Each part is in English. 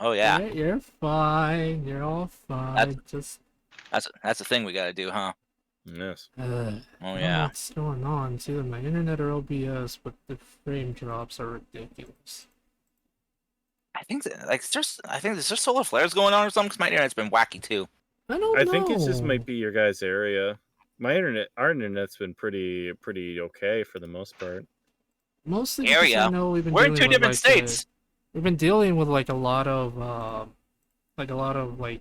Oh yeah, You're fine. You're all that's fine. Just that's the thing we gotta do, huh? Yes. Oh I don't know yeah. what's going on. It's either my internet or OBS, but the frame drops are ridiculous. I think there's just solar flares going on or something. Cause my internet's been wacky too. I don't I think it just might know. be your guys' area. Our internet's been pretty okay for the most part. Mostly because I Area. know We're in two different states. we've been dealing with like a lot of like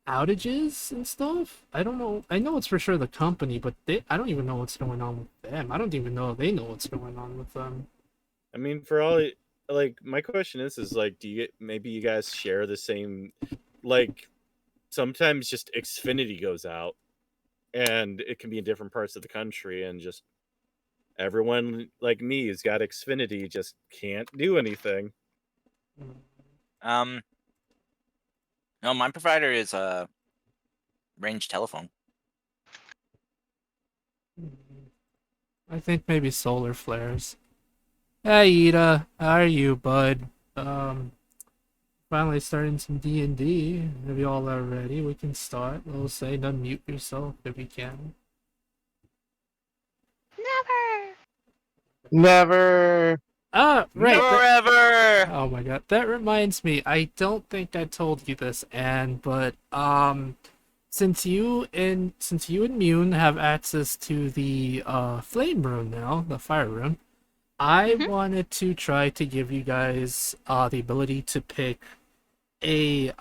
outages and stuff. I don't know. I know it's for sure the company, but I don't even know what's going on with them. I don't even know if they know what's going on with them. I mean, for all like, my question is like, do you get maybe you guys share the same? Like, sometimes just Xfinity goes out, and it can be in different parts of the country, and just everyone like me who's got Xfinity just can't do anything. Um, no, my provider is range telephone. I think maybe solar flares. Hey Ida, how are you, bud? Finally starting some D&D. If you all are ready, we can start. We'll say unmute yourself if you can. Never. Never. Right. Forever. Oh my god, that reminds me. I don't think I told you this, Anne, but since you and Mune have access to the flame room now, the fire room, I wanted to try to give you guys the ability to pick a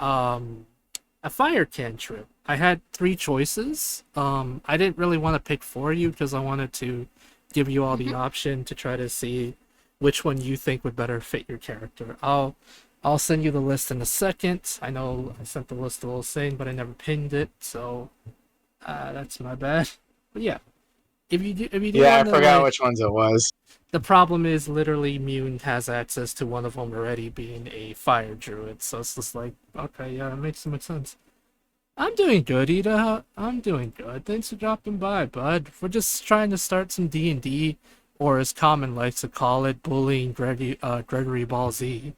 fire cantrip. I had 3 choices. I didn't really want to pick for you because I wanted to give you all the option to try to see which one you think would better fit your character. I'll send you the list in a second. I know I sent the list a little soon, but I never pinned it, so that's my bad. But yeah, if you do Yeah, I want to, forgot like, which ones it was. the problem is literally Mune has access to one of them already, being a fire druid. So it's just like, okay, yeah, it makes so much sense. I'm doing good, Ida. I'm doing good. Thanks for dropping by, bud. We're just trying to start some D&D, or as Common likes to call it, bullying Gregory Ball Z.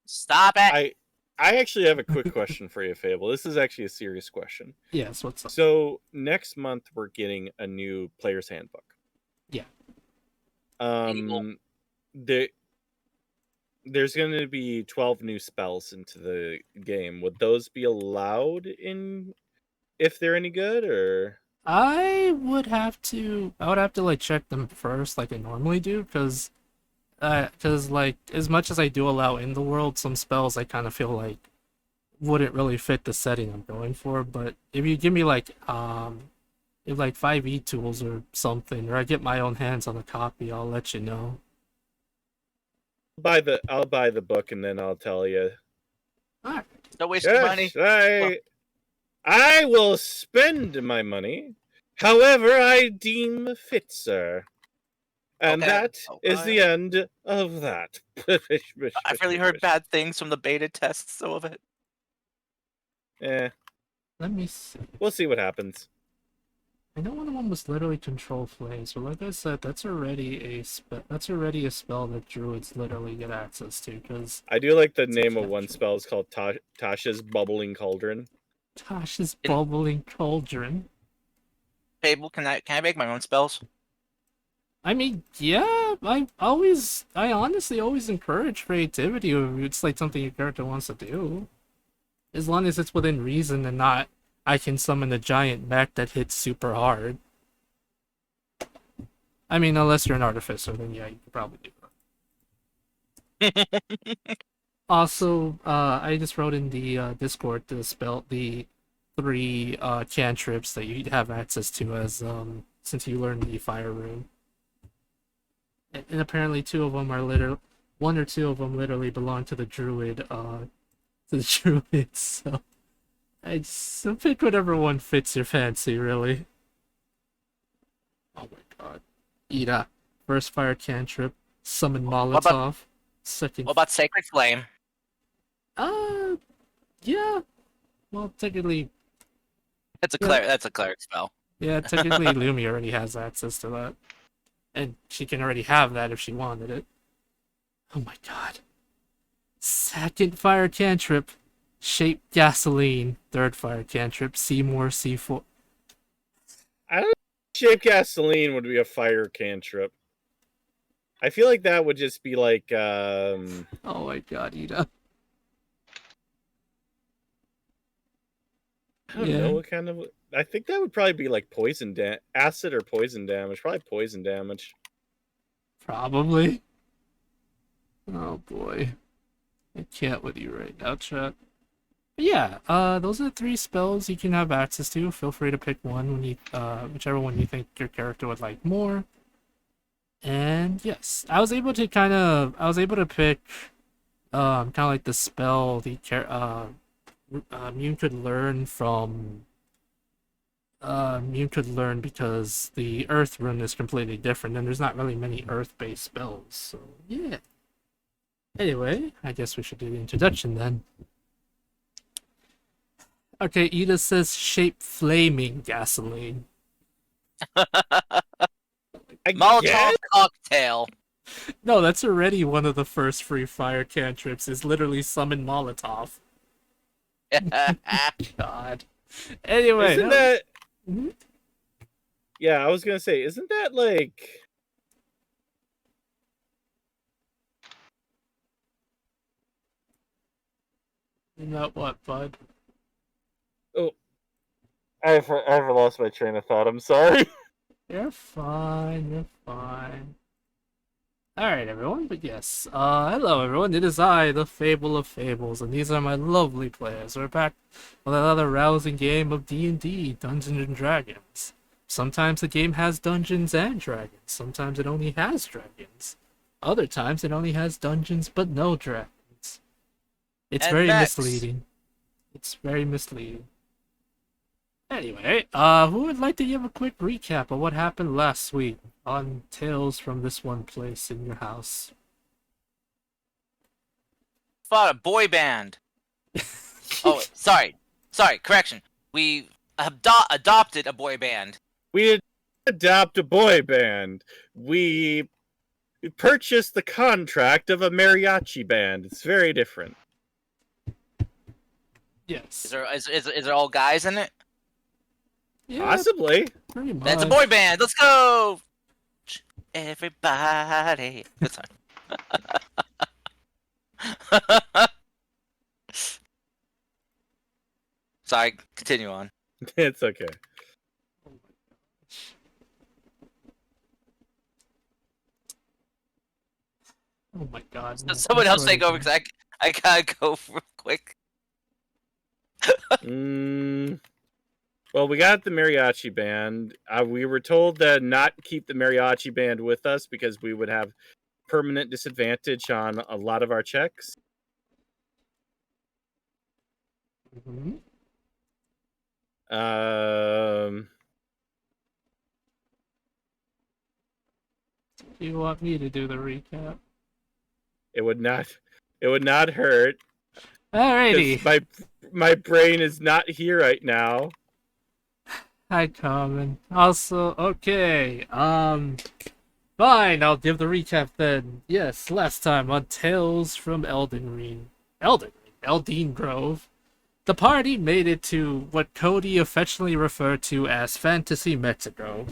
Stop it. I actually have a quick question for you, Fable. This is actually a serious question. Yes, what's up? So next month we're getting a new player's handbook. Yeah. There's going to be 12 new spells into the game. Would those be allowed in if they're any good, or I would have to like check them first like I normally do, because like as much as I do allow in the world, some spells I kind of feel like wouldn't really fit the setting I'm going for. But if you give me like if like 5e tools or something, or I get my own hands on a copy, I'll let you know. I'll buy the book and then I'll tell you. Alright. Don't waste your money. I will spend my money however I deem fit, sir. And Okay. that is the end of that. I've really heard bad things from the beta tests of it. Let me see. We'll see what happens. I know one of them was literally control flames, but like I said, that's already a spell that druids literally get access to. Because I do like the name of one spell. It's called Tasha's Bubbling Cauldron. Tasha's Bubbling Cauldron. Fable, can I make my own spells? I mean, yeah, I honestly always encourage creativity if it's like something your character wants to do. As long as it's within reason and not, I can summon a giant mech that hits super hard. I mean, unless you're an artificer, then yeah, you could probably do that. Also, I just wrote in the Discord to spell the 3 cantrips that you have access to as since you learned the fire rune. And apparently 2 of them are one or 2 of them literally belong to the druid, so so pick whatever one fits your fancy, really. Oh my god. Ida, first fire cantrip, summon Molotov. Second. What about Sacred Flame? Yeah. Well, technically. That's a cleric spell. Yeah, technically Lumi already has access to that. And she can already have that if she wanted it. Oh my god. Second fire cantrip, shape gasoline. Third fire cantrip, Seymour C4. I don't know if shape gasoline would be a fire cantrip. I feel like that would just be like Oh my god, Ida. I don't know what kind of. I think that would probably be like acid or poison damage. Probably poison damage. Probably. Oh boy. I can't with you right now, chat. But yeah, those are the 3 spells you can have access to. Feel free to pick one when you, whichever one you think your character would like more. And yes, I was able to pick, kind of like the spell Mune could learn from. Mune could learn because the Earth rune is completely different, and there's not really many Earth-based spells. So yeah. Anyway, I guess we should do the introduction then. Okay, Ida says shape flaming gasoline. Molotov cocktail. No, that's already one of the first free fire cantrips, is literally summon Molotov. God. Anyway. Isn't that... Mhm. Yeah, I was gonna say, isn't that like... Not what, bud? Oh. I've lost my train of thought, I'm sorry. You're fine, you're fine. Alright, everyone, but yes. Hello, everyone. It is I, the Fable of Fables, and these are my lovely players. We're back with another rousing game of D&D, Dungeons and Dragons. Sometimes the game has dungeons and dragons. Sometimes it only has dragons. Other times it only has dungeons but no dragons. It's And very mechs. misleading. It's very misleading. Anyway, who would like to give a quick recap of what happened last week on Tales from This One Place in your house? Fought a boy band. Oh, sorry, correction. We adopted a boy band. We adopt a boy band. We purchased the contract of a mariachi band. It's very different. Yes. Is there all guys in it? Yeah, Possibly. pretty much. That's a boy band. Let's go, everybody. Good time. Sorry, continue on. It's okay. Oh my god. no, Someone I else swear take to over God. because I gotta go real quick. Well, we got the mariachi band. We were told that not keep the mariachi band with us because we would have permanent disadvantage on a lot of our checks. Mhm. Do you want me to do the recap? It would not hurt. Alrighty. 'Cause my brain is not here right now. Hi, Carmen. Also, okay. Fine, I'll give the recap then. Yes, last time on Tales from Eldeen Grove, the party made it to what Cody affectionately referred to as Fantasy Mexico,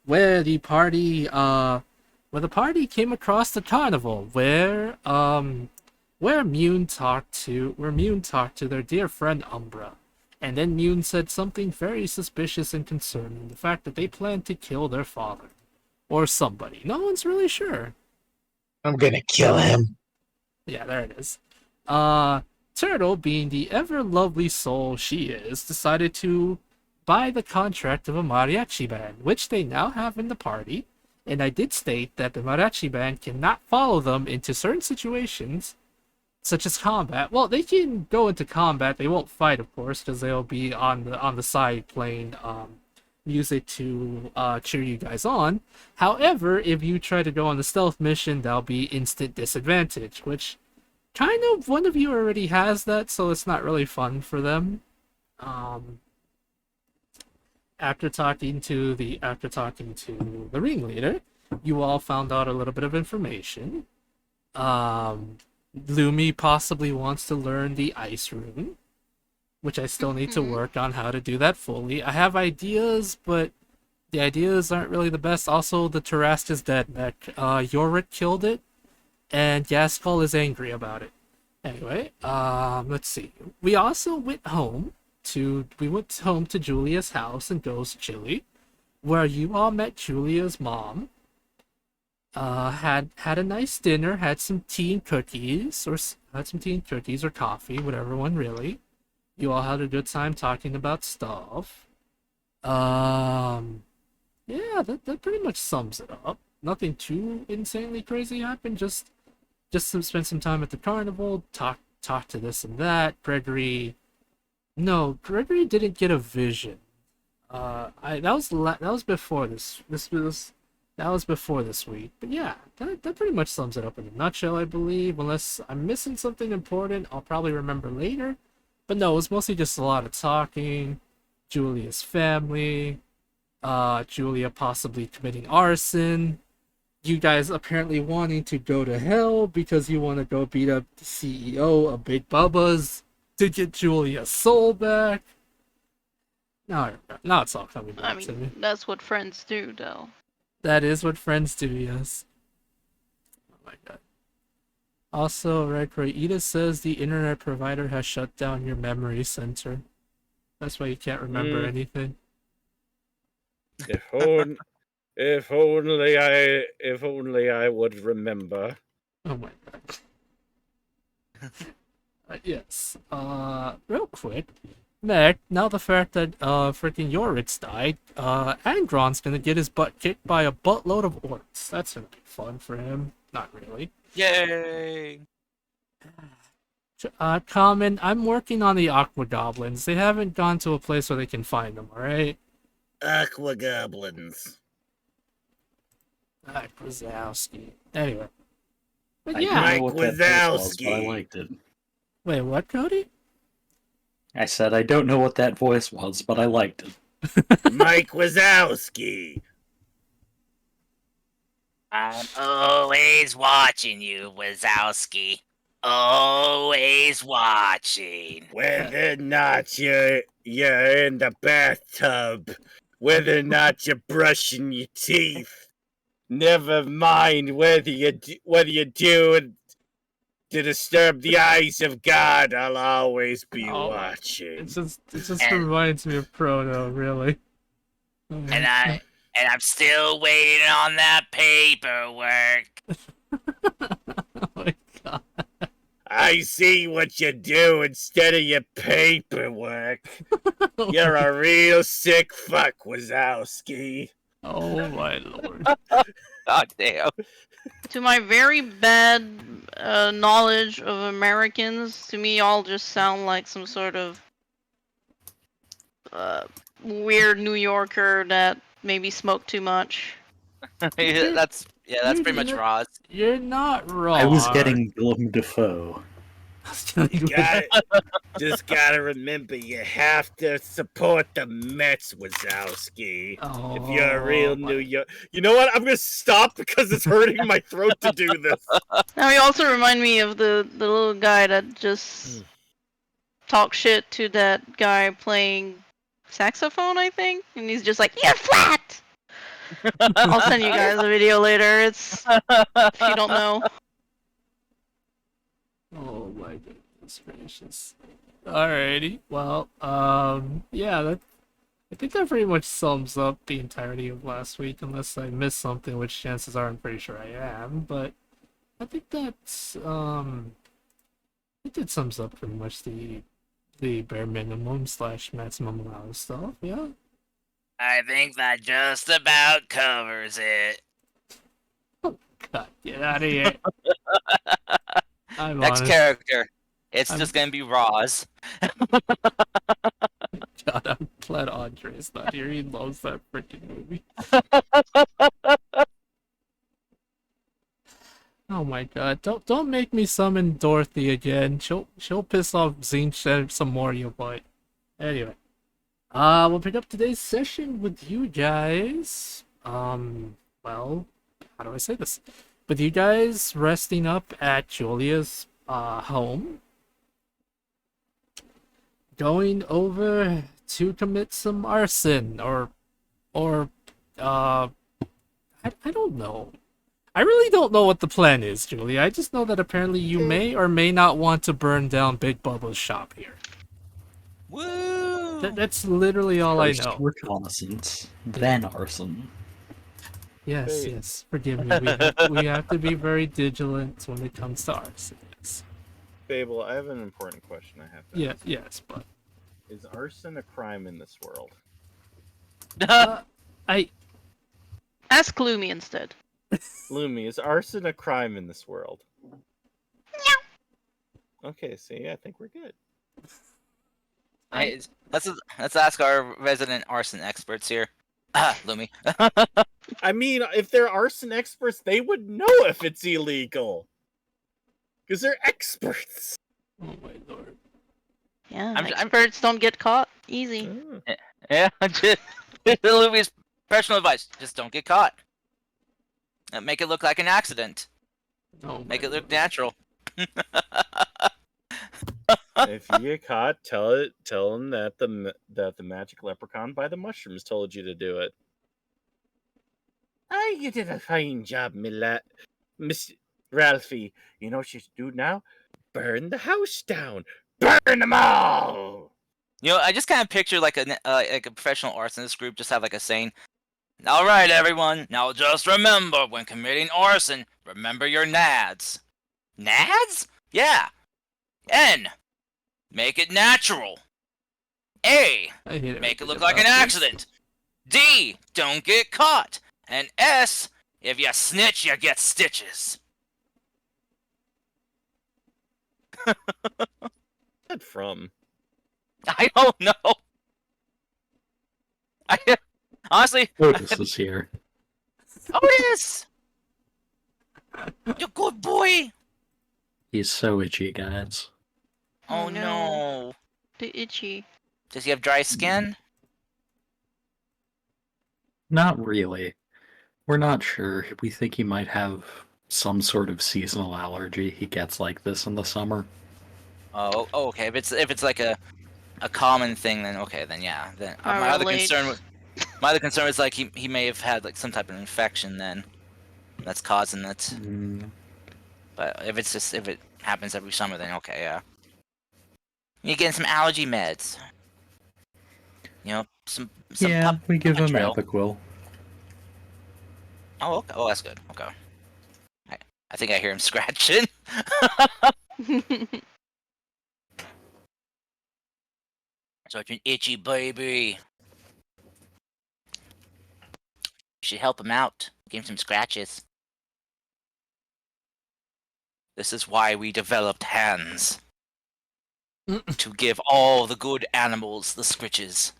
where the party came across the carnival, where Mune talked to their dear friend Umbra. And then Mune said something very suspicious and concerning, the fact that they planned to kill their father. Or somebody. No one's really sure. I'm gonna kill him. Yeah, there it is. Turtle, being the ever-lovely soul she is, decided to buy the contract of a mariachi band, which they now have in the party. And I did state that the mariachi band cannot follow them into certain situations, such as combat. Well, they can go into combat. They won't fight, of course, because they'll be on the side playing music to cheer you guys on. However, if you try to go on the stealth mission, that'll be instant disadvantage, which kind of one of you already has that, so it's not really fun for them. After talking to the ringleader, you all found out a little bit of information. Lumi possibly wants to learn the ice rune, which I still need to work on how to do that fully. I have ideas, but the ideas aren't really the best. Also, the Terrast is dead, mech. Yorick killed it, and Yaskol is angry about it. Anyway, let's see. We also went home to Julia's house in Ghost Chili, where you all met Julia's mom. Had a nice dinner, had some tea and cookies, or coffee, whatever one really. You all had a good time talking about stuff. Yeah, that pretty much sums it up. Nothing too insanely crazy happened. Just to spend some time at the carnival, talk to this and that. Gregory didn't get a vision. That was before this. That was before this week. But yeah, that pretty much sums it up in a nutshell, I believe. Unless I'm missing something important, I'll probably remember later. But no, it was mostly just a lot of talking. Julia's family. Julia possibly committing arson. You guys apparently wanting to go to hell because you want to go beat up the CEO of Big Bubba's to get Julia's soul back. Now it's all coming back to me. That's what friends do, though. That is what friends do, yes. Oh my god. Also, right, Edith says the internet provider has shut down your memory center. That's why you can't remember anything. If only I would remember. Oh my god. Yes. Real quick, Meg, now the fact that freaking Yoritz died, Angron's gonna get his butt kicked by a buttload of orcs. That's gonna be fun for him. Not really. Yay! Common, I'm working on the Aqua Goblins. They haven't gone to a place where they can find them, alright? Aqua Goblins. Wazowski. Anyway. But I yeah. don't know what that voice was, but I liked it. Wait, what, Cody? I said I don't know what that voice was, but I liked it. Mike Wazowski. I'm always watching you, Wazowski. Always watching. Whether or not you're in the bathtub, whether or not you're brushing your teeth, never mind whether you're doing to disturb the eyes of God, I'll always be watching. It just reminds me of Proto, really. And I'm still waiting on that paperwork. Oh my god. I see what you do instead of your paperwork. You're a real sick fuck, Wazowski. Oh my lord. God damn. To my very bad knowledge of Americans, to me, all just sound like some sort of weird New Yorker that maybe smoked too much. That's pretty much Roz. You're not wrong. I was getting Willem Dafoe. Just gotta remember, you have to support the Mets, Wazowski. Oh, if you're a real New York, you know what? I'm gonna stop because it's hurting my throat to do this. Now you also remind me of the little guy that just talked shit to that guy playing saxophone, I think, and he's just like, "You're flat." I'll send you guys a video later. It's if you don't know. Oh my goodness gracious. Alrighty. Well, yeah, I think that pretty much sums up the entirety of last week, unless I missed something, which chances are I'm pretty sure I am, but I think that's it sums up pretty much the bare minimum / maximum amount of stuff, yeah. I think that just about covers it. Oh god, get out of here. Next character. It's just gonna be Roz. God, I'm glad Andre's not here. He loves that freaking movie. Oh my god, don't make me summon Dorothy again. She'll piss off Zine some more, you boy. Anyway. We'll pick up today's session with you guys. Well, how do I say this? With you guys resting up at Julia's home, going over to commit some arson or I don't know. I really don't know what the plan is, Julie. I just know that apparently you may or may not want to burn down Big Bubba's shop here. Woo! That's literally all I First know. reconnaissance, then arson. Yes, Hey. yes. Forgive me. We have to be very vigilant when it comes to arson. Yes. Fable, I have an important question I have to Yeah, ask. yes, but Is arson a crime in this world? I Ask Gloomy instead. Lumi, is arson a crime in this world? No. Okay, see, I think we're good. Hey, let's ask our resident arson experts here. Lumi. I mean, if they're arson experts, they would know if it's illegal. Because they're experts. oh my lord. Yeah, I'm- experts don't get caught easy. Ah. Yeah, just Lumi's professional advice: just don't get caught. Make it look like an accident. Oh Make my it look lord. natural. If you get caught, tell them that the magic leprechaun by the mushrooms told you to do it. Ah, you did a fine job, Miss Ralphie. You know what you should do now? Burn the house down. Burn them all. You know, I just kind of picture like a professional arsonist group just have like a saying. All right, everyone. Now just remember, when committing arson, remember your nads. Nads? Yeah. N. Make it natural. A. I hate Make it everything look like an about this. accident. D. Don't get caught. And S. If you snitch, you get stitches. That from? I don't know. Honestly, Otis is here. Otis! You good boy! He's so itchy, guys. Oh Oh, no. no. The itchy. Does he have dry skin? Not really. We're not sure. We think he might have some sort of seasonal allergy. He gets like this in the summer. Oh, okay. If it's like a common thing, then okay, then yeah. Then I my other relate. concern was like he may have had like some type of infection then that's causing it. But if it happens every summer, then okay, yeah. You're getting some allergy meds. You know, some Yeah, we give him Benadryl. Apoquil. Oh, okay. Oh, that's good. Okay. I think I hear him scratching. Such an itchy baby. You should help him out. Give him some scratches. This is why we developed hands. To give all the good animals the scritches.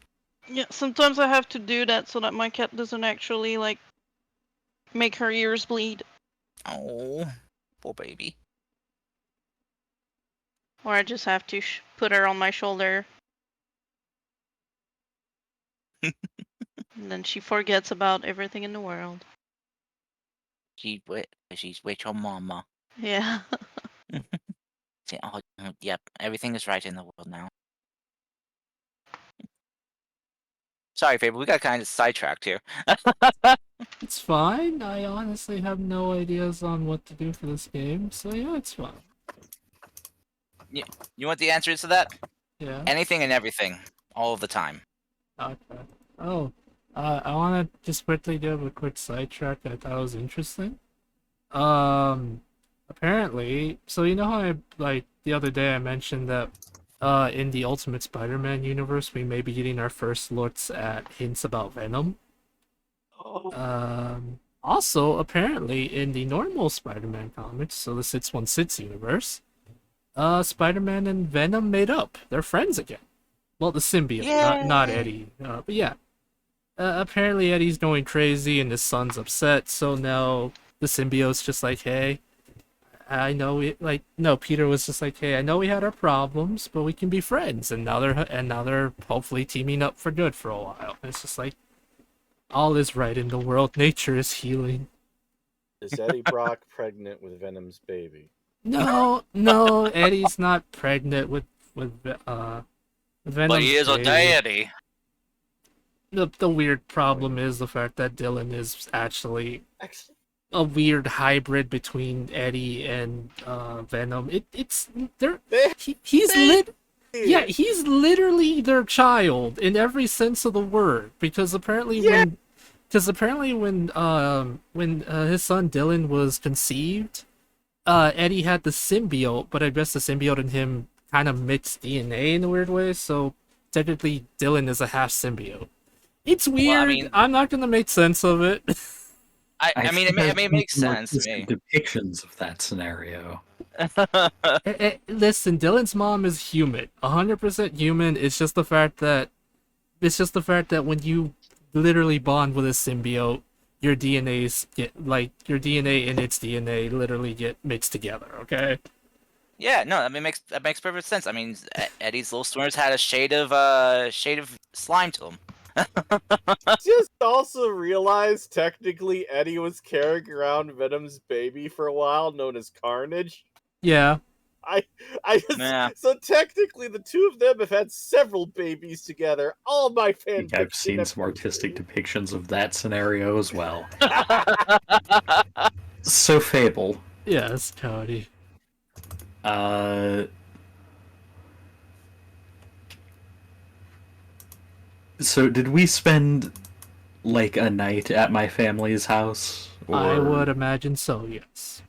Yeah, sometimes I have to do that so that my cat doesn't actually, like, make her ears bleed. Oh, poor baby. Or I just have to put her on my shoulder. And then she forgets about everything in the world. She's with your mama. Yeah. Say, oh, yep, everything is right in the world now. Sorry, Faber, we got kind of sidetracked here. It's fine. I honestly have no ideas on what to do for this game, so yeah, it's fine. You know what the answer is to that? Yeah. Anything and everything, all of the time. Okay. Oh, I want to just quickly give a quick sidetrack that I thought was interesting. Apparently, so you know how I, like, the other day I mentioned that in the Ultimate Spider-Man universe, we may be getting our first looks at hints about Venom. Also, apparently, in the normal Spider-Man comics, so the 616 universe, Spider-Man and Venom made up. They're friends again. Well, the symbiote, not Yay! Eddie. But yeah. Apparently Eddie's going crazy and his son's upset, so now the symbiote's just like, hey, I know Peter was just like, hey, I know we had our problems, but we can be friends, and now they're hopefully teaming up for good for a while. And it's just like, all is right in the world. Nature is healing. Is Eddie Brock pregnant with Venom's baby? No, Eddie's not pregnant with Venom's But he is a baby. deity. The weird problem is the fact that Dylan is actually Actually, a weird hybrid between Eddie and Venom. It's they're he's he's literally their child in every sense of the word because apparently when his son Dylan was conceived, Eddie had the symbiote, but I guess the symbiote and him kind of mixed DNA in a weird way, so technically Dylan is a half symbiote. It's weird. Well, I mean, I'm not gonna make sense of it. I mean, think it I've makes seen more sense to me. recent depictions of that scenario. Listen, Dylan's mom is human, 100% human. It's just the fact that when you literally bond with a symbiote, your DNA's get like your DNA and its DNA literally get mixed together. Okay. Yeah, no, I mean, that makes perfect sense. I mean, Eddie's little swimmers had a shade of slime to him. just also realized technically Eddie was carrying around Venom's baby for a while, known as Carnage. Yeah. I just, Yeah. so technically the two of them have had several babies together. All my I fan think I've fiction seen some artistic depictions of that scenario as well. So Fable. Yes, Cody. So did we spend like a night at my family's house? I would imagine so. Yes.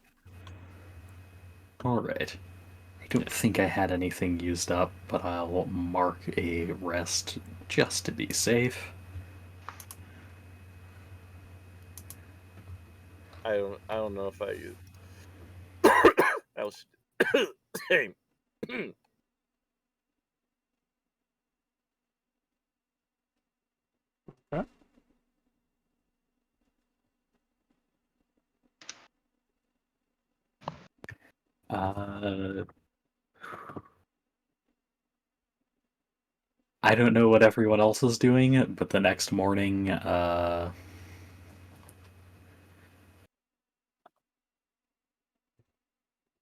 All right. I don't think I had anything used up, but I'll mark a rest just to be safe. I don't know if I use. I was same. I don't know what everyone else is doing, but the next morning,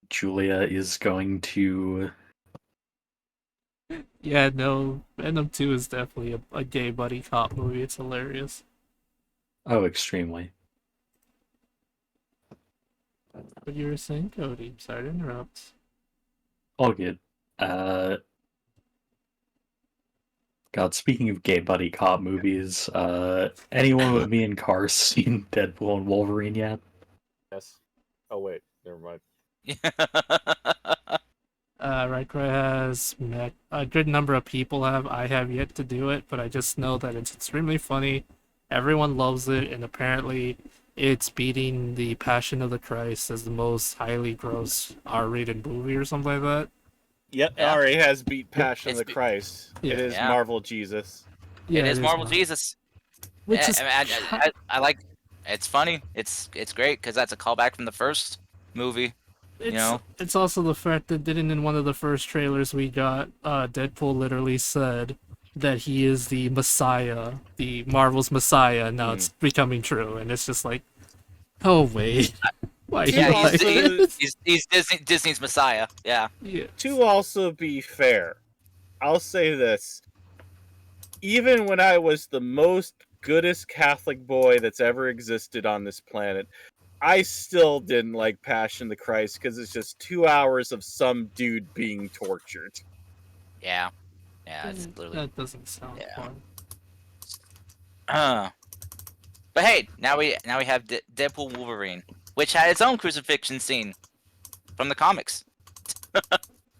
Julia is going to. Yeah. No. Venom 2 is definitely a gay buddy cop movie. It's hilarious. Oh, extremely. What you were saying, Cody? Sorry to interrupt. All good. God, speaking of gay buddy cop movies, anyone with me and Cars seen Deadpool and Wolverine yet? Yes. Oh wait, never mind. Rykra has met a good number of people have. I have yet to do it, but I just know that it's extremely funny. Everyone loves it, and apparently it's beating The Passion of the Christ as the most highly gross R-rated movie or something like that. Yep, Yeah. already has beat Passion It's of the Christ. Yeah. It is Yeah. Marvel Jesus. Yeah, it is Marvel not. Jesus. Which Yeah, is I like. It's funny. It's great because that's a callback from the first movie. it's also the fact that didn't in one of the first trailers we got, Deadpool literally said that he is the Messiah, the Marvel's Messiah, and now it's becoming true, and it's just like, oh wait, why? Yeah, you like this? He's Disney's Messiah. Yeah. Yeah. To also be fair, I'll say this. Even when I was the most goodest Catholic boy that's ever existed on this planet, I still didn't like Passion of the Christ because it's just 2 hours of some dude being tortured. Yeah. Yeah. It's literally. That doesn't sound Yeah. fun. But hey, now we have Deadpool Wolverine, which had its own crucifixion scene from the comics.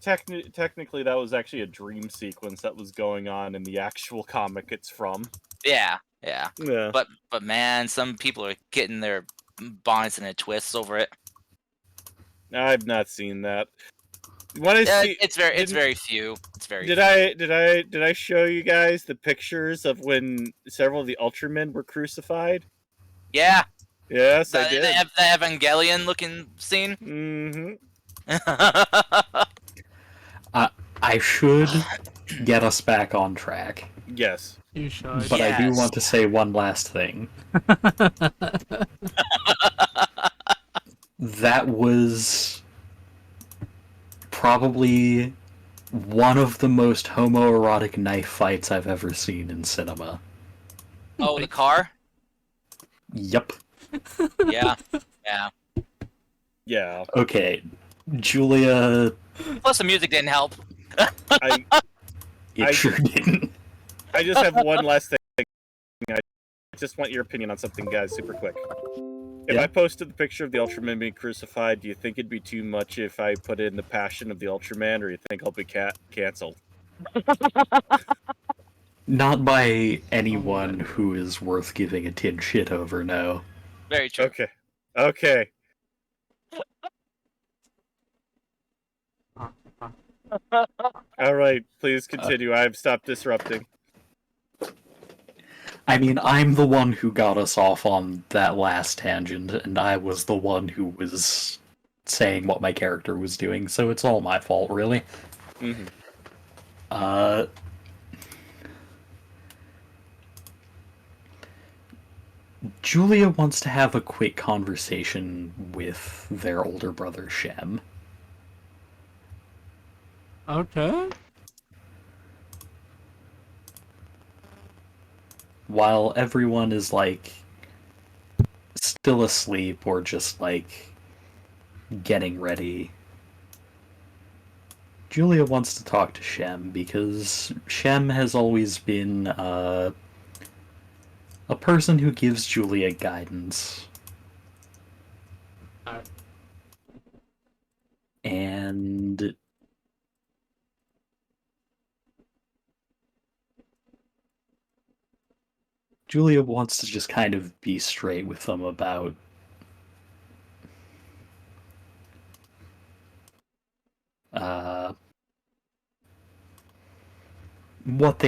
Technically, that was actually a dream sequence that was going on in the actual comic it's from. Yeah. Yeah. But man, some people are getting their bonnets in a twist over it. I've not seen that. What It's very few. It's very. Did I show you guys the pictures of when several of the Ultramen were crucified? Yeah. Yes, I did. The Evangelion looking scene. Mm-hmm. I should get us back on track. Yes. You should. But I do Yes. want to say one last thing. That was probably one of the most homoerotic knife fights I've ever seen in cinema. Oh, the car? Yep. Yeah. Yeah. Yeah. Okay. Julia, Plus the music didn't help. I it I- sure didn't. I just have one last thing. I just want your opinion on something, guys, super quick. If Yeah. I posted the picture of the Ultraman being crucified, do you think it'd be too much if I put in the passion of the Ultraman, or do you think I'll be canceled? Not by anyone God. who is worth giving a tin shit over, no. Very true. Okay. Okay. All right. Please continue. I've stopped disrupting. I mean, I'm the one who got us off on that last tangent, and I was the one who was saying what my character was doing, so it's all my fault, really. Mhm. Uh, Julia wants to have a quick conversation with their older brother, Shem. Okay. While everyone is, like, still asleep or just, like, getting ready, Julia wants to talk to Shem because Shem has always been a person who gives Julia guidance. Alright. And Julia wants to just kind of be straight with them about uh, what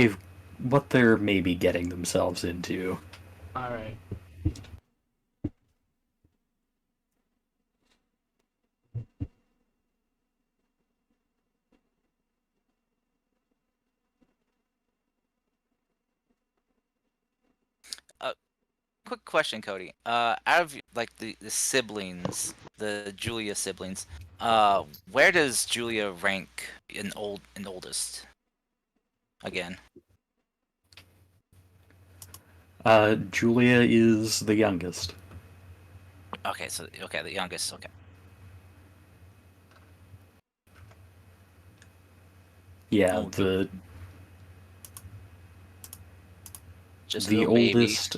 they're maybe getting themselves into. Alright. Quick question, Cody. Out of like the siblings, the Julia siblings, where does Julia rank in oldest? Again. Julia is the youngest. Okay, so okay, the youngest. Okay. Yeah, Oh, just a the little baby. oldest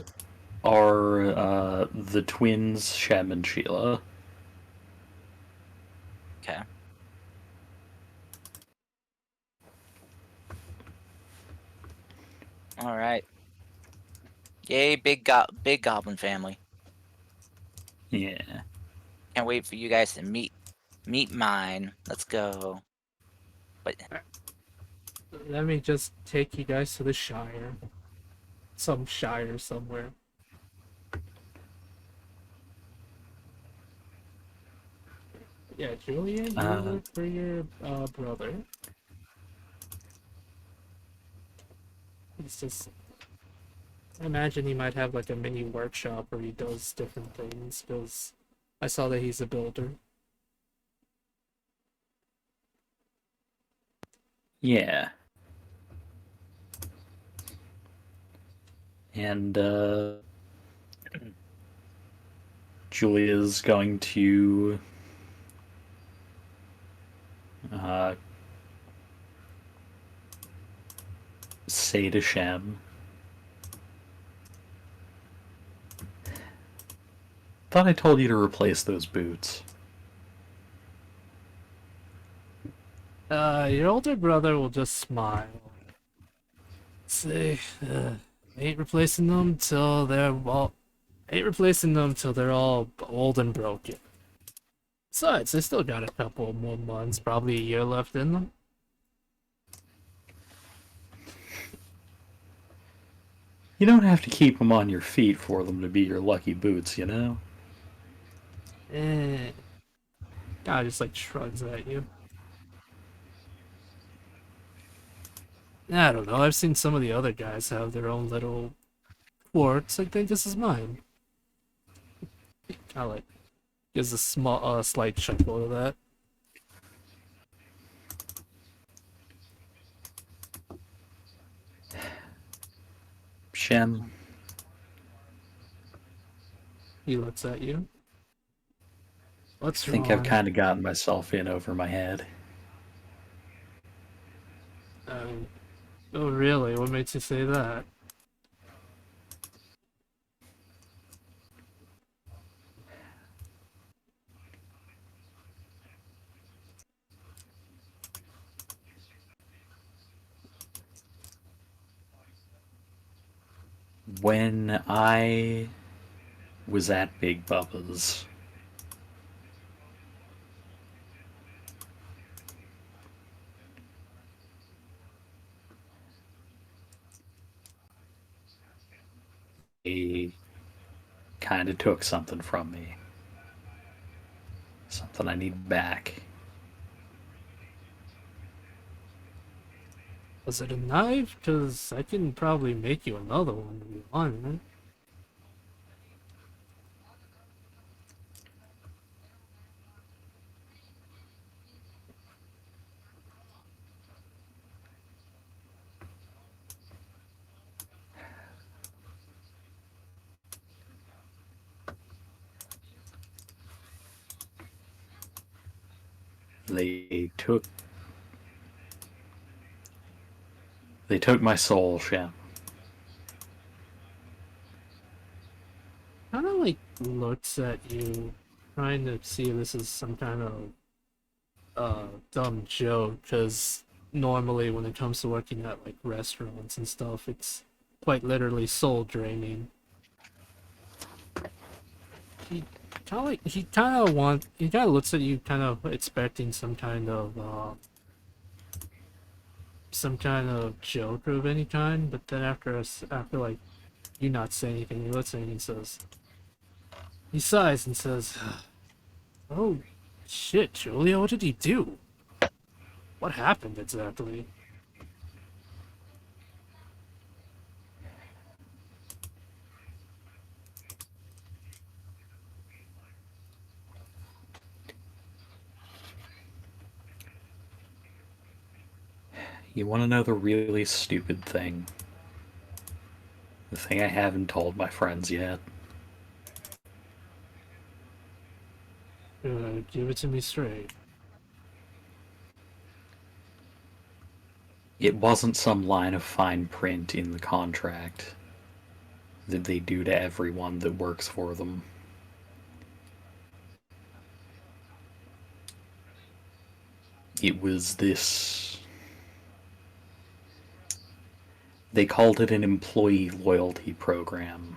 are the twins Shem and Sheila. Okay. All right. Yay, big goblin family. Yeah. Can't wait for you guys to meet mine. Let's go. But Let me just take you guys to the Shire. Some Shire somewhere. Yeah, Julia, you work for your brother. He's just. I imagine he might have like a mini workshop where he does different things, because I saw that he's a builder. Yeah. And Julia's going to say to Shem, "Thought I told you to replace those boots." Your older brother will just smile. Say, ain't replacing them till they're all. Ain't replacing them till they're all old and broken. Besides, they still got a couple more months, probably a year left in them. You don't have to keep them on your feet for them to be your lucky boots, you know? Eh. Guy just like shrugs at you. I don't know. I've seen some of the other guys have their own little quirks. I think this is mine. I like gives a small, slight chuckle to that. Shem, He looks at you. What's I think I've wrong? kind of gotten myself in over my head. Oh, really? What makes you say that? When I was at Big Bubba's, they kind of took something from me. Something I need back. Was it a knife? Because I can probably make you another one if you want, right? They took they took my soul, Shem. Kind of like looks at you, trying to see if this is some kind of dumb joke. Because normally when it comes to working at like restaurants and stuff, it's quite literally soul draining. He he kind of looks at you, kind of expecting some kind of joke of any kind, but then after like you not say anything, he looks at you and he says, he sighs and says, "Oh shit, Julia, what did he do? What happened exactly?" You want to know the really stupid thing? The thing I haven't told my friends yet? Give it to me straight. It wasn't some line of fine print in the contract that they do to everyone that works for them. It was this. They called it an employee loyalty program.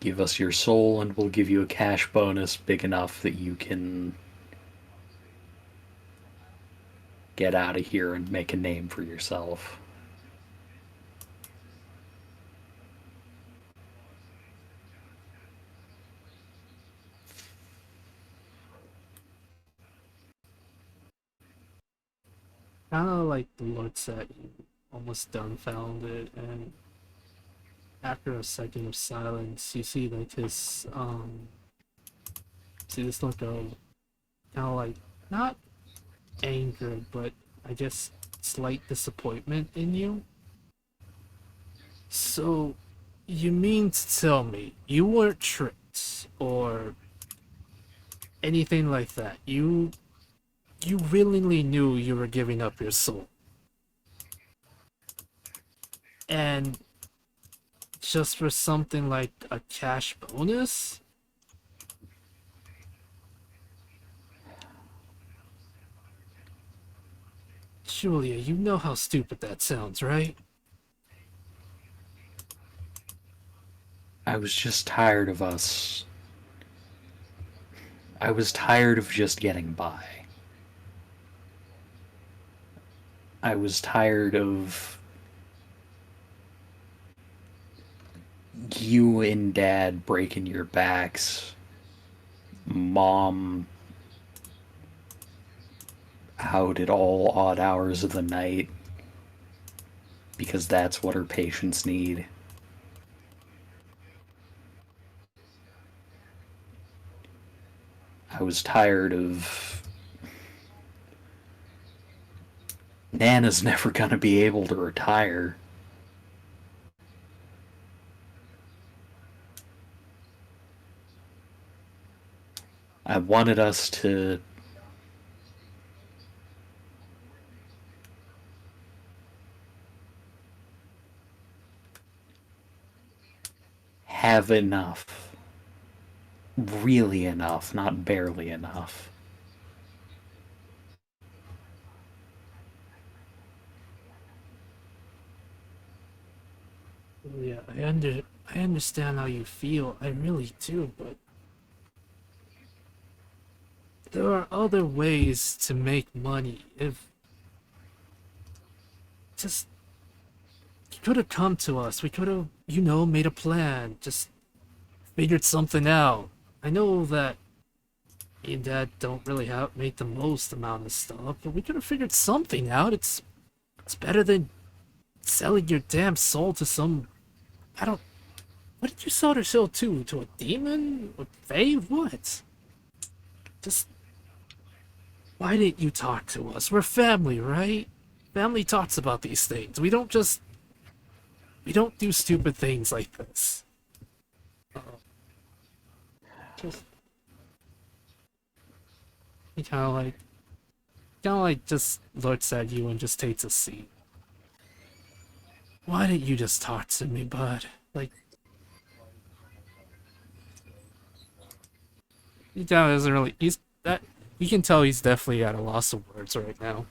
Give us your soul and we'll give you a cash bonus big enough that you can get out of here and make a name for yourself. Kind of like looks at you, almost dumbfounded, and after a second of silence, you see like see this look of kind of like not anger, but I guess slight disappointment in you. So, you mean to tell me you weren't tricked or anything like that? You willingly knew you were giving up your soul, and just for something like a cash bonus? Julia, you know how stupid that sounds, right? I was just tired of us. I was tired of just getting by. I was tired of you and Dad breaking your backs, Mom out at all odd hours of the night because that's what her patients need. I was tired of Nana's never gonna be able to retire. I wanted us to have enough. Really enough, not barely enough. Yeah, I understand how you feel. I really do, but there are other ways to make money. If just you could have come to us, we could have, made a plan. Just figured something out. I know that me and Dad don't really have make the most amount of stuff, but we could have figured something out. It's better than selling your damn soul to some. I don't. What did you sell your soul to? To a demon? A fae? What? Just. Why didn't you talk to us? We're family, right? Family talks about these things. We don't just. We don't do stupid things like this. Just. He kind of like just looks at you and just takes a seat. Why didn't you just talk to me, bud? Like, he kind of doesn't really. He's that. You can tell he's definitely at a loss of words right now.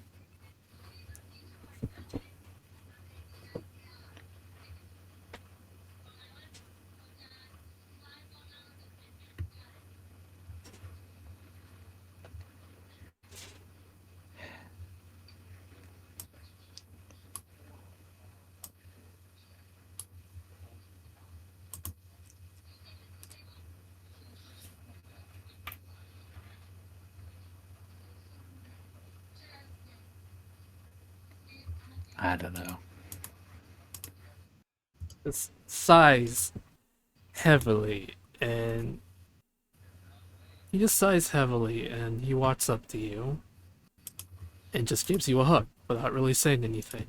I don't know. This sighs heavily, and he just sighs heavily, and he walks up to you and just gives you a hug without really saying anything.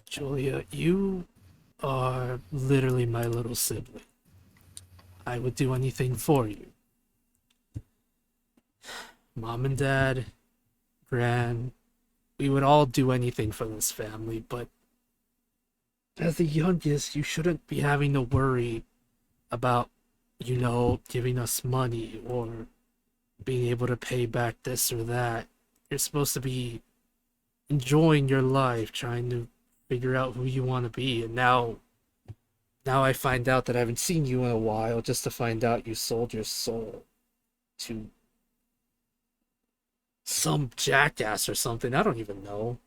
Julia, you are literally my little sibling. I would do anything for you. Mom and Dad, Gran, we would all do anything for this family, but as the youngest, you shouldn't be having to worry about, giving us money or being able to pay back this or that. You're supposed to be enjoying your life, trying to figure out who you want to be, and now I find out that I haven't seen you in a while just to find out you sold your soul to some jackass or something. I don't even know.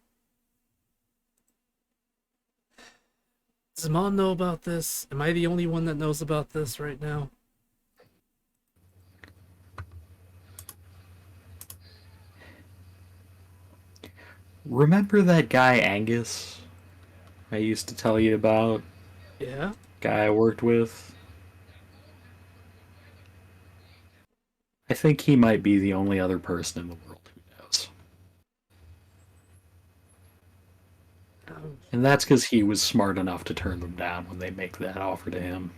Does Mom know about this? Am I the only one that knows about this right now? Remember that guy Angus I used to tell you about? Yeah? Guy I worked with? I think he might be the only other person in the world who knows. And that's because he was smart enough to turn them down when they make that offer to him.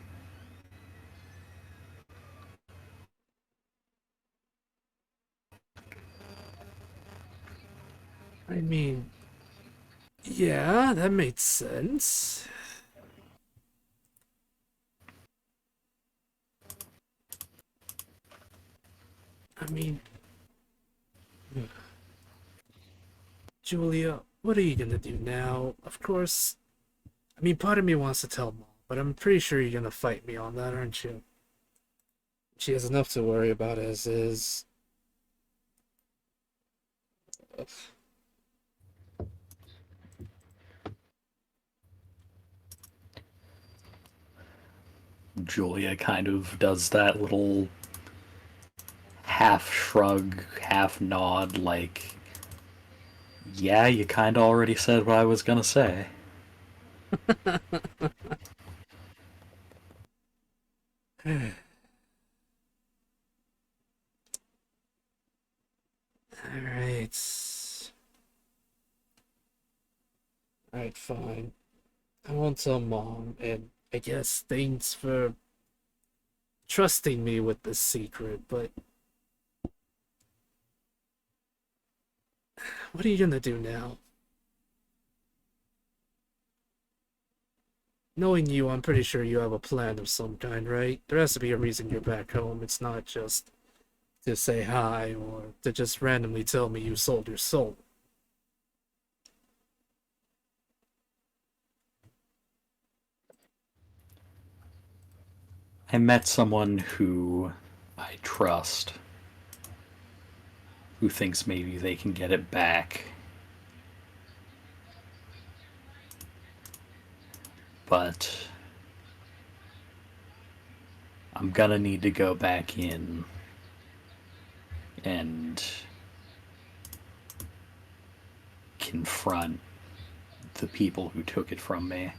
I mean, yeah, that makes sense. I mean, Julia, what are you gonna do now? Of course, I mean, part of me wants to tell Mom, but I'm pretty sure you're gonna fight me on that, aren't you? She has enough to worry about as is. Ugh. Julia kind of does that little half shrug, half nod, like, yeah, you kind of already said what I was gonna say. Alright. Alright, fine. I won't tell Mom, and I guess thanks for trusting me with this secret, but what are you gonna do now? Knowing you, I'm pretty sure you have a plan of some kind, right? There has to be a reason you're back home. It's not just to say hi or to just randomly tell me you sold your soul. I met someone who I trust, who thinks maybe they can get it back. But I'm gonna need to go back in and confront the people who took it from me.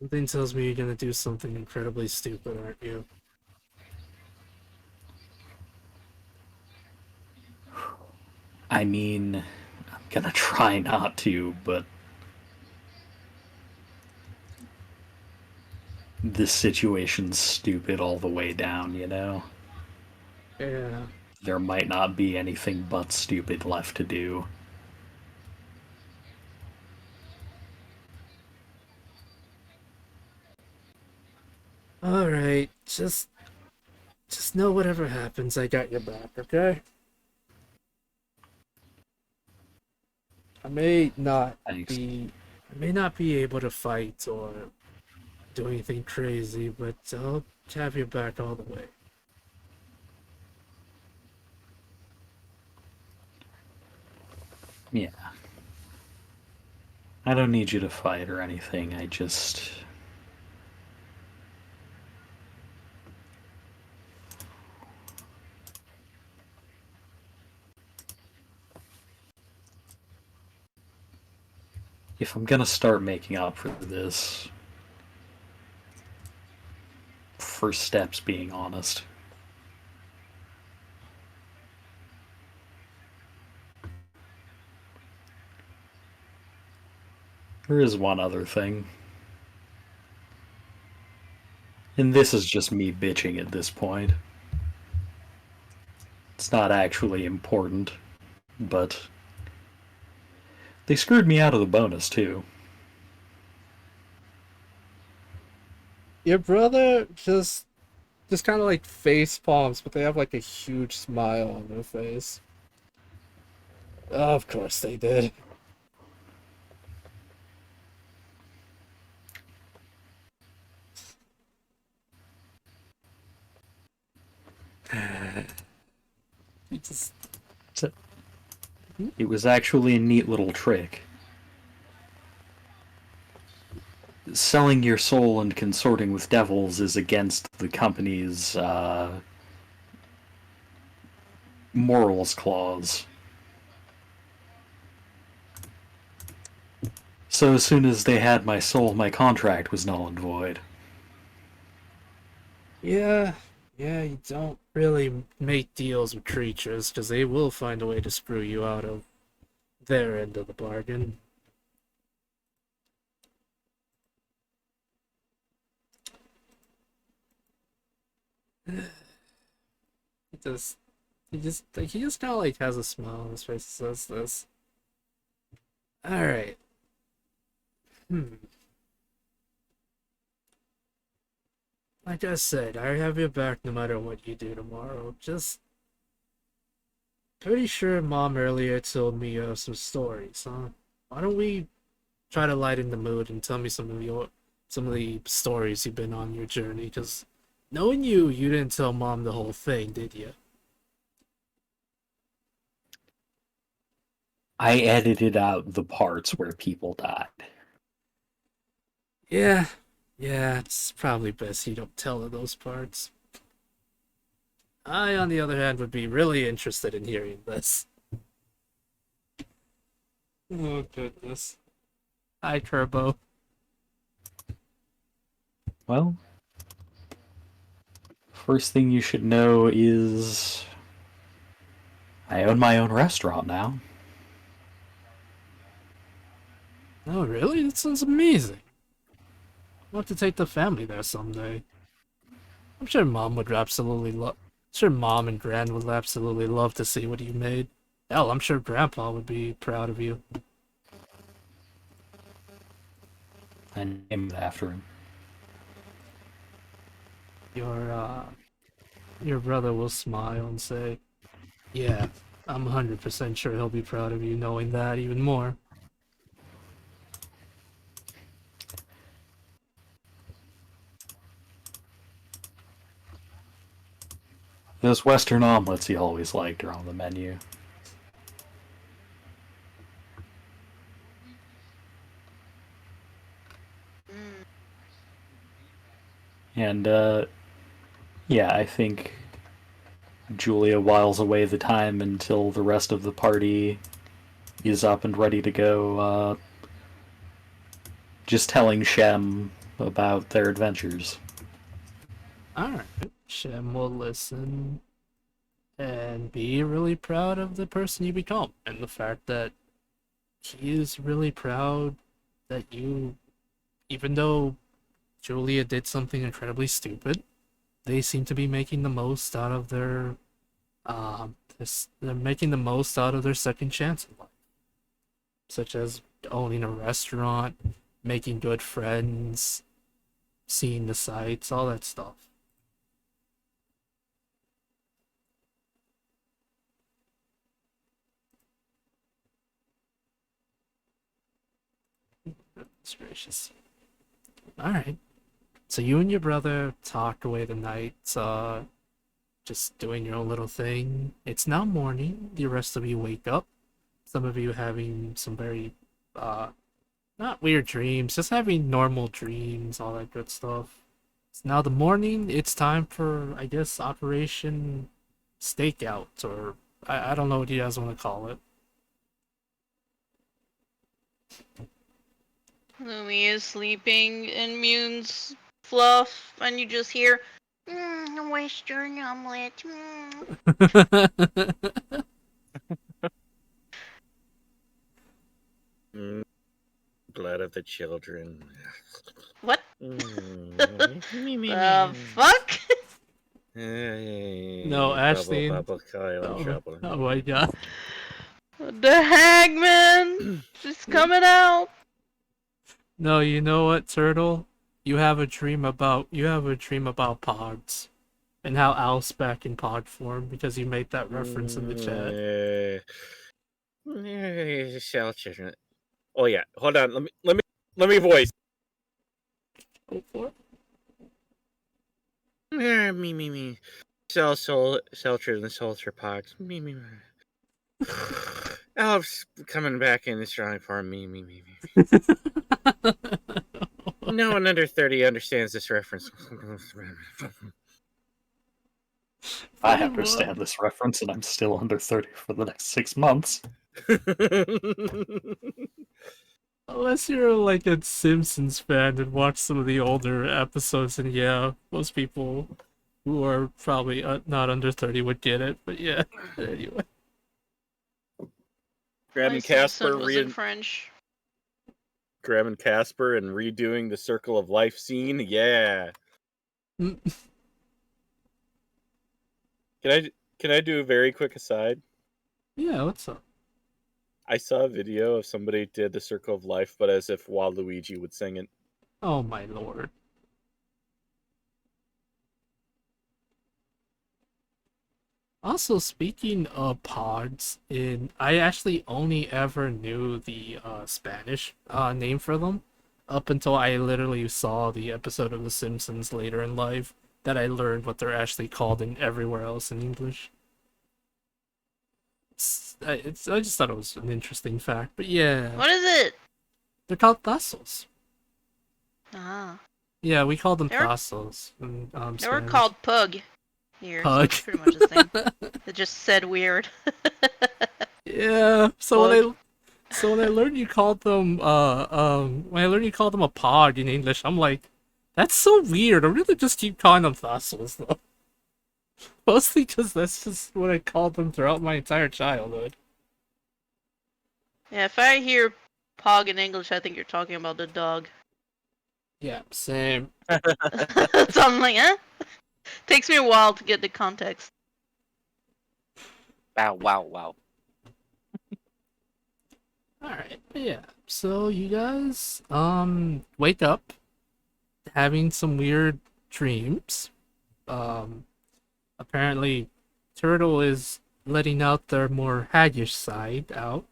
Something tells me you're gonna do something incredibly stupid, aren't you? I mean, I'm gonna try not to, but this situation's stupid all the way down, you know? Yeah. There might not be anything but stupid left to do. Alright, just know whatever happens, I got your back, okay? I may not Thanks. I may not be able to fight or do anything crazy, but I'll have your back all the way. Yeah. I don't need you to fight or anything, I just. If I'm gonna start making up for this, first step's being honest. There is one other thing. And this is just me bitching at this point. It's not actually important, but they screwed me out of the bonus too. Your brother just kind of like face palms, but they have like a huge smile on their face. Of course they did. He just It was actually a neat little trick. Selling your soul and consorting with devils is against the company's morals clause. So as soon as they had my soul, my contract was null and void. yeah, you don't really make deals with creatures because they will find a way to screw you out of their end of the bargain. He just, he just kind of like has a smile on his face and says this. All right. Like I said, I have your back no matter what you do tomorrow. Just pretty sure Mom earlier told me you have some stories, huh? Why don't we try to lighten the mood and tell me some of the stories you've been on your journey? Because knowing you didn't tell Mom the whole thing, did you? I edited out the parts where people died. Yeah, it's probably best you don't tell her those parts. I, on the other hand, would be really interested in hearing this. Oh goodness. Hi, Turbo. Well, first thing you should know is I own my own restaurant now. Oh really? That sounds amazing. We'll have to take the family there someday. I'm sure Mom would absolutely love. Sure, Mom and Gran would absolutely love to see what you made. Hell, I'm sure Grandpa would be proud of you. I named it after him. Your brother will smile and say, "Yeah, I'm 100% sure he'll be proud of you knowing that even more." Those Western omelets he always liked are on the menu. Mm. And, yeah, I think Julia whiles away the time until the rest of the party is up and ready to go, just telling Shem about their adventures. Alright, Shem will listen and be really proud of the person you become, and the fact that he is really proud that you, even though Julia did something incredibly stupid, they seem to be making the most out of their they're making the most out of their second chance in life, such as owning a restaurant, making good friends, seeing the sights, all that stuff. Goodness gracious. Alright. So you and your brother talk away the night, just doing your own little thing. It's now morning. The rest of you wake up. Some of you having some very, not weird dreams, just having normal dreams, all that good stuff. It's now the morning. It's time for, I guess, Operation Stakeout, or I don't know what you guys want to call it. Lumi is sleeping in Mune's fluff, and you just hear, Western omelet. Blood of the children. What? Me. Fuck? No, Ashley. Bubble, Kyle, Oh, trouble. oh my god. The hagman is coming out. No, you know what, Turtle? You have a dream about pods. And how Al's back in pod form because you made that reference in the chat. Shell children. Oh yeah, hold on. Let me voice. Go for it. Me. Cell children, soldier pods. Me. Elf's coming back in strong form. Me. No one under 30 understands this reference. I understand this reference, and I'm still under 30 for the next 6 months. Unless you're like a Simpsons fan and watch some of the older episodes, and yeah, most people who are probably not under 30 would get it, but yeah, anyway. Grabbing Casper, was in French. grabbing Casper and redoing the Circle of Life scene. Yeah. Mm. Can I do a very quick aside? Yeah, what's up? I saw a video of somebody did the Circle of Life, but as if Waluigi would sing it. Oh my lord. Also, speaking of pods, I actually only ever knew the Spanish name for them up until I literally saw the episode of The Simpsons later in life that I learned what they're actually called in everywhere else in English. I just thought it was an interesting fact, but yeah. What is it? They're called tazos. Ah. Yeah, we call them They were- tazos. In, They were Spanish. called pug here. Pug. So it's pretty much the same. It just said weird. Yeah, so when So when I learned you called them when I learned you called them a pog in English, I'm like, that's so weird. I really just keep calling them fossils though. Mostly because that's just what I called them throughout my entire childhood. Yeah, if I hear pog in English, I think you're talking about the dog. Yeah, same. So I'm like, eh? Takes me a while to get the context. Wow. Alright, yeah. So you guys wake up having some weird dreams. Um Apparently Turtle is letting out their more haggish side out.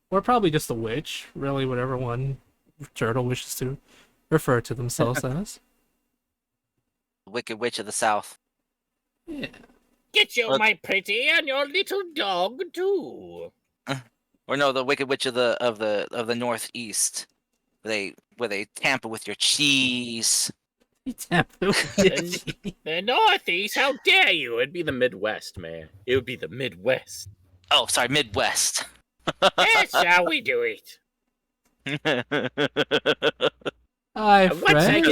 Or probably just a witch, really whatever one Turtle wishes to refer to themselves as. Wicked Witch of the South. Yeah. Get you, Look. my pretty, and your little dog too. Or no, the Wicked Witch of the Northeast. Where they tamper with your cheese. The Northeast, how dare you? It'd be the Midwest, man. It would be the Midwest. Oh, sorry, Midwest. That's how we do it. Hi, And once I Fred.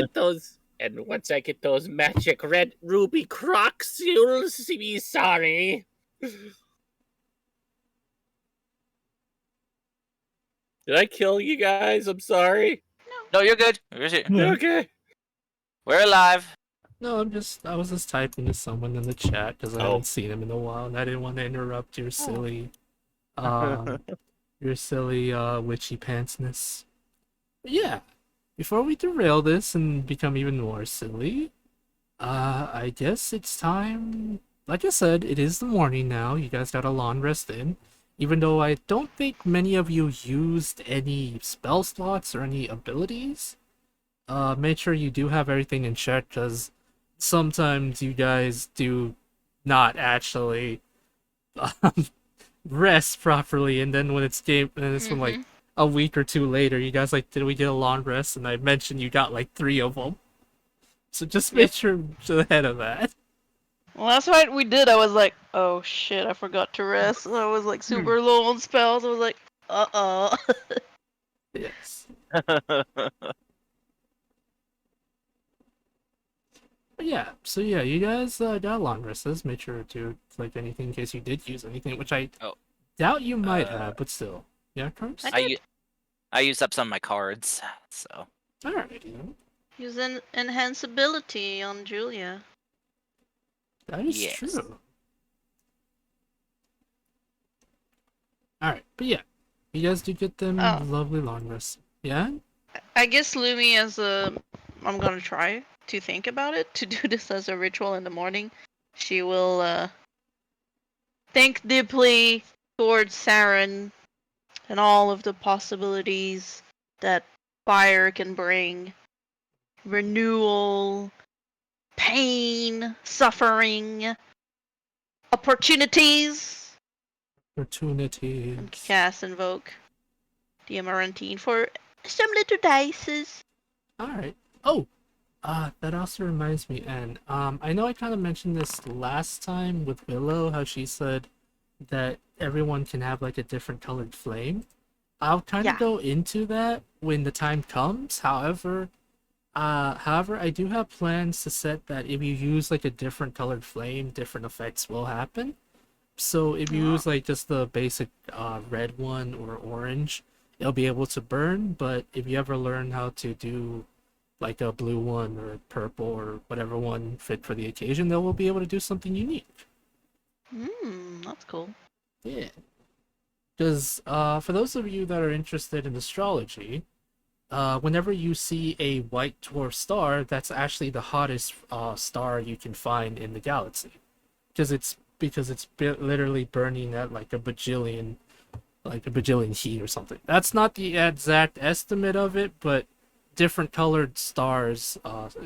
get those magic red ruby crocs, you'll be sorry. Did I kill you guys? I'm sorry. No, you're good. We're here. Okay. We're alive. No, I was just typing to someone in the chat because I Oh. haven't seen him in a while, and I didn't want to interrupt your silly, witchy pantsness. But yeah, before we derail this and become even more silly, I guess it's time. Like I said, it is the morning now. You guys got a long rest in. Even though I don't think many of you used any spell slots or any abilities, make sure you do have everything in check, because sometimes you guys do not actually rest properly, and then when it's when like a week or two later, you guys like, did we get a long rest? And I mentioned you got like 3 of them. So just make sure you're ahead of that. Well, that's what we did. I was like, oh shit, I forgot to rest. I was like super low on spells. I was like, uh-oh. Yes. But yeah, so yeah, you guys got long rests. Make sure to like anything in case you did use anything, which I doubt you might have, but still. Yeah, Carms? I used up some of my cards, so. Alright, Use an enhanceability on Julia. that is Yes. true. Alright, but yeah, you guys do get them lovely long rests. Yeah? I guess Lumi I'm gonna try to think about it, to do this as a ritual in the morning. She will think deeply towards Saren and all of the possibilities that fire can bring. Renewal, pain, suffering, opportunities. Opportunities. And cast Invoke the Amarantine for some little dices. Alright. Oh! That also reminds me, Anne. I know I kind of mentioned this last time with Willow, how she said that everyone can have like a different colored flame. I'll kind of go into that when the time comes. However, I do have plans to set that if you use like a different colored flame, different effects will happen. So if you use like just the basic red one or orange, it'll be able to burn. But if you ever learn how to do like a blue one or purple or whatever one fit for the occasion, they will be able to do something unique. That's cool. Yeah. Because for those of you that are interested in astrology, whenever you see a white dwarf star, that's actually the hottest star you can find in the galaxy, because it's literally burning at like a bajillion heat or something. That's not the exact estimate of it, but different colored stars,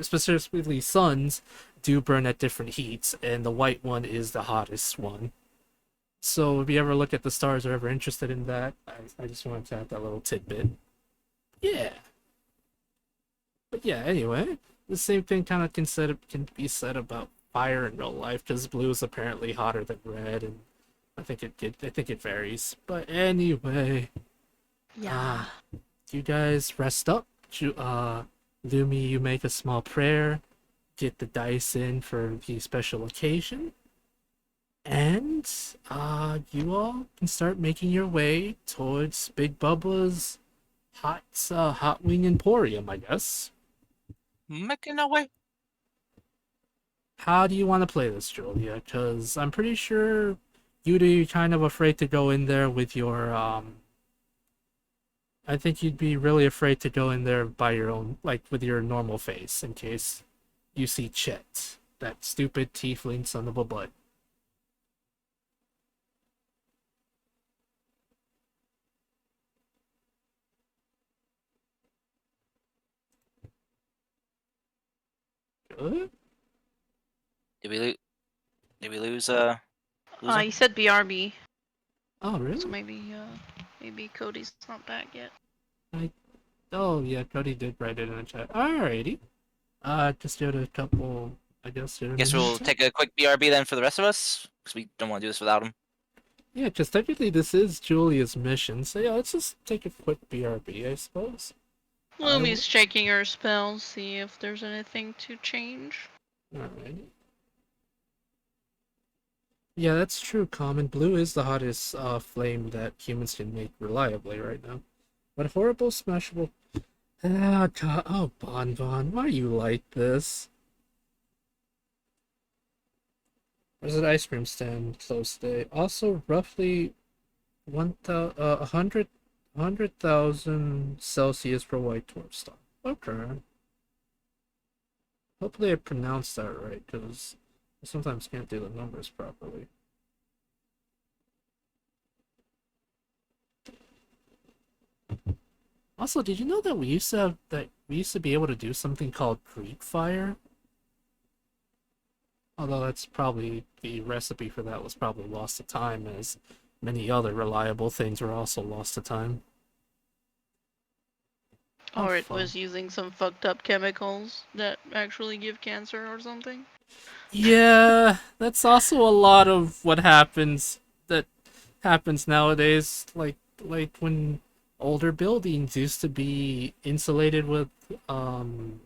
specifically suns, do burn at different heats, and the white one is the hottest one. So if you ever look at the stars or ever interested in that, I just wanted to have that little tidbit. Yeah. But yeah, anyway, the same thing kind of can be said about fire in real life, because blue is apparently hotter than red, and I think it varies. But anyway, Yeah. You guys rest up. Lumi, you make a small prayer, get the dice in for the special occasion, and you all can start making your way towards Big Bubba's hot wing emporium, I guess. Making our way. How do you want to play this, Julia? Because I'm pretty sure you'd be kind of afraid to go in there with your I think you'd be really afraid to go in there by your own, like with your normal face, in case you see Chet, that stupid tiefling son of a butt. Good? Did we lose? Did we lose? Lose You said BRB, Oh, so really? maybe Cody's not back yet. Oh, yeah, Cody did write it in the chat. Alrighty. Just did a couple, I guess. Guess we'll take a quick BRB then for the rest of us, because we don't want to do this without him. Yeah, because technically this is Julia's mission, so yeah, let's just take a quick BRB, I suppose. Lumi's checking her spells, see if there's anything to change. Alrighty. Yeah, that's true, Common. Blue is the hottest flame that humans can make reliably right now. But horrible smashable... Ah, God. Oh, Bonbon, why are you like this? There's an ice cream stand close today. Also, roughly 100,000 Celsius per white dwarf star. Okay. Hopefully I pronounced that right, because I sometimes can't do the numbers properly. Also, did you know that we used to be able to do something called Greek fire? Although that's probably the recipe for that was probably lost to time, as many other reliable things were also lost to time. Or it fun. was using some fucked up chemicals that actually give cancer or something. Yeah, that's also a lot of what happens nowadays. Like when older buildings used to be insulated with asbestos.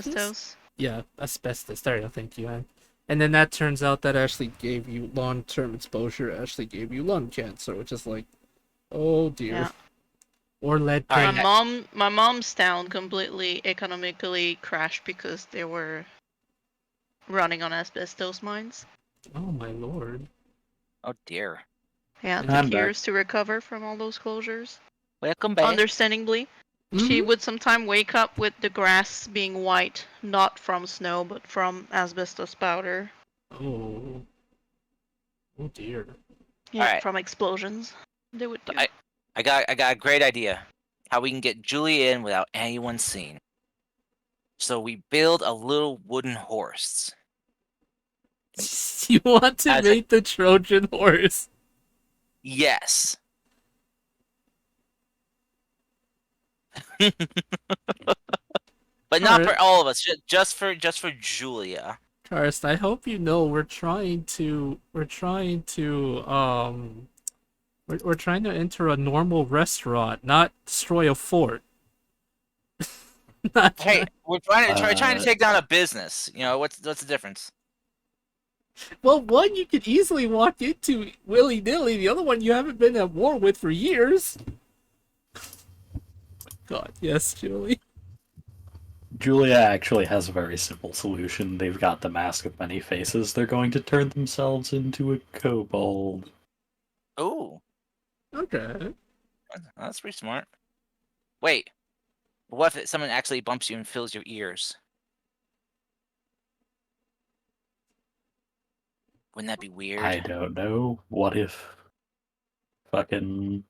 Asbestos. Yeah, asbestos. There you go. Thank you, Anne. And then that turns out that actually gave you long-term exposure. Actually gave you lung cancer, which is like, oh dear. Yeah. Or lead All paint. right. My mom's town completely economically crashed because they were running on asbestos mines. Oh my lord. Oh dear. Yeah, it I'm took back. years to recover from all those closures. Welcome back. Understandably, she would sometime wake up with the grass being white, not from snow, but from asbestos powder. Oh. Oh dear. Yeah, Alright. from explosions. They would do. I got a great idea. How we can get Julie in without anyone seeing. So we build a little wooden horse. You want to As a- make the Trojan horse? Yes. But not for all of us. Just for Julia. Karst, I hope you know we're trying to enter a normal restaurant, not destroy a fort. Not Hey, we're trying to take down a business. You know what's the difference? Well, one you could easily walk into willy-nilly, the other one you haven't been at war with for years. God, yes, Julie. Julia actually has a very simple solution. They've got the mask of many faces. They're going to turn themselves into a kobold. Ooh, Okay. that's pretty smart. Wait, what if someone actually bumps you and fills your ears? Wouldn't that be weird? I don't know. What if fucking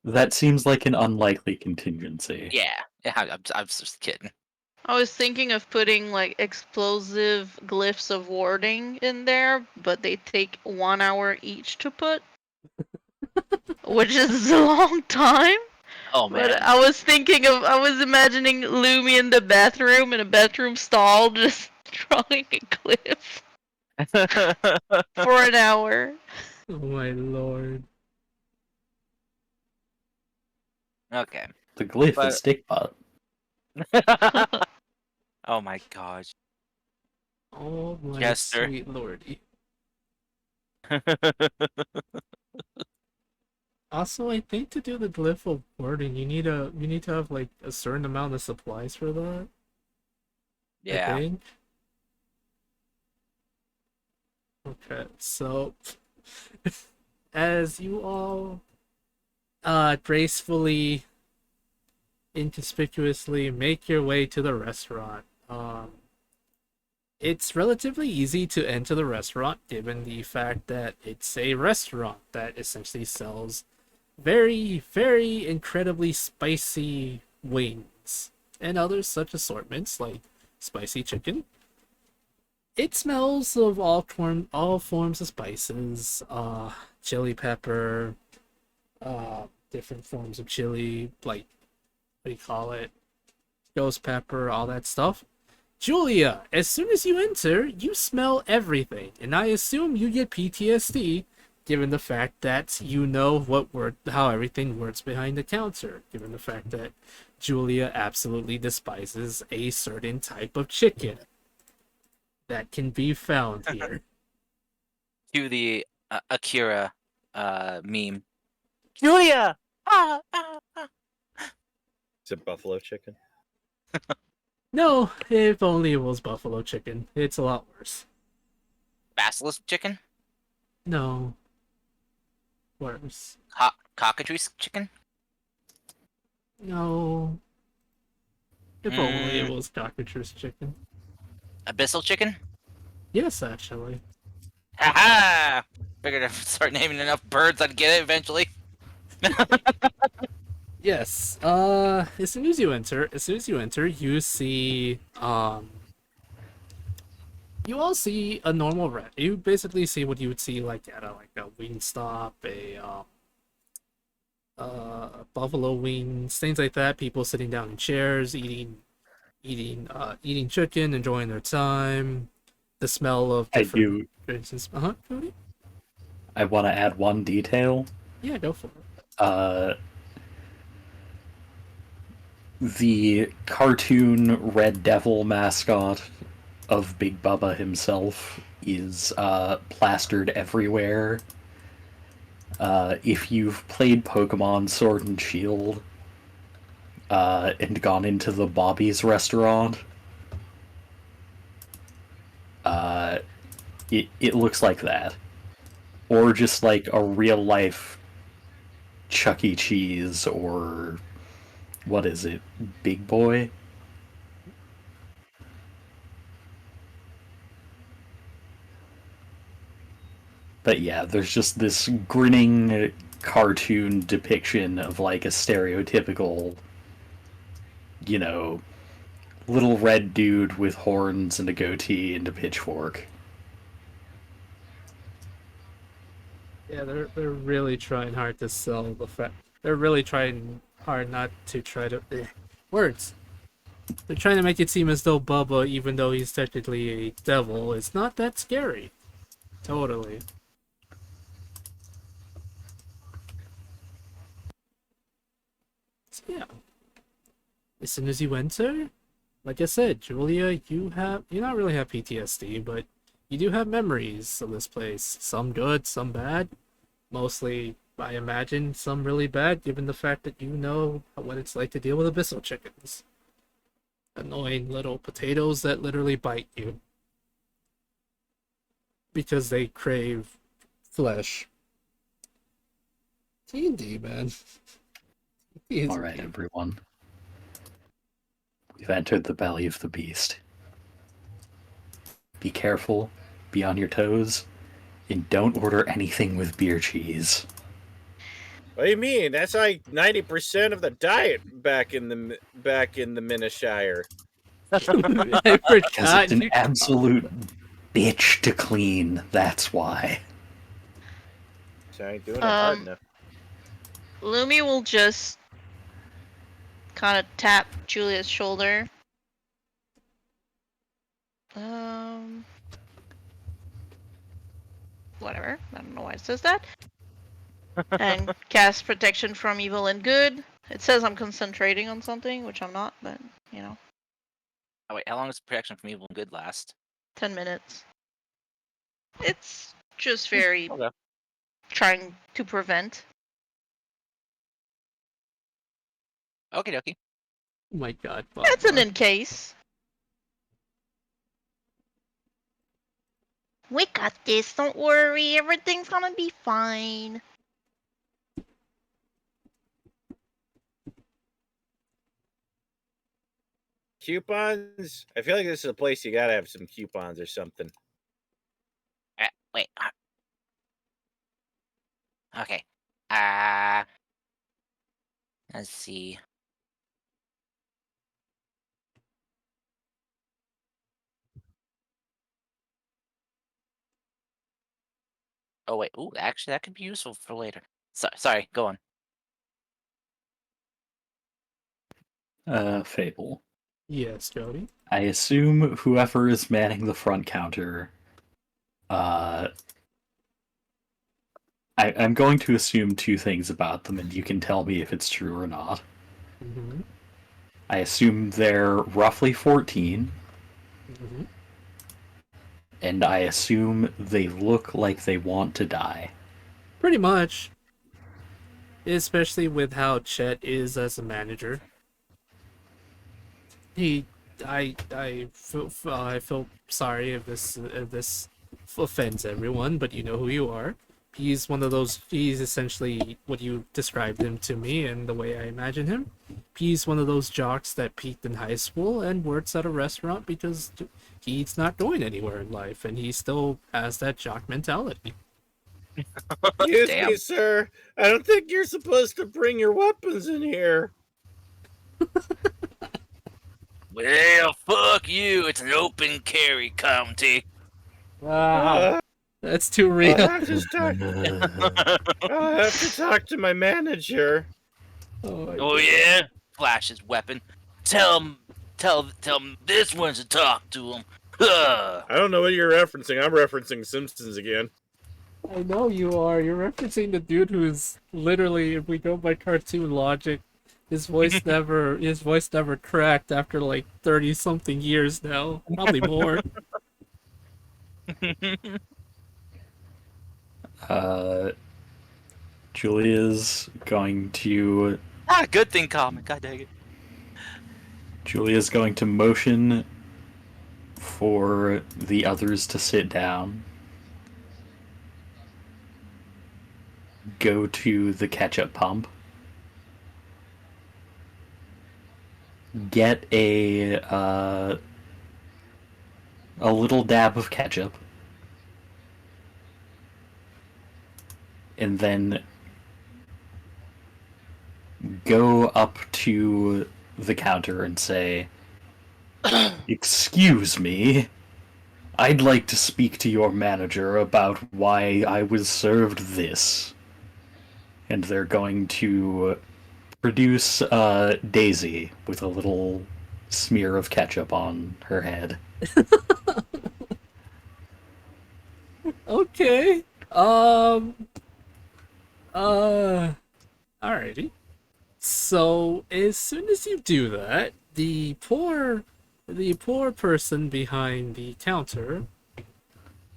that seems like an unlikely contingency. Yeah, I was just kidding. I was thinking of putting like explosive glyphs of warding in there, but they take 1 hour each to put, which is a long time. Oh man. But I was imagining Lumi in the bathroom, in a bathroom stall, just Drawing a cliff for an hour. Oh my lord. Okay. The glyph But- is dick butt. Oh my gosh. Oh my Jester. sweet lordy. Also, I think to do the glyph of wording, you need to have like a certain amount of supplies for that. I Yeah. think. Okay, so as you all gracefully, inconspicuously make your way to the restaurant, it's relatively easy to enter the restaurant given the fact that it's a restaurant that essentially sells very, very incredibly spicy wings and other such assortments like spicy chicken. It smells of all forms of spices, chili pepper, different forms of chili, like what do you call it, ghost pepper, all that stuff. Julia, as soon as you enter, you smell everything, and I assume you get PTSD, given the fact that you know how everything works behind the counter, given the fact that Julia absolutely despises a certain type of chicken that can be found here. To the Akira meme. Julia! Ah, ah, ah. Is it buffalo chicken? No, if only it was buffalo chicken. It's a lot worse. Basilisk chicken? No. Worse. Cockatrice chicken? No. If only it Mm. was cockatrice chicken. Abyssal chicken? Yes, actually. Haha! Figured if I start naming enough birds, I'd get it eventually. Yes. As soon as you enter, you see you all see a normal rat. You basically see what you would see like at a wing stop, buffalo wings, things like that. People sitting down in chairs, eating chicken, enjoying their time. The smell of I different do. drinks. Cody? I want to add one detail. Yeah, go for it. The cartoon Red Devil mascot of Big Bubba himself is plastered everywhere. If you've played Pokemon Sword and Shield and gone into the Bobby's restaurant, it looks like that. Or just like a real life Chuck E. Cheese or what is it? Big Boy? But yeah, there's just this grinning cartoon depiction of like a stereotypical, you know, little red dude with horns and a goatee and a pitchfork. Yeah, they're really trying hard to sell the fact. They're really trying hard not to try to words. They're trying to make it seem as though Bubba, even though he's technically a devil, is not that scary. Totally. So yeah. As soon as you enter, like I said, Julia, you not really have PTSD, but you do have memories of this place. Some good, some bad. Mostly, I imagine, some really bad, given the fact that you know what it's like to deal with abyssal chickens. Annoying little potatoes that literally bite you. Because they crave flesh. D&D, man. Alright, everyone. We've entered the belly of the beast. Be careful, be on your toes, and don't order anything with beer cheese. What do you mean? That's like 90% of the diet back in the Minishire. I Because forgot. it's an absolute bitch to clean, that's why. So I ain't doing it hard enough. Lumi will just kind of tap Julia's shoulder. Whatever. I don't know why it says that. And cast protection from evil and good. It says I'm concentrating on something, which I'm not, but you know, Oh wait, how long does protection from evil and good last? 10 minutes. It's just very Okay. trying to prevent. Okie dokie. Oh my god, It's an Barbara. in case. We got this. Don't worry. Everything's gonna be fine. Coupons? I feel like this is a place you gotta have some coupons or something. Wait. Okay. Let's see. Oh wait. Ooh, actually, that could be useful for later. Sorry. Go on. Fable. Yes, Jody. I assume whoever is manning the front counter, I'm going to assume two things about them, and you can tell me if it's true or not. Mm-hmm. I assume they're roughly 14, Mm-hmm. and I assume they look like they want to die. Pretty much. Especially with how Chet is as a manager. I feel sorry if this offends everyone, but you know who you are. He's one of those. He's essentially what you described him to me, and the way I imagine him. He's one of those jocks that peaked in high school and works at a restaurant because he's not going anywhere in life, and he still has that jock mentality. Excuse Damn. me, sir. I don't think you're supposed to bring your weapons in here. Well, fuck you. It's an open carry county. Wow, Uh, that's too I'll real. have to talk to my manager. Oh, my Oh God. yeah. Flash his weapon. Tell him this one's to talk to him. Huh. I don't know what you're referencing. I'm referencing Simpsons again. I know you are. You're referencing the dude who's literally, if we go by cartoon logic, his voice never cracked after like 30 something years now. Probably more. Julia's going to Good thing, comic. God dang it. Julia's going to motion for the others to sit down. Go to the ketchup pump. Get a little dab of ketchup. And then go up to the counter and say, "Excuse me, I'd like to speak to your manager about why I was served this." And they're going to produce Daisy with a little smear of ketchup on her head. Okay. Alrighty. So as soon as you do that, the poor person behind the counter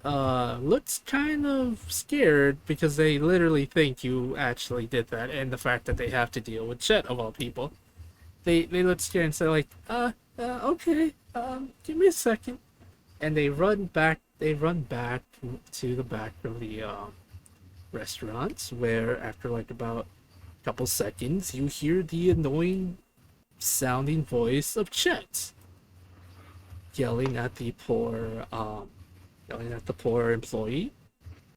looks kind of scared because they literally think you actually did that, and the fact that they have to deal with Chet of all people. They look scared and say like, okay, give me a second. And they run back to the back of the restaurant, where after like about a couple seconds you hear the annoying sounding voice of Chet yelling at the poor employee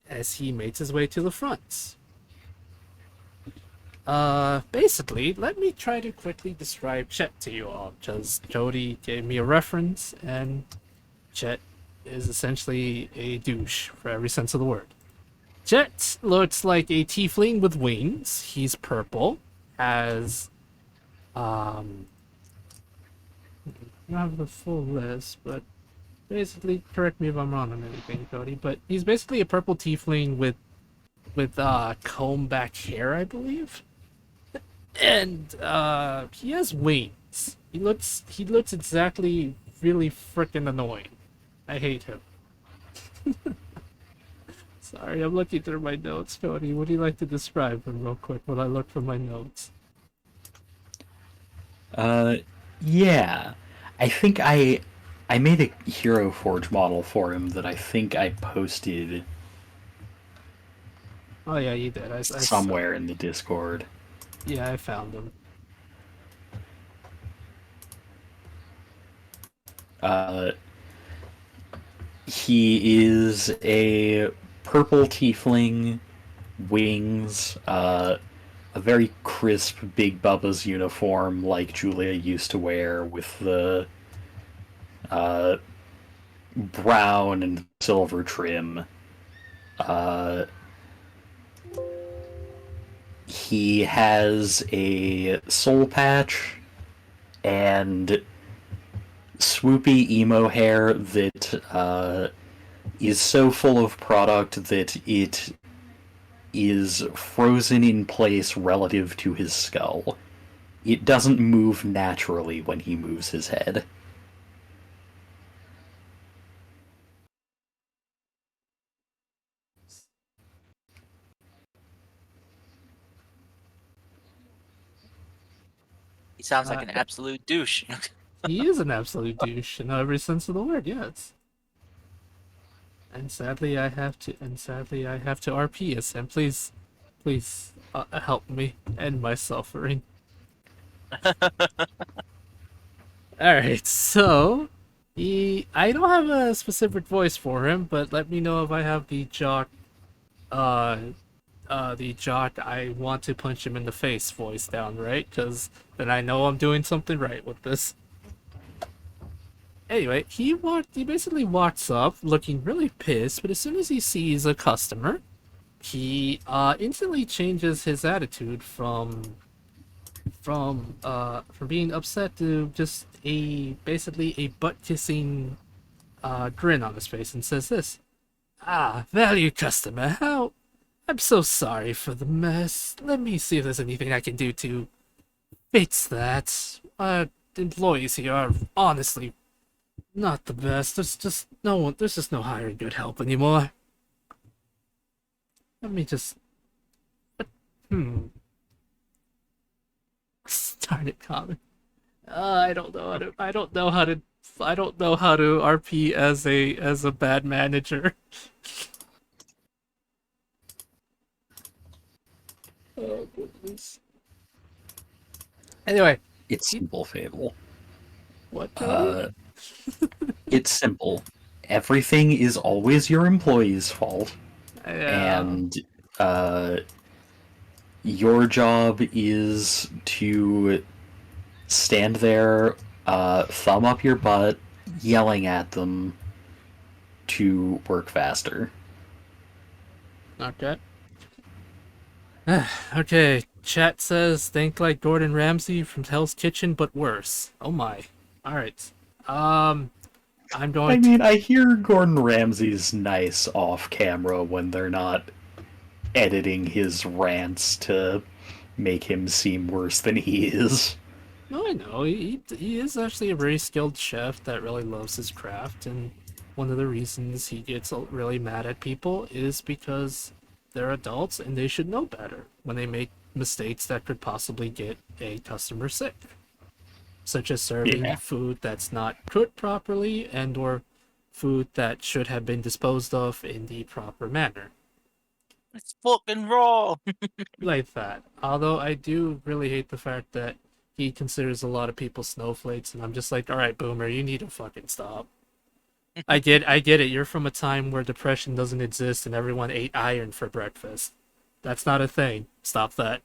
as he makes his way to the front. Basically, let me try to quickly describe Chet to you all, because Jody gave me a reference, and Chet is essentially a douche for every sense of the word. Chet looks like a tiefling with wings. He's purple, has, I don't have the full list, but basically, correct me if I'm wrong on anything, Cody, but he's basically a purple tiefling with comb back hair, I believe. And he has wings. He looks exactly really freaking annoying. I hate him. Sorry, I'm looking through my notes, Cody. Would you like to describe him real quick while I look for my notes? Yeah. I think I made a Hero Forge model for him that I think I posted Oh yeah, you did. I saw. somewhere in the Discord. Yeah, I found him. He is a purple tiefling, wings, a very crisp Big Bubba's uniform like Julia used to wear with the uh, brown and silver trim. He has a soul patch and swoopy emo hair that is so full of product that it is frozen in place relative to his skull. It doesn't move naturally when he moves his head. He sounds like an absolute douche. He is an absolute douche in every sense of the word. Yes. And sadly, I have to. RP us. And please, help me end my suffering. Alright, so I don't have a specific voice for him, but let me know if I have the jock I want to punch him in the face voice down, right? Because then I know I'm doing something right with this. Anyway, he basically walks up looking really pissed, but as soon as he sees a customer, he instantly changes his attitude from being upset to just basically a butt kissing grin on his face and says this: "Ah, valued customer, how I'm so sorry for the mess. Let me see if there's anything I can do to fix that. Employees here are honestly not the best. There's just no hiring good help anymore. Let me just start it comment. I don't know how to RP as a bad manager. Oh goodness. Anyway, It's simple, Fable. what? It's simple. Everything is always your employee's fault, Yeah. and your job is to stand there, thumb up your butt, yelling at them to work faster. Okay. Okay, chat says think like Gordon Ramsay from Hell's Kitchen, but worse. Oh my. Alright. I'm going to... I hear Gordon Ramsay's nice off camera when they're not editing his rants to make him seem worse than he is. No, I know. He is actually a very skilled chef that really loves his craft, and one of the reasons he gets really mad at people is because they're adults and they should know better when they make mistakes that could possibly get a customer sick, such as serving food that's not cooked properly and or food that should have been disposed of in the proper manner. It's fucking raw. Like that. Although I do really hate the fact that he considers a lot of people snowflakes, and I'm just like, all right, Boomer, you need to fucking stop. I get it. You're from a time where depression doesn't exist and everyone ate iron for breakfast. That's not a thing. Stop that.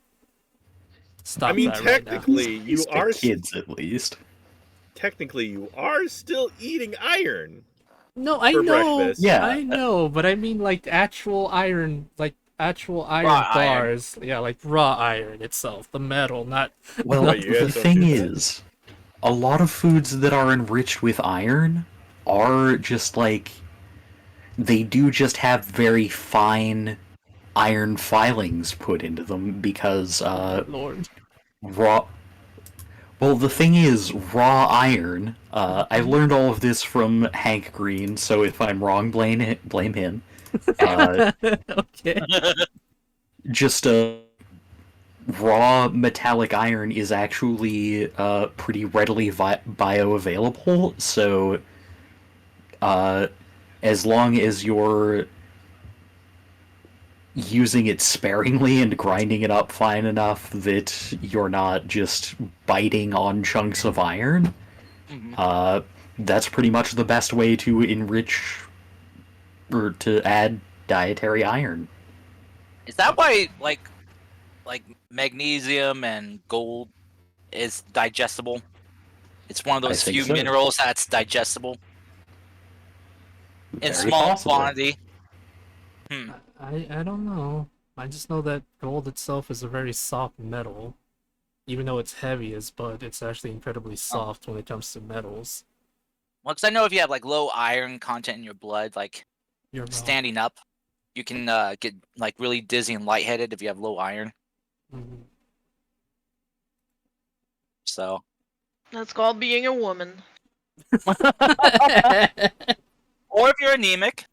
Stop I mean, that right now. technically, you are kids at least. Technically, you are still eating iron. No, I for know. breakfast. Yeah. I know, but I mean like actual iron, Raw bars. Iron. Yeah, like raw iron itself, the metal, not. Well, What, you the guys don't thing do that? is, a lot of foods that are enriched with iron are just like they do just have very fine iron filings put into them because Lord. raw. Well, the thing is, raw iron. I learned all of this from Hank Green, so if I'm wrong, blame him. Okay. Just raw metallic iron is actually pretty readily bioavailable. So, as long as you're using it sparingly and grinding it up fine enough that you're not just biting on chunks of iron, Mhm. that's pretty much the best way to enrich or to add dietary iron. Is that why like magnesium and gold is digestible? It's one of I those think few so. minerals that's digestible in Very small possible. quantity. Hmm. I don't know. I just know that gold itself is a very soft metal, even though it's heaviest, but it's actually incredibly Oh. soft when it comes to metals. Well, because I know if you have like low iron content in your blood, like You're wrong. standing up, you can get like really dizzy and lightheaded if you have low iron. Mhm. So That's called being a woman. or if you're anemic.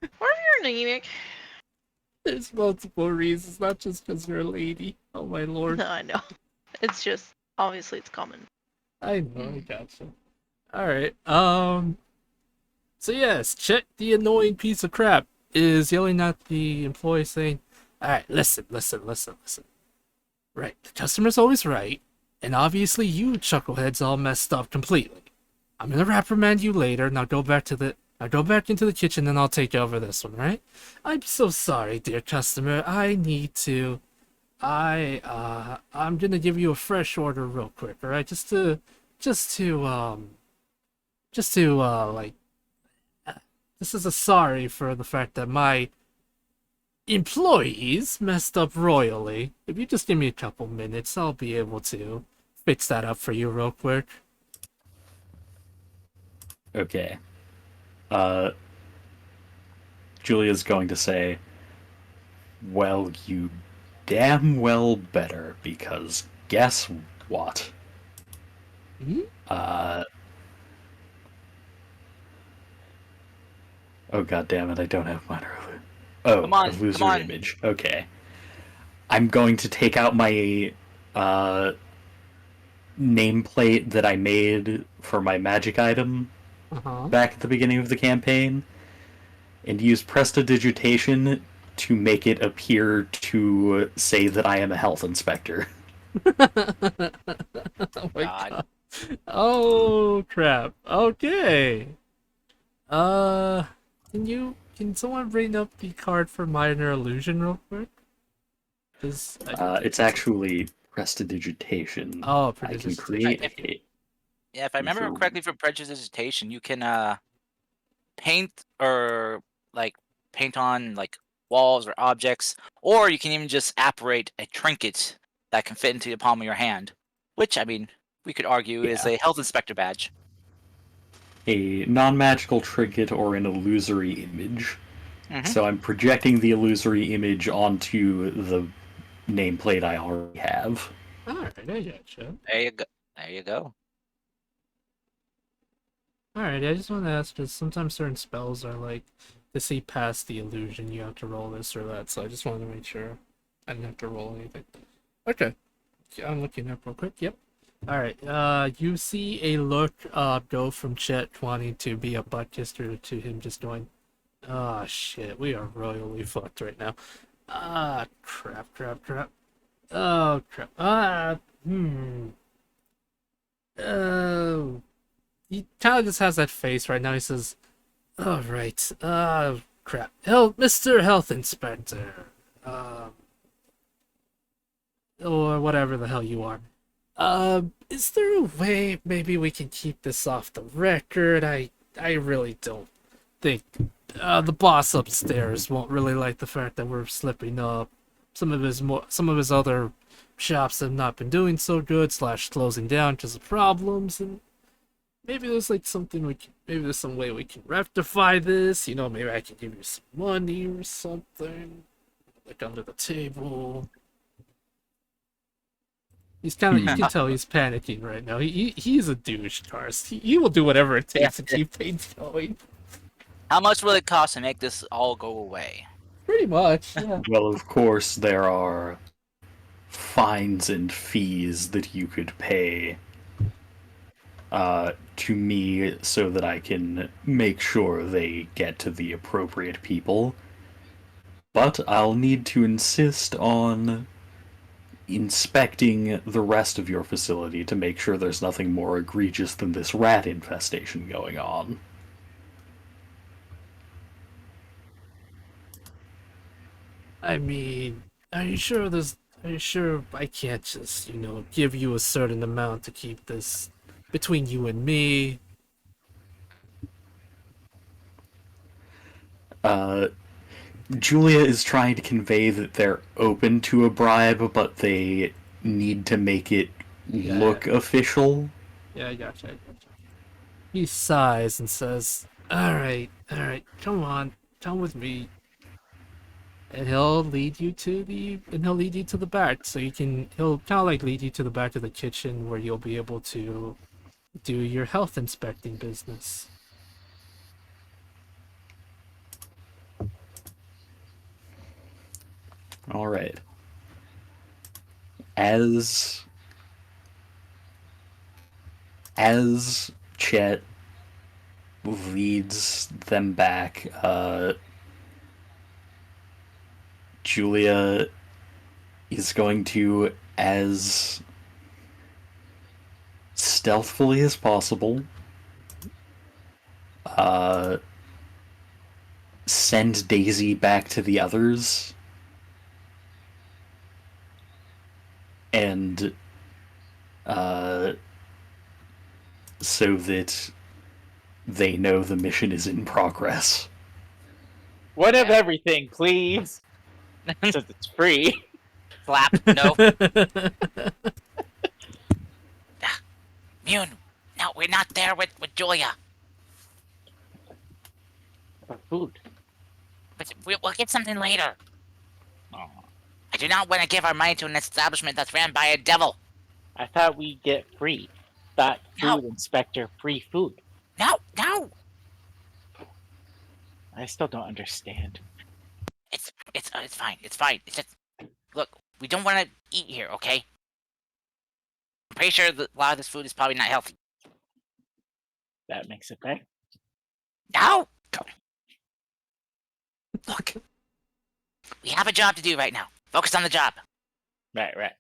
Or if you're anemic. There's multiple reasons, not just because you're a lady. Oh my lord. No, I know. It's just obviously it's common. I know, I Mm. gotcha. Alright, so yes, Chet, the annoying piece of crap, is yelling at the employee saying, alright, listen. Right, the customer's always right, and obviously you chuckleheads all messed up completely. I'm gonna reprimand you later, now go back into the kitchen and I'll take over this one, right? I'm so sorry, dear customer, I'm gonna give you a fresh order real quick, alright? Like, this is a sorry for the fact that my employees messed up royally. If you just give me a couple minutes, I'll be able to fix that up for you real quick. Okay. Uh, Julia's going to say, well, you damn well better, because guess what? Hmm? Uh, oh god damn it, I don't have mine earlier. Oh, Come on, illusory come on. image. Okay. I'm going to take out my uh, nameplate that I made for my magic item Uh-huh. back at the beginning of the campaign and use prestidigitation to make it appear to say that I am a health inspector. Oh my God. god. Oh crap. Okay. Uh can someone bring up the card for minor illusion real quick? Cause It's actually prestidigitation. Oh, I can prestidigitation. create If, a yeah, if I remember ether. correctly, for prestidigitation, you can paint or like paint on like walls or objects, or you can even just apparate a trinket that can fit into the palm of your hand, which I mean we could argue is Yeah. a health inspector badge. A non-magical trinket or an illusory image. Mm-hmm. So I'm projecting the illusory image onto the nameplate I already have. Alright, I gotcha. There you go. There you go. Alright, I just want to ask because sometimes certain spells are like to see past the illusion, you have to roll this or that, so I just wanted to make sure I didn't have to roll anything. Okay. I'm looking up real quick. Yep. Alright, you see a look go from Chet wanting to be a butt kisser to him just going, ah, shit, we are royally fucked right now. Ah, crap. Oh, crap. Oh. He kind of just has that face right now. He says, all right, crap. Mr. Health Inspector. Or whatever the hell you are. Is there a way maybe we can keep this off the record? I really don't think the boss upstairs won't really like the fact that we're slipping up. Some of his other shops have not been doing so good / closing down because of problems, and maybe there's like something we can, maybe there's some way we can rectify this. You know, maybe I can give you some money or something, like under the table. He's kind of, you can tell he's panicking right now. He's a douche, Cars. He will do whatever it takes to keep things going. How much will it cost to make this all go away? Pretty much, yeah. Well, of course, there are fines and fees that you could pay to me so that I can make sure they get to the appropriate people. But I'll need to insist on inspecting the rest of your facility to make sure there's nothing more egregious than this rat infestation going on. I mean, are you sure I can't just, give you a certain amount to keep this between you and me? Julia is trying to convey that they're open to a bribe, but they need to make it look official. Yeah, I gotcha. He sighs and says, Alright, come on, come with me. And he'll lead you to the back, so he'll kind of like lead you to the back of the kitchen where you'll be able to do your health inspecting business. All right. As Chet leads them back, Julia is going to, as stealthily as possible, send Daisy back to the others, and so that they know the mission is in progress. One of everything, please. Since it's free. Flap, no. Mune, no, we're not there with Julia. For food. But we'll get something later. I do not want to give our money to an establishment that's ran by a devil. I thought we'd get free. Thought No. food inspector free food. No. I still don't understand. It's fine. It's fine. It's just, look, we don't want to eat here, okay? I'm pretty sure that a lot of this food is probably not healthy. That makes it better. No! Look, we have a job to do right now. Focus on the job. Right.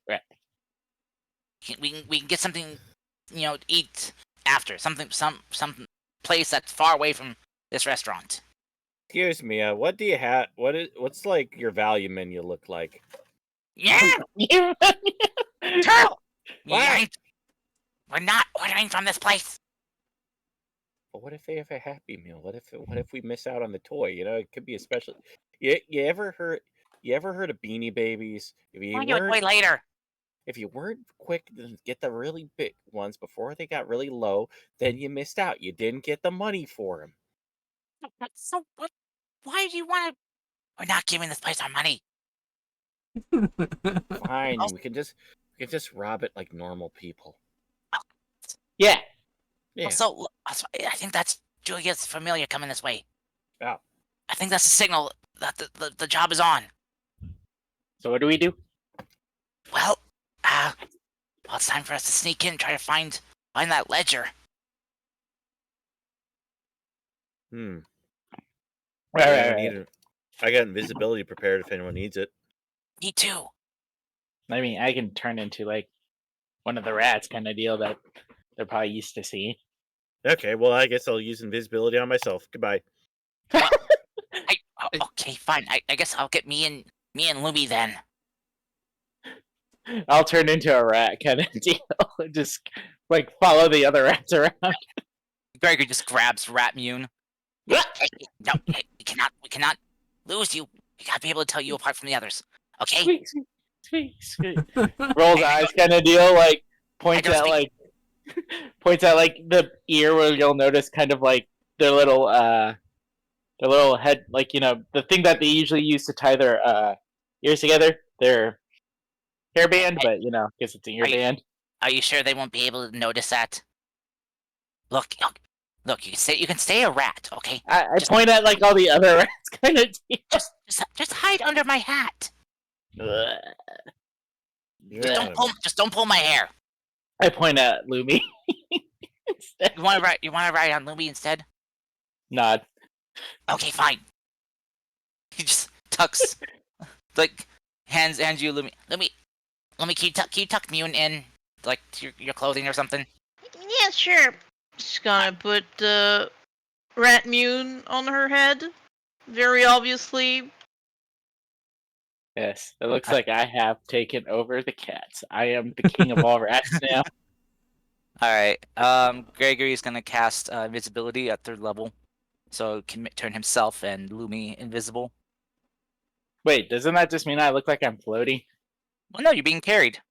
We can get something, to eat after. Some place that's far away from this restaurant. Excuse me, what do you have? What's like your value menu look like? Yeah! Turtle! What? We're not ordering from this place. But what if they have a Happy Meal? What if we miss out on the toy? It could be a special. You ever heard of Beanie Babies? We'll do a toy later. If you weren't quick to get the really big ones before they got really low, then you missed out. You didn't get the money for them. So what? Why do you want to? We're not giving this place our money. Fine, we can just rob it like normal people. Yeah. Yeah. So I think that's Julia's familiar coming this way. Oh. I think that's a signal that the job is on. So what do we do? Well, it's time for us to sneak in and try to find that ledger. Right. I got invisibility prepared if anyone needs it. Me too. I mean, I can turn into like one of the rats kind of deal that they're probably used to seeing. Okay, well, I guess I'll use invisibility on myself. Goodbye. Okay, fine. I guess I'll get me and Luby then. I'll turn into a rat kind of deal. Just like follow the other rats around. Gregor just grabs Rat Mune. No, we cannot lose you. We gotta be able to tell you apart from the others. Okay? Squeak. Rolls eyes kind of deal, like points I don't at think- like points out like the ear where you'll notice kind of like their little head, like the thing that they usually use to tie their ears together, their hairband, but guess it's an Are you- earband. Are you sure they won't be able to notice that? Look. You can stay a rat, okay? I point at like all the other rats, kind of. Just hide under my hat. You Just don't pull my hair. I point at Lumi. Instead. You want to ride on Lumi instead? Nod. Okay, fine. He just tucks, like, hands you Lumi. Lumi, can you tuck Mune in, like, to your clothing or something? Yeah, sure. Just gonna put Rat Mune on her head. Very obviously. Yes, it looks like I have taken over the cats. I am the king of all rats now. Alright, Gregory's gonna cast invisibility at 3rd level, so can turn himself and Lumi invisible. Wait, doesn't that just mean I look like I'm floating? Well, no, you're being carried.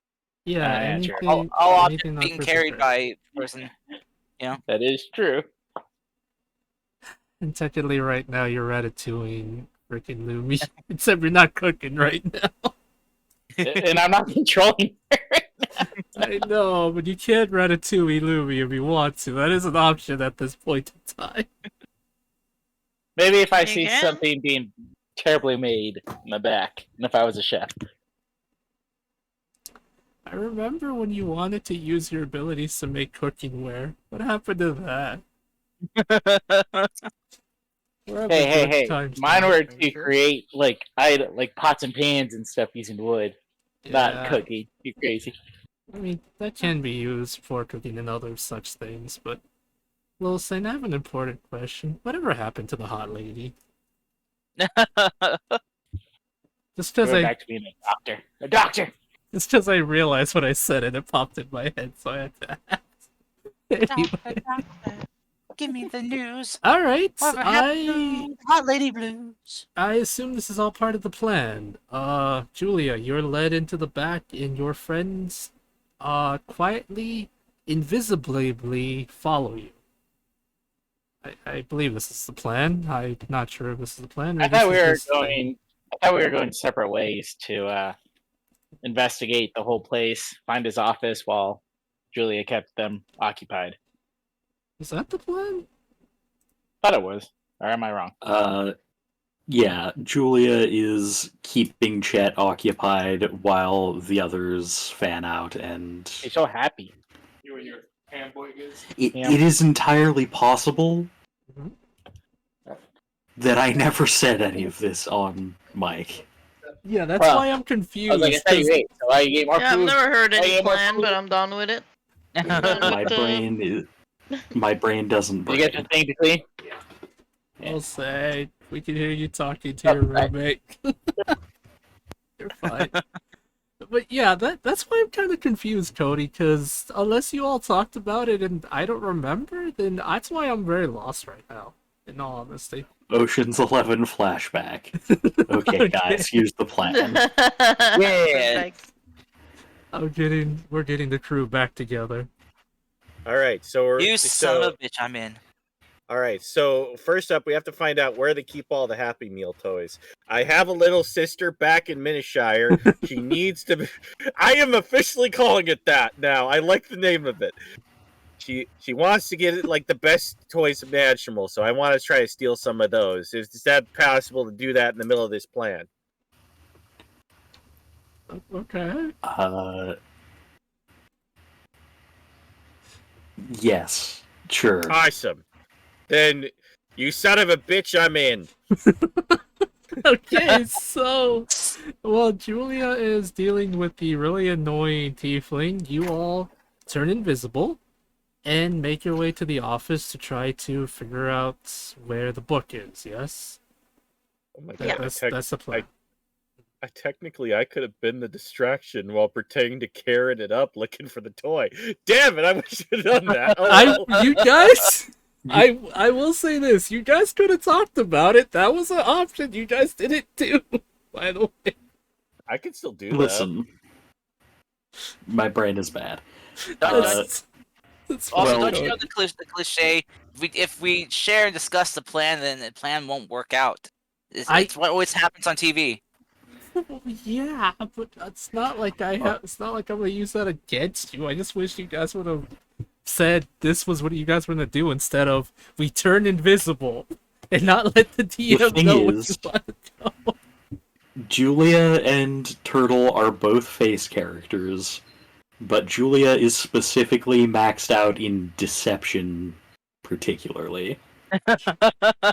Yeah, Yeah, anything, sure. I'll opt anything in not being for carried secret. by a person. That is true. And technically, right now you're ratatouille freaking Lumi. Except you're not cooking right now. And I'm not controlling her. I know, but you can't ratatouille Lumi if you want to. That is an option at this point in time. Maybe if I You see can. something being terribly made in the back, and if I was a chef. I remember when you wanted to use your abilities to make cooking ware. What happened to that? Where have the good Hey! times Mine gone? were Are you to sure? create like pots and pans and stuff using wood, not Yeah, cooking. You crazy? I mean, that can be used for cooking and other such things, but... Wilson, I have an important question. Whatever happened to the hot lady? Just because We're I back to being a doctor. A doctor. It's just I realized what I said and it popped in my head, so I had to ask. Anyway. Give me the news. Alright, Whatever happened to Hot Lady Blues? I assume this is all part of the plan. Julia, you're led into the back and your friends, quietly, invisibly follow you. I believe this is the plan. I'm not sure if this is the plan. I thought we were going separate ways to investigate the whole place, find his office while Julia kept them occupied. Is that the plan? Thought it was. Or am I wrong? Yeah, Julia is keeping Chet occupied while the others fan out, and He's so happy. You and your fanboy is. Yeah. it is entirely possible Mhm. that I never said any of this on mic. Yeah, that's Well, why I'm I confused. was like, I thought you 'cause- ate, so why you get more Yeah, I've food? never heard any yeah, more plan, food. but I'm done with it. My brain doesn't Did you get brain. the thing to clean? I'll say we can hear you talking to your roommate. You're fine. But yeah, that's why I'm kind of confused, Cody, because unless you all talked about it and I don't remember, then that's why I'm very lost right now, in all honesty. Ocean's 11 flashback. Okay, Okay. guys, here's the plan. Perfect. We're getting the crew back together. All right, so we're You son of a bitch, I'm in. All right, so first up, we have to find out where they keep all the Happy Meal toys. I have a little sister back in Minishire. She needs to be... I am officially calling it that now. I like the name of it. She wants to get it like the best toys imaginable, so I want to try to steal some of those. Is that possible to do that in the middle of this plan? Okay. Yes, sure. Awesome. Then, you son of a bitch, I'm in. Okay, so while Julia is dealing with the really annoying tiefling, you all turn invisible and make your way to the office to try to figure out where the book is, yes? Oh my That- god, that's the plan. I technically I could have been the distraction while pretending to carrot it up looking for the toy. Damn it, I wish I'd done that. Oh, well. You guys, I will say this, you guys could have talked about it. That was an option. You guys didn't do, by the way. I could still do that. Listen, my brain is bad. That's- That's Also, Well, don't you know the cliche? If we share and discuss the plan, then the plan won't work out. It's what always happens on TV. Well, yeah, but it's not like it's not like I'm gonna use that against you. I just wish you guys would have said this was what you guys were gonna do instead of we turn invisible and not let the DM thing know what is- you want to go. Julia and Turtle are both face characters, but Julia is specifically maxed out in deception, particularly.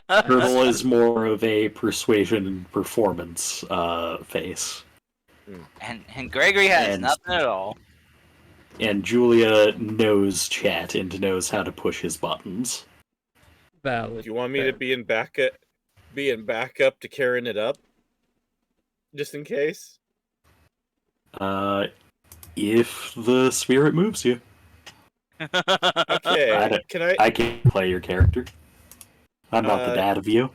Turtle is more of a persuasion and performance face. And Gregory has And- nothing at all. And Julia knows chat and knows how to push his buttons. Valid. Do you want me to be in backup to carrying it up? Just in case? If the spirit moves you. Okay. I can't play your character. I'm not the dad of you.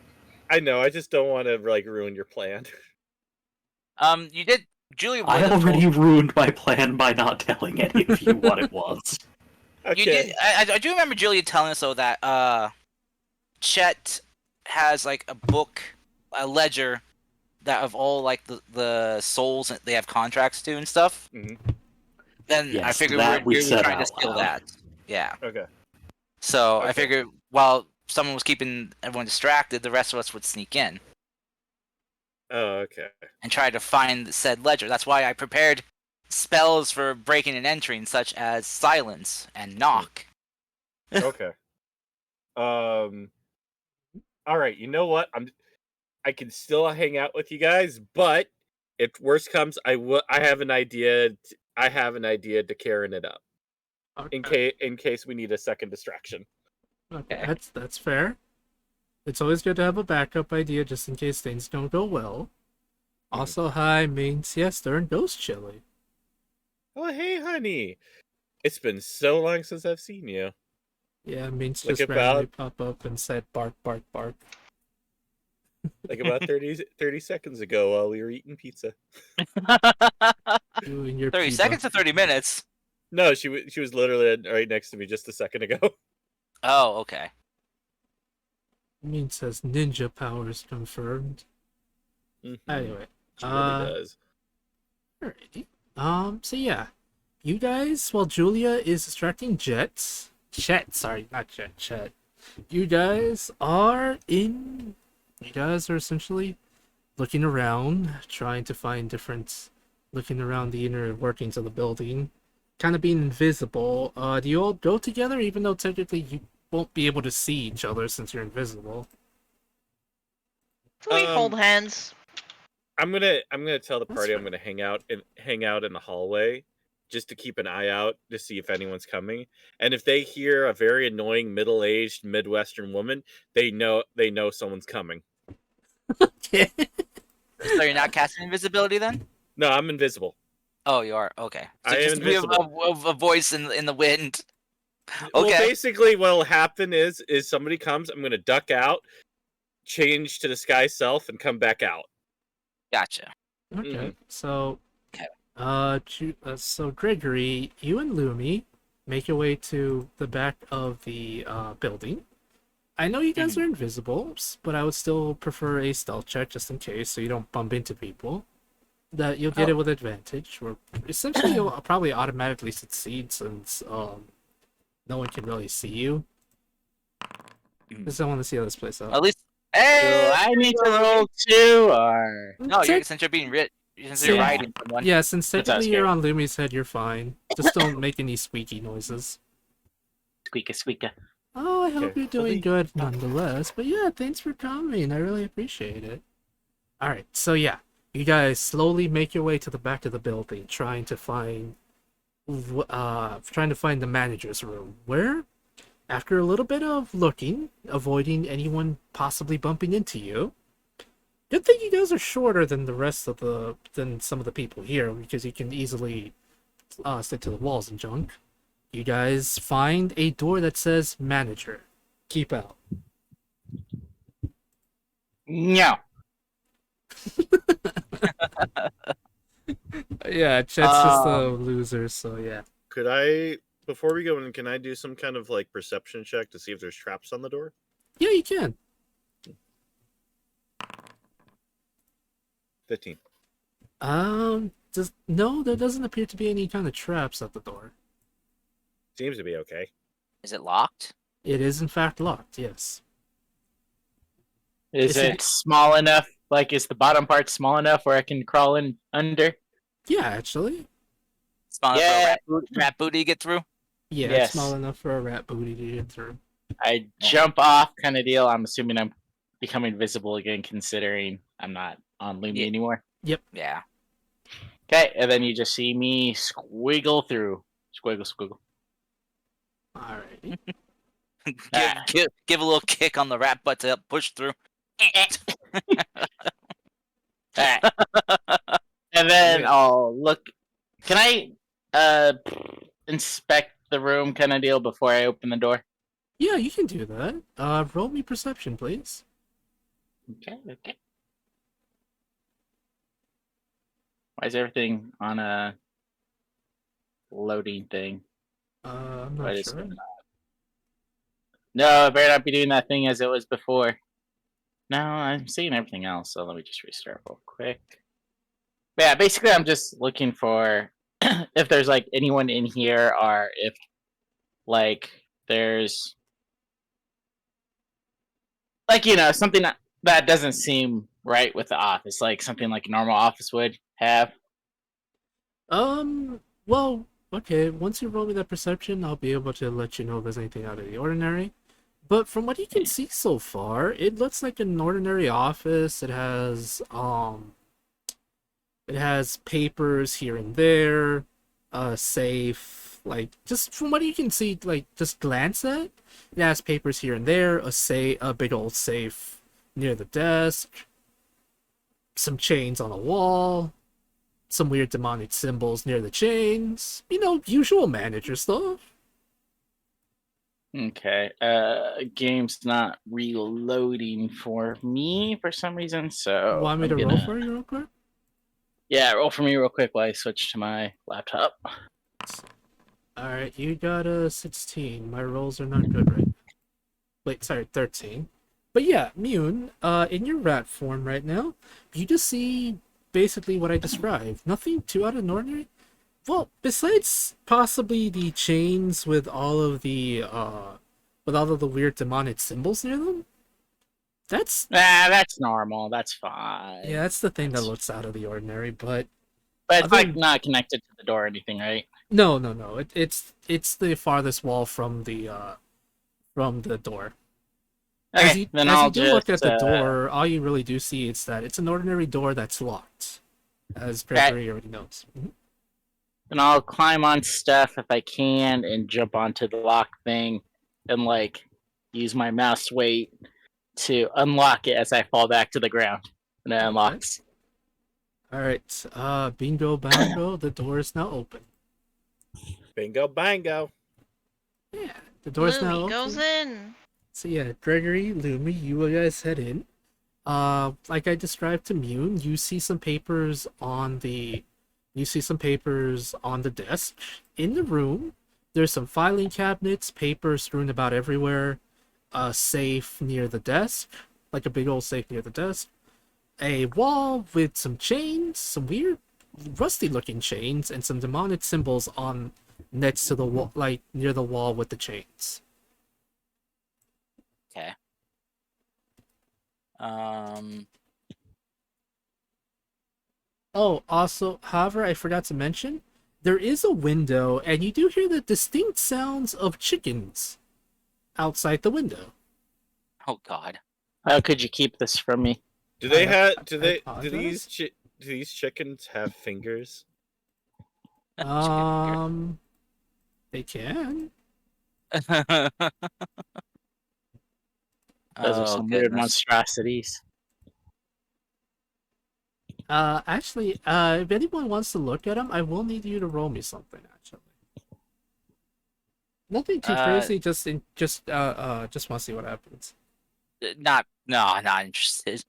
I know, I just don't want to like ruin your plan. You did. Julie would I have already told ruined my plan by not telling any of you what it was. Okay. you did. I do remember Julia telling us though that Chet has like a book, a ledger that of all like the souls that they have contracts to and stuff. Mhm. Then I Yes, figured that we we were said trying to out steal loud. that. Yeah. Okay. So Okay. I figured while someone was keeping everyone distracted, the rest of us would sneak in Oh, okay. and try to find said ledger. That's why I prepared spells for breaking and entering, such as silence and knock. Okay. All right. You know what? I can still hang out with you guys, but if worst comes, I have an idea. I have an idea to carrying it up in case we need a second distraction. Okay, that's fair. It's always good to have a backup idea just in case things don't go well. Also, hi, main siesta and ghost chili. Oh, hey, honey. It's been so long since I've seen you. Yeah, Minx Like just randomly pop up and said bark, bark, bark. Like about 30 seconds ago while we were eating pizza. You and your 30 pizza. seconds to 30 minutes. No, she was literally right next to me just a second ago. Oh, okay. Minx says ninja powers confirmed. Mhm. Anyway, She really does. alrighty. So yeah, you guys, while Julia is distracting Chet, not Chet. You guys are essentially looking around, trying to find looking around the inner workings of the building, kind of being invisible. Do you all go together, even though technically you won't be able to see each other since you're invisible? So we hold hands. I'm gonna tell the party I'm gonna hang out in the hallway just to keep an eye out to see if anyone's coming. And if they hear a very annoying middle-aged Midwestern woman, they know someone's coming. Okay. So you're not casting invisibility then? No, I'm invisible. Oh, you are. Okay. So I am just be invisible. a voice in the wind. Well, Okay. basically, what'll happen is somebody comes, I'm gonna duck out, change to the sky self, and come back out. Gotcha. Okay. So, Okay. so Gregory, you and Lumi make your way to the back of the building. I know you guys are invisible, but I would still prefer a stealth check just in case, so you don't bump into people. That you'll get it with advantage, or essentially you'll probably automatically succeed since no one can really see you. Just don't want to see how this plays out. At least. Do Hey! I need to roll too, or No, since you're being since you're Yeah. riding someone. Yeah, since That's technically you're scary. on Lumi's head, you're fine. Just don't make any squeaky noises. squeaker squeaker? Oh, I hope Okay. you're doing good nonetheless. But yeah, thanks for coming. I really appreciate it. Alright, so yeah. You guys slowly make your way to the back of the building, trying to find the manager's room, where, after a little bit of looking, avoiding anyone possibly bumping into you, good thing you guys are shorter than than some of the people here, because you can easily stick to the walls and junk. You guys find a door that says manager. Keep out. No. Yeah, Chet's just a loser, so yeah. Could I before we go in, can I do some kind of like perception check to see if there's traps on the door? Yeah, you can. 15. No, there doesn't appear to be any kind of traps at the door. Seems to be okay. Is it locked? It is in fact locked. Yes. Is Is it it- small enough? Like, is the bottom part small enough where I can crawl in under? Yeah, actually. Small enough for Yeah. a rat booty to get through? Yeah, Yes. it's small enough for a rat booty to get through. I jump off kind of deal. I'm assuming I'm becoming visible again, considering I'm not on Lumi Yeah. anymore. Yeah. Okay, and then you just see me squiggle through. Squiggle. Alrighty. give a little kick on the rat butt to help push through. Alright. And then I'll look. Can I inspect the room kind of deal before I open the door? Yeah, you can do that. Roll me perception, please. Okay. Why is everything on a loading thing? I'm Why not is sure. it not? No, I better not be doing that thing as it was before. No, I'm seeing everything else, so let me just restart real quick. But yeah, basically I'm just looking for if there's like anyone in here or if like there's like something that doesn't seem right with the office, like something like a normal office would have. Well, okay, once you roll me that perception, I'll be able to let you know if there's anything out of the ordinary. But from what you can see so far, it looks like an ordinary office. It has papers here and there, a safe, like just from what you can see, like just glance at, it has papers here and there, a big old safe near the desk, some chains on a wall, some weird demonic symbols near the chains. Usual manager stuff. Okay. Game's not reloading for me for some reason, so Want me to roll for you real quick? Yeah, roll for me real quick while I switch to my laptop. Alright, you got a 16. My rolls are not good right now. Wait, sorry, 13. But yeah, Mune, in your rat form right now, you just see basically what I described. Nothing too out of the ordinary. Well, besides possibly the chains with all of the weird demonic symbols near them. That's normal. That's fine. Yeah, that's the thing that looks out of the ordinary, but But it's other- like not connected to the door or anything, right? no. It's the farthest wall from the door. Okay, As you then I'll do just look at the door, all you really do see is that it's an ordinary door that's locked, as Gregory already knows. Mhm. And I'll climb on stuff if I can and jump onto the lock thing and like use my mouse weight to unlock it as I fall back to the ground. And it unlocks. Alright, bingo bango, the door is now open. Bingo bango. Yeah, the door is now Lumi open. goes in. So yeah, Gregory, Lumi, you guys head in. Like I described to Mune, you see some papers on the desk. In the room, there's some filing cabinets, papers strewn about everywhere, a safe near the desk, like a big old safe near the desk, a wall with some chains, some weird rusty looking chains, and some demonic symbols on next to the wall, like near the wall with the chains. Okay. Oh, also, however, I forgot to mention, there is a window, and you do hear the distinct sounds of chickens outside the window. Oh God. How could you keep this from me? Do they I have? Do apologize. these chickens have fingers? They can. Those are Oh, some weird goodness. monstrosities. Actually, if anyone wants to look at them, I will need you to roll me something. Actually, nothing too crazy. Just want to see what happens. Not interested.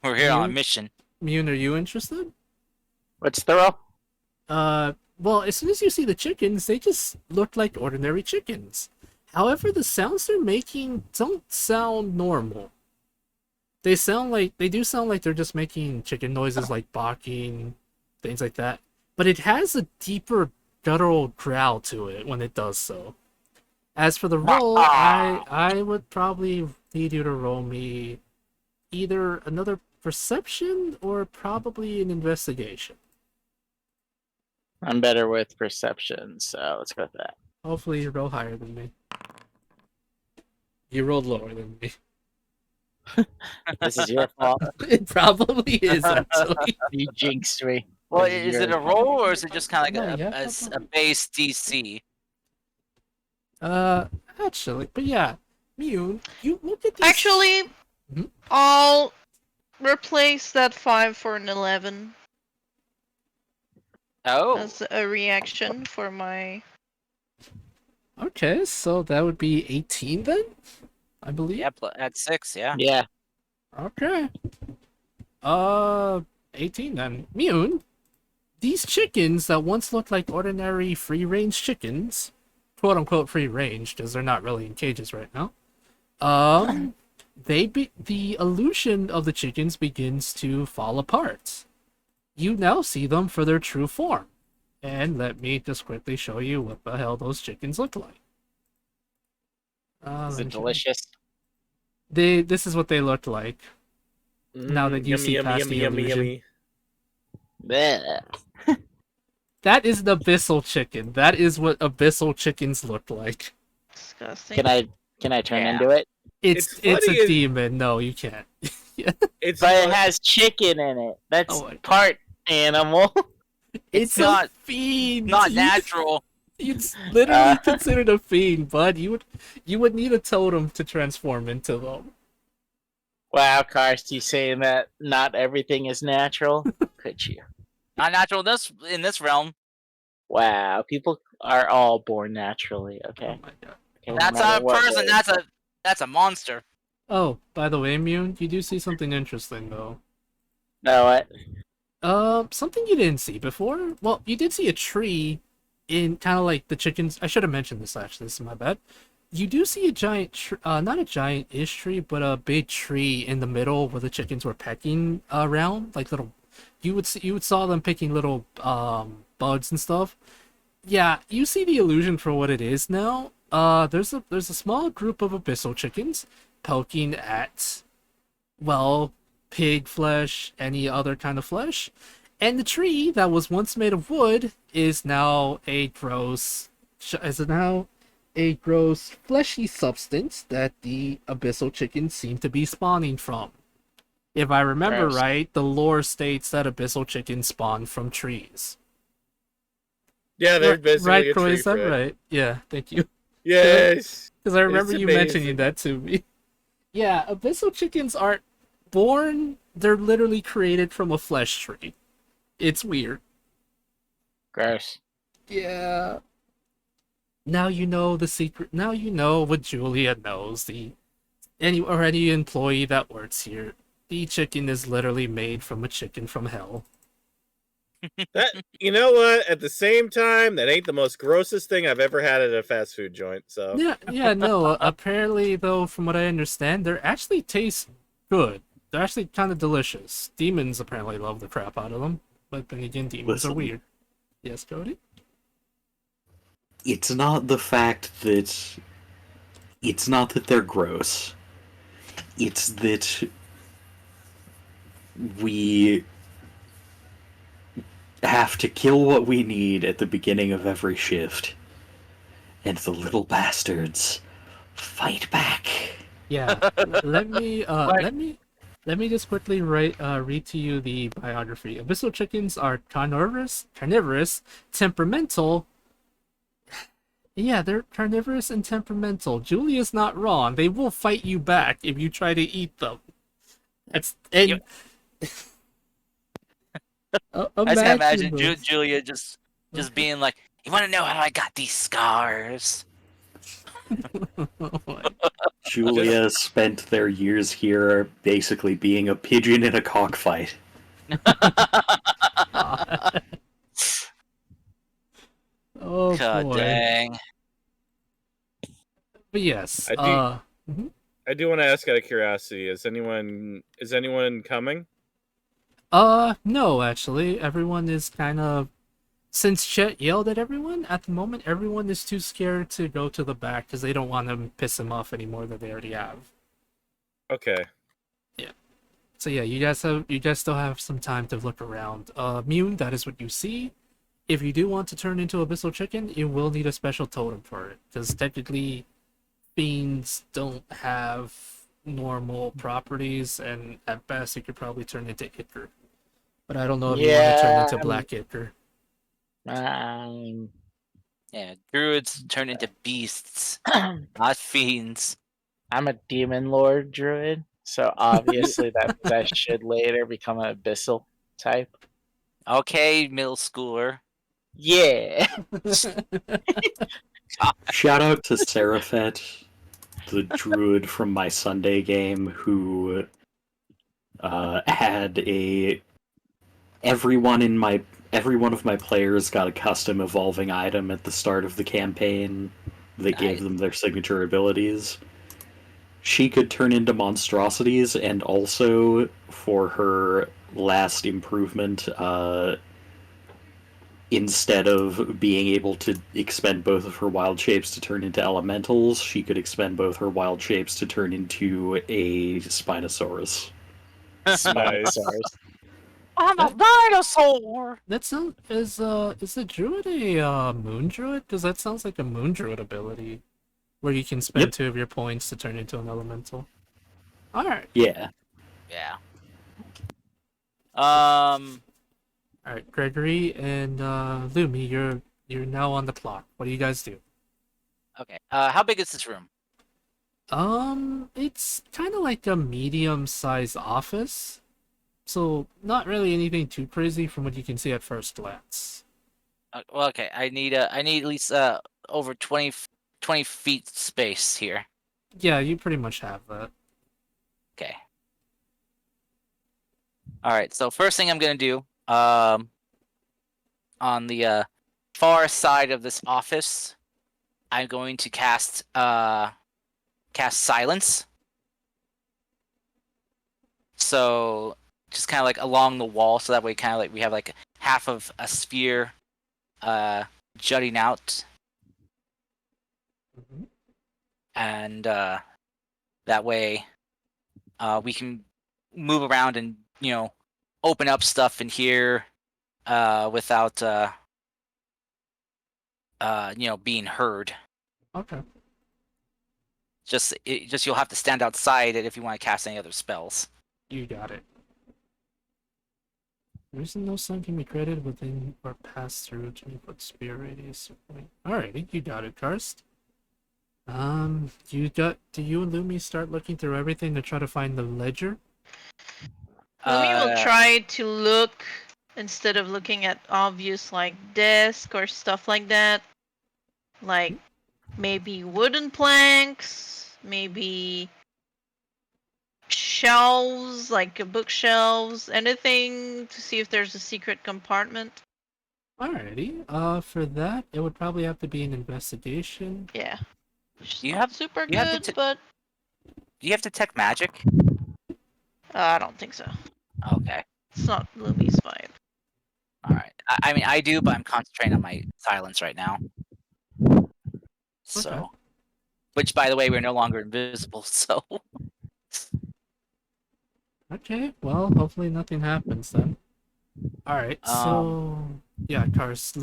We're here on a You- mission. Mune, are you interested? What's the roll? well, as soon as you see the chickens, they just look like ordinary chickens. However, the sounds they're making don't sound normal. They do sound like they're just making chicken noises like barking, things like that. But it has a deeper guttural growl to it when it does so. As for the roll, I would probably need you to roll me either another perception or probably an investigation. I'm better with perception, so let's go with that. Hopefully you roll higher than me. You rolled lower than me. This is your fault. It probably is, actually. You jinxed me. Well, This is it your a roll or is it just kind of No, like yeah, a base DC? Actually, but yeah. Mew, you look at this. Actually, Mhm. I'll replace that 5 for an 11 Oh, as a reaction for my. Okay, so that would be 18 then? I believe. yeah, at 6, yeah. Yeah. Okay. 18 then. Mune, these chickens that once looked like ordinary free-range chickens, quote-unquote free-range, because they're not really in cages right now, the illusion of the chickens begins to fall apart. You now see them for their true form. And let me just quickly show you what the hell those chickens look like. Is let it me show you. delicious? This is what they look like. Now that you see past the illusion. Bleh. That is an abyssal chicken. That is what abyssal chickens look like. Disgusting. Can I turn Yeah. into it? It's It's funny a is- demon. No, you can't. It's But fun- it has chicken in it. That's Oh my- part animal. It's not- a fiend. Not You- natural. It's literally considered a fiend, bud. You would need a totem to transform into them. Wow, Karst, you saying that not everything is natural? Could you? Not natural in this realm. Wow, people are all born naturally. Okay. Oh my god. Okay, no That's matter a what person. way. That's a monster. Oh, by the way, Mune, you do see something interesting though. No, what? Something you didn't see before. Well, you did see a tree in kind of like the chickens. I should have mentioned this actually. This is my bad. You do see a giant, not a giant-ish tree, but a big tree in the middle where the chickens were pecking around, like little. You would saw them picking little bugs and stuff. Yeah, you see the illusion for what it is now. There's a small group of abyssal chickens poking at, well, pig flesh, any other kind of flesh, and the tree that was once made of wood is now a gross fleshy substance that the abyssal chickens seem to be spawning from. If I remember Gross. right, the lore states that abyssal chickens spawn from trees. yeah, they're basically Right, a Croy, tree is that fruit. right? Yeah, thank you. Yes. Because I remember It's you amazing. mentioning that to me. Yeah, abyssal chickens aren't born, they're literally created from a flesh tree. It's weird. Gross. Yeah. Now you know the secret. Now you know what Julia knows. Any employee that works here. The chicken is literally made from a chicken from hell. That you know what? At the same time, that ain't the most grossest thing I've ever had at a fast food joint. So Yeah, no. Apparently, though, from what I understand, they actually taste good. They're actually kind of delicious. Demons apparently love the crap out of them, but then again, demons are Listen. weird. Yes, Cody. It's not the fact that. It's not that they're gross. It's that we have to kill what we need at the beginning of every shift. And the little bastards fight back. Yeah. let me just quickly read to you the biography. Abyssal chickens are carnivorous, temperamental. Yeah, they're carnivorous and temperamental. Julia's not wrong. They will fight you back if you try to eat them. That's and. I just can't imagine this. Julia just being like, "You want to know how I got these scars?" Oh my Julia spent their years here basically being a pigeon in a cockfight. God. Oh God boy. dang. But yes. Mhm. I do want to ask out of curiosity: is anyone coming? No, actually, everyone is kind of. Since Chet yelled at everyone, at the moment, everyone is too scared to go to the back because they don't want to piss him off any more than they already have. Okay. So yeah, you guys still have some time to look around. Mune, that is what you see. If you do want to turn into Abyssal Chicken, you will need a special totem for it, because technically, fiends don't have normal properties, and at best, you could probably turn into Ichor. But I don't know if you want to turn Yeah, into Black Ichor. Yeah, druids turn into beasts, I'm not fiends. a demon lord druid, so obviously that means I should later become an abyssal type. Okay, middle schooler. Yeah. Shout out to Seraphet, the druid from my Sunday game, who had a every one of my players got a custom evolving item at the start of the campaign that gave Nice. them their signature abilities. She could turn into monstrosities, and also for her last improvement, instead of being able to expend both of her wild shapes to turn into elementals, she could expend both her wild shapes to turn into a Spinosaurus. Spinosaurus. I'm a That- dinosaur. That sound is the druid a moon druid? Because that sounds like a moon druid ability, where you can spend Yep. 2 of your points to turn into an elemental. All right, Yeah. Yeah. all right, Gregory and Lumi, you're now on the clock. What do you guys do? Okay. How big is this room? It's kind of like a medium-sized office, so not really anything too crazy from what you can see at first glance. Well, okay. I need at least over 20 feet space here. Yeah, you pretty much have that. Okay. All right. So first thing I'm gonna do, on the far side of this office, I'm going to cast silence. So just kind of like along the wall, so that way kind of like we have like half of a sphere jutting out, Mhm. and that way we can move around and open up stuff in here without being heard. Okay. Just you'll have to stand outside it if you want to cast any other spells. You got it. The reason no sun can be created within or pass through 20-foot spear radius. Alrighty, you got it, Karst. Do you and Lumi start looking through everything to try to find the ledger? Lumi will try to look instead of looking at obvious like desk or stuff like that. Like maybe wooden planks, maybe shelves, like bookshelves, anything to see if there's a secret compartment. Alrighty, for that, it would probably have to be an investigation. Yeah. She's You not have- super you have to good, but Do you have detect magic? I don't think so. Okay. It's not Lumi's vibe. All right. I mean, I do, but I'm concentrating on my silence right now. So, Okay. which, by the way, we're no longer invisible. So, Okay, well, hopefully nothing happens then. Alright, so... Yeah, Karst,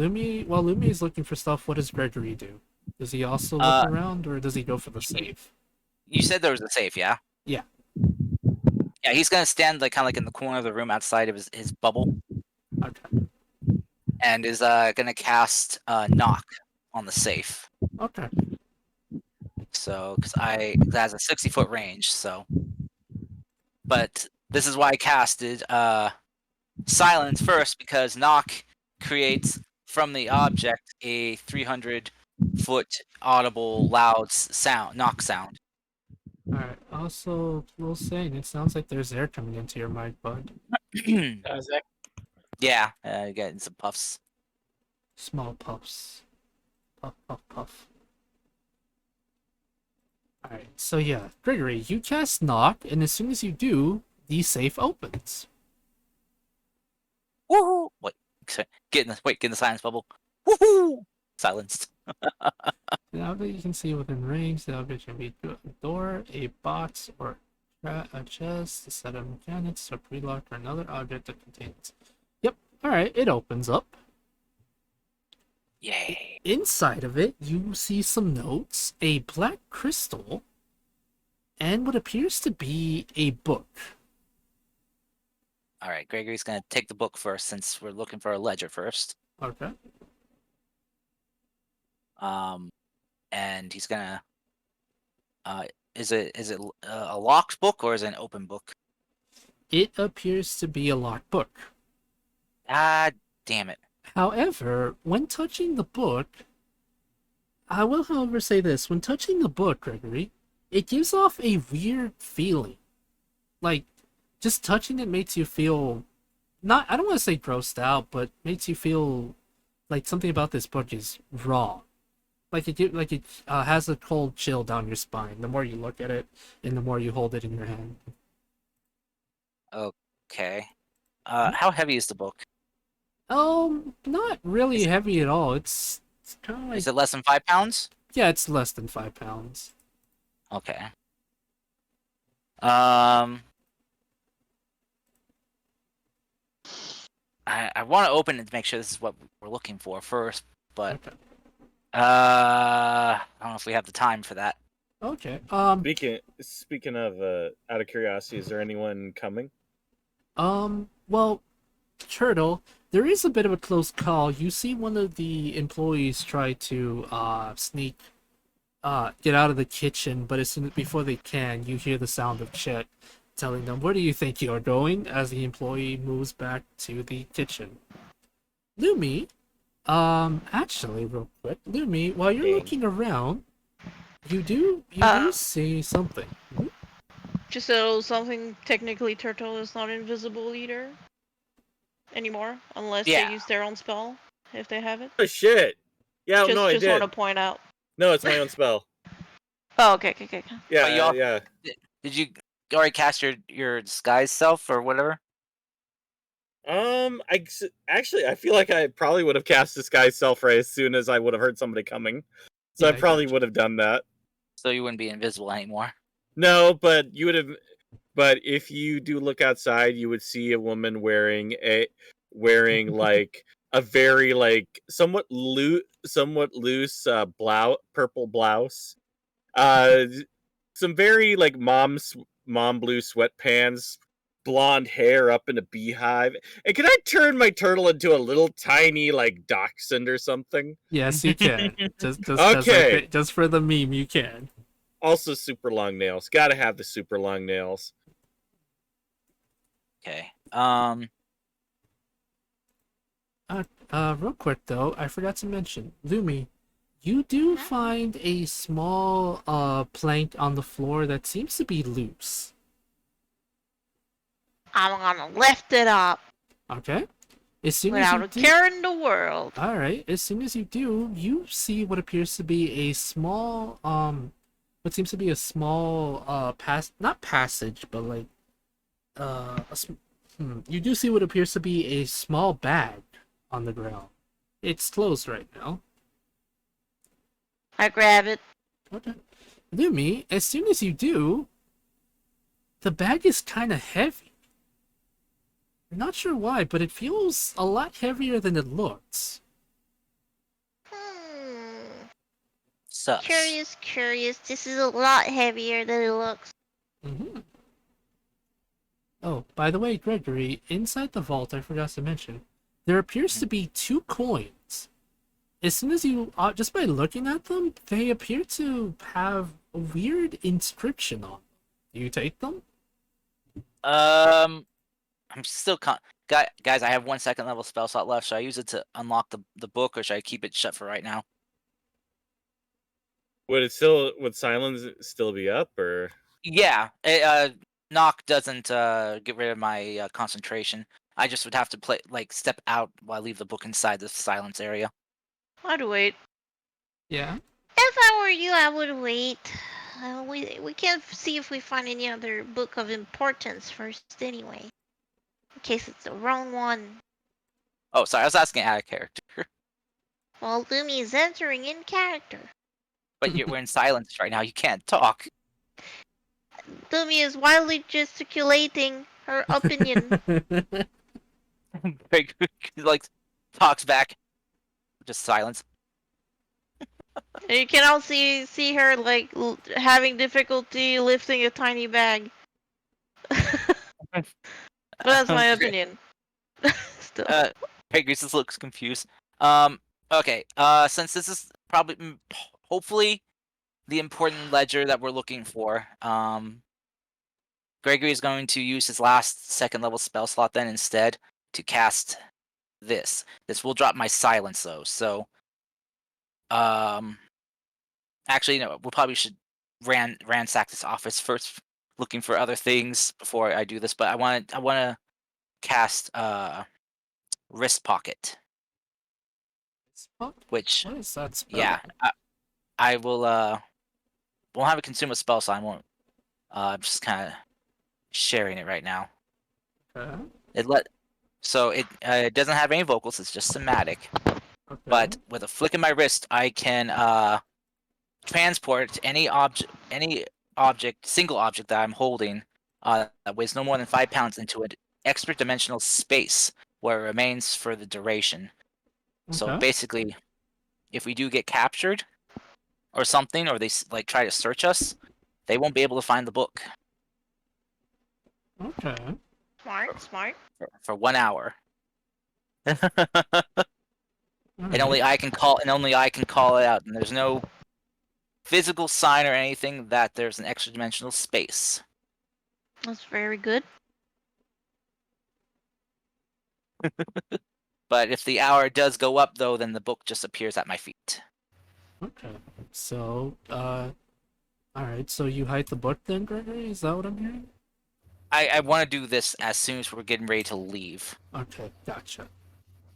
while Lumi is looking for stuff, what does Gregory do? Does he also look around, or does he go for the safe? you said there was a safe, yeah? Yeah. Yeah, he's gonna stand like kind of like in the corner of the room outside of his bubble, Okay. and is gonna cast knock on the safe. Okay. So, because it has a 60-foot range, so. But this is why I casted silence first, because knock creates from the object a 300-foot audible loud knock sound. Alright, also, little saying, it sounds like there's air coming into your mic, bud. Does that? Yeah, getting some puffs. Small puffs. Puff, puff, puff. Alright, so yeah, Gregory, you cast knock, and as soon as you do, the safe opens. Woohoo! Wait, get in the silence bubble. Woohoo! Silenced. The object you can see within range, the object can be a door, a box, or a chest, a set of mechanics, a pre-lock, or another object that contains. Yep, alright, it opens up. Yay! Inside of it, you see some notes, a black crystal, and what appears to be a book. All right, Gregory's gonna take the book first since we're looking for a ledger first. Okay. And he's gonna. Is it a locked book or is it an open book? It appears to be a locked book. Ah, damn it! However, when touching the book, I will, however, say this: when touching the book, Gregory, it gives off a weird feeling. Like, just touching it makes you feel not, I don't want to say grossed out, but makes you feel like something about this book is wrong. Like it has a cold chill down your spine the more you look at it and the more you hold it in your hand. Okay. How heavy is the book? Not really Is it- heavy at all. It's kind of like, Is it less than 5 pounds? yeah, it's less than 5 pounds. Okay. I want to open it to make sure this is what we're looking for first, but Okay. I don't know if we have the time for that. Okay. Speaking of, out of curiosity, is there anyone coming? Well, Turtle, there is a bit of a close call. You see one of the employees try to sneak get out of the kitchen, but as soon before they can, you hear the sound of Chet telling them, "Where do you think you're going?" as the employee moves back to the kitchen. Lumi, actually, real quick, Lumi, while you're Dang. looking around, you do see something. Just so something, technically Turtle is not invisible either anymore, unless Yeah. they use their own spell, if they have it. Oh shit! Yeah, just no, I just did. want to point out. No, it's my own spell. Oh, okay. Yeah, y'all- yeah. Did you already cast your disguise self or whatever? Actually, I feel like I probably would have cast Disguise Self right as soon as I would have heard somebody coming. So Yeah, I probably gotcha. would have done that. So you wouldn't be invisible anymore. No, but you would have. But if you do look outside, you would see a woman wearing like a very like somewhat loose blouse, purple blouse. Some very like mom blue sweatpants, blonde hair up in a beehive. And can I turn my turtle into a little tiny like dachshund or something? Yes, you can. just Okay. just for the meme, you can. Also super long nails. Gotta have the super long nails. Okay. Real quick though, I forgot to mention, Lumi, you do find a small plank on the floor that seems to be loose. I'm gonna lift it up Okay. As soon as without you a do, care in the world. all right. As soon as you do, you see what appears to be a small what seems to be a small not passage, but like you do see what appears to be a small bag on the ground. It's closed right now. I grab it. Okay. Lumi, as soon as you do, the bag is kind of heavy. I'm not sure why, but it feels a lot heavier than it looks. Sus. Curious. This is a lot heavier than it looks. Mm-hmm. Oh, by the way, Gregory, inside the vault, I forgot to mention, there appears to be 2 coins. As soon as you, just by looking at them, they appear to have a weird inscription on them. Do you take them? I'm still guys. I have 1 second level spell slot left. Should I use it to unlock the book, or should I keep it shut for right now? Would silence still be up or? Yeah. Knock doesn't get rid of my concentration. I just would have to step out while I leave the book inside the silence area. I'd wait. Yeah. If I were you, I would wait. We can see if we find any other book of importance first, anyway. In case it's the wrong one. Oh, sorry, I was asking out of character. Well, Lumi is entering in character. But we're in silence right now. You can't talk. Lumi is wildly gesticulating her opinion. Greg like talks back. Just silence. And you can also see her like having difficulty lifting a tiny bag. But that's my opinion. Still. Gregory just looks confused. Okay. Since this is probably, hopefully, the important ledger that we're looking for. Gregory is going to use his last second level spell slot then instead to cast this. This will drop my silence though. So, actually, no. We probably should ransack this office first, looking for other things before I do this. But I want to cast wrist pocket, which What is that spell? yeah, I will won't have it consume a spell, so I won't. I'm just kind of sharing it right now. Okay. It doesn't have any vocals. It's just somatic. Okay. But with a flick of my wrist, I can transport any single object that I'm holding that weighs no more than 5 pounds into an extra dimensional space where it remains for the duration. So Okay. basically, if we do get captured or something, or they like try to search us, they won't be able to find the book Okay. Smart. for 1 hour. And Alright. only I can call it out, and there's no physical sign or anything that there's an extra dimensional space. That's very good. But if the hour does go up though, then the book just appears at my feet. Okay. So, alright, so you hide the book then, Gregory? Is that what I'm hearing? I want to do this as soon as we're getting ready to leave, Okay, gotcha.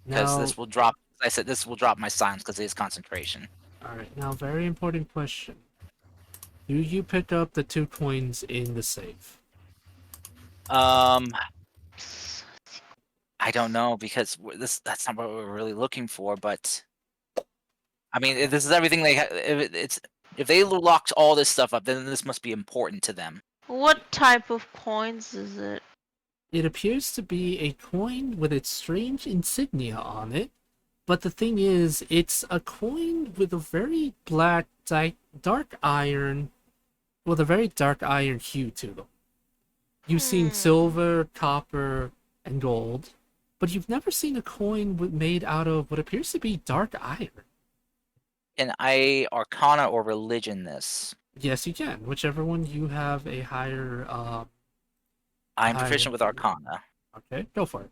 because Now, this will drop. As I said, this will drop my silence because it is concentration. alright, now very important question. Do you pick up the 2 coins in the safe? I don't know, because that's not what we're really looking for. But I mean, if this is everything they if they locked all this stuff up, then this must be important to them. What type of coins is it? It appears to be a coin with its strange insignia on it, but the thing is, it's a coin with a very dark iron, with a very dark iron hue to them. You've seen silver, copper, and gold, but you've never seen a coin made out of what appears to be dark iron. Can I Arcana or Religion this? Yes, you can. Whichever one you have a higher. I'm proficient with Arcana. Okay, go for it.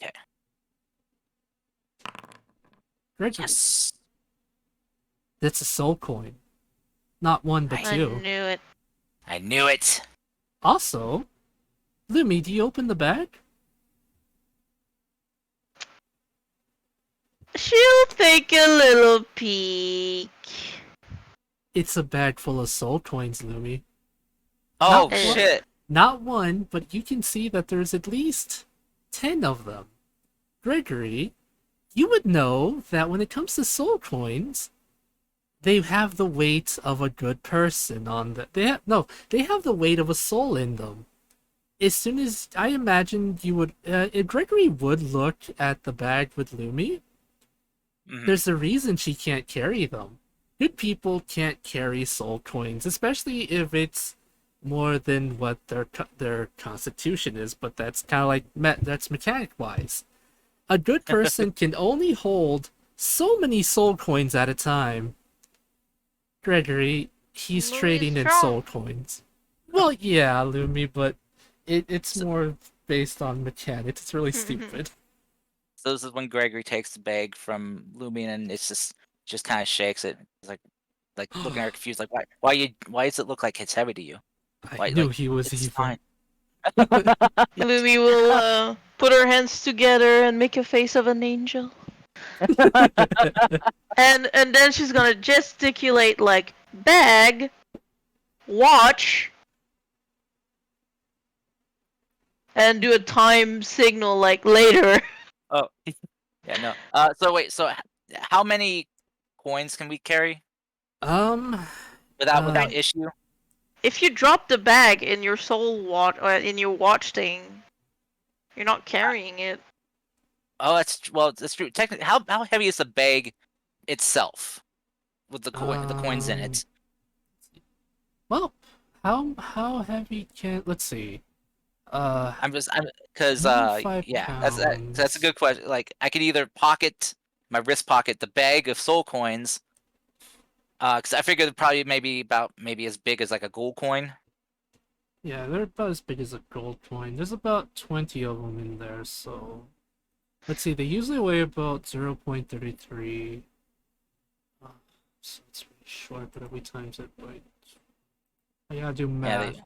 Okay. Great. Yes. That's a soul coin. Not one, but I two. knew it. I knew it. Also, Lumi, do you open the bag? She'll take a little peek. It's a bag full of soul coins, Lumi. Oh Not shit. Not one, but you can see that there's at least 10 of them. Gregory, you would know that when it comes to soul coins, they have the weight of a good person on the. They have the weight of a soul in them. As soon as I imagine you would, if Gregory would look at the bag with Lumi, there's a reason she can't carry them. Good people can't carry soul coins, especially if it's more than what their constitution is. But that's kind of like that's mechanic wise. A good person can only hold so many soul coins at a time. Gregory, he's Lumi's trading in strong. soul coins. Well, yeah, Lumi, but it's more based on mechanics. It's really stupid. So this is when Gregory takes the bag from Lumi and it's just kind of shakes it. It's like looking at her confused, like why does it look like it's heavy to you? I Why, knew like, he was it's evil. fine. Lumi will put her hands together and make a face of an angel. and then she's gonna gesticulate like bag, watch, and do a time signal like later. Oh, yeah, no. So wait, so how many coins can we carry Um, without issue? If you drop the bag in your soul watch or in your watch thing, you're not carrying it. Oh, that's true. Technically, how heavy is the bag itself with the coins in it? Well, how heavy can? Let's see. I'm because maybe 5 yeah, that's a pounds. good question. Like I could either pocket my wrist pocket the bag of soul coins, because I figured probably maybe as big as like a gold coin. Yeah, they're about as big as a gold coin. There's about 20 of them in there, so let's see. They usually weigh about 0.33. So it's really short, but if we times it by, I gotta do math.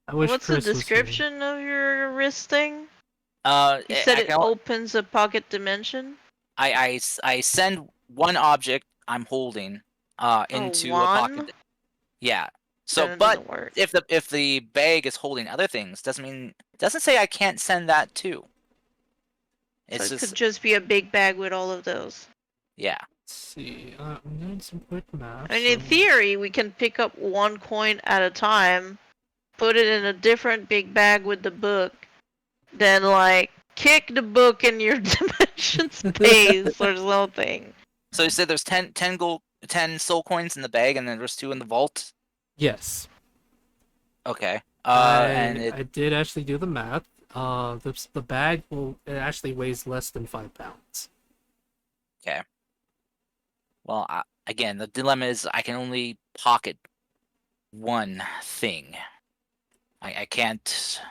I wish What's Chris the was here. description of your wrist thing? You I said it can, opens a pocket dimension. I send one object I'm holding into a one? pocket. Yeah. So, Then it but doesn't work. if the bag is holding other things, doesn't say I can't send that too. It's So it just could just be a big bag with all of those. yeah. Let's see. I'm doing some quick math. I mean, in so- theory, we can pick up one coin at a time, put it in a different big bag with the book, then like kick the book in your dimension space or something. So you said there's 10 soul coins in the bag, and then there's 2 in the vault. Yes. Okay. I did actually do the math. The bag it actually weighs less than 5 pounds. Okay. Well, again, the dilemma is I can only pocket one thing. I can't.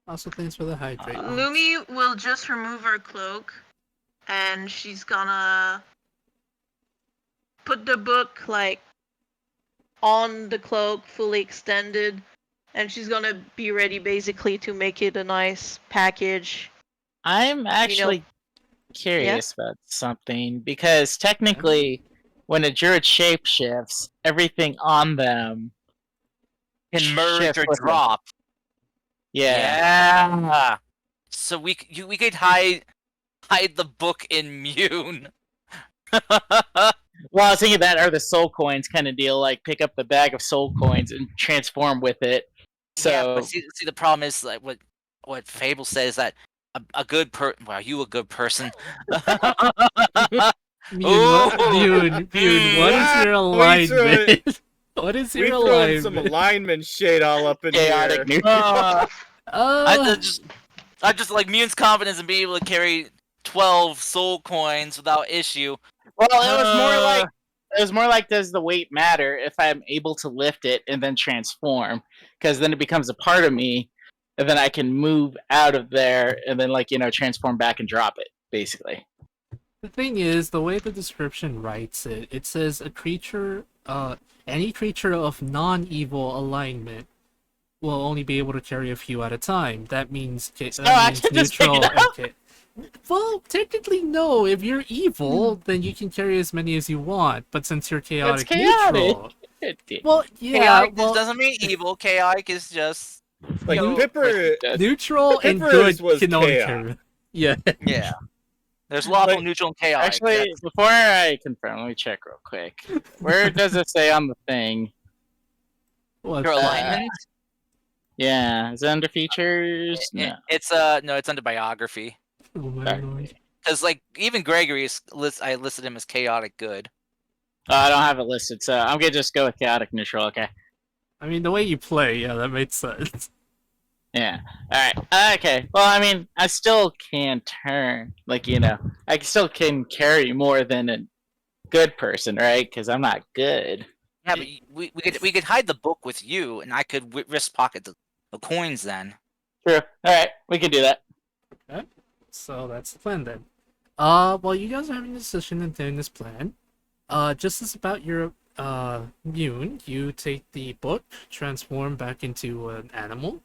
Also, thanks for the hydrate. Lumi will just remove her cloak, and she's gonna put the book like on the cloak, fully extended, and she's gonna be ready basically to make it a nice package. I'm actually curious about something because technically, when a druid shapeshifts, everything on them Can merge shifts or with them. drop. Yeah. Yeah. So we could hide the book in Mune. Well, I was thinking that are the soul coins kind of deal, like pick up the bag of soul coins and transform with it. So Yeah, but see, the problem is like what Fable says that a good you a good person. Mune, what is your alignment? What is We your throwing some alignment? alignment shade all up in chaotic here. neutral. I just like Mune's confidence in being able to carry 12 soul coins without issue. Well, it was more like does the weight matter if I'm able to lift it and then transform? Because then it becomes a part of me, and then I can move out of there and then transform back and drop it, basically. The thing is, the way the description writes it, it says a creature, any creature of non-evil alignment will only be able to carry a few at a time. That means, I can just pick neutral. it up? Well, technically, no. If you're evil, then you can carry as many as you want. But since you're chaotic, neutral, well, yeah, Chaotic well, doesn't mean evil. Chaotic is just Like you know, Pipper, neutral and Pipper's good was can only chaos. carry. Yeah. yeah. There's lawful, Like- neutral, and chaotic. Actually, before I confirm, let me check real quick. Where does it say on the thing? What? Your alignment. Yeah, is it under features? No. It's under biography. Oh my Sorry. lord. Because like even Gregory I listed him as chaotic good. I don't have it listed, so I'm gonna just go with chaotic neutral. Okay. I mean, the way you play, yeah, that makes sense. Yeah. All right. Okay. Well, I mean, I still can turn. I still can carry more than a good person, right? Because I'm not good. Yeah, but we could hide the book with you, and I could wrist pocket the coins then. True. All right, we can do that. Okay. So that's the plan then. While you guys are having a discussion and doing this plan, just as about your Mune, you take the book, transform back into an animal.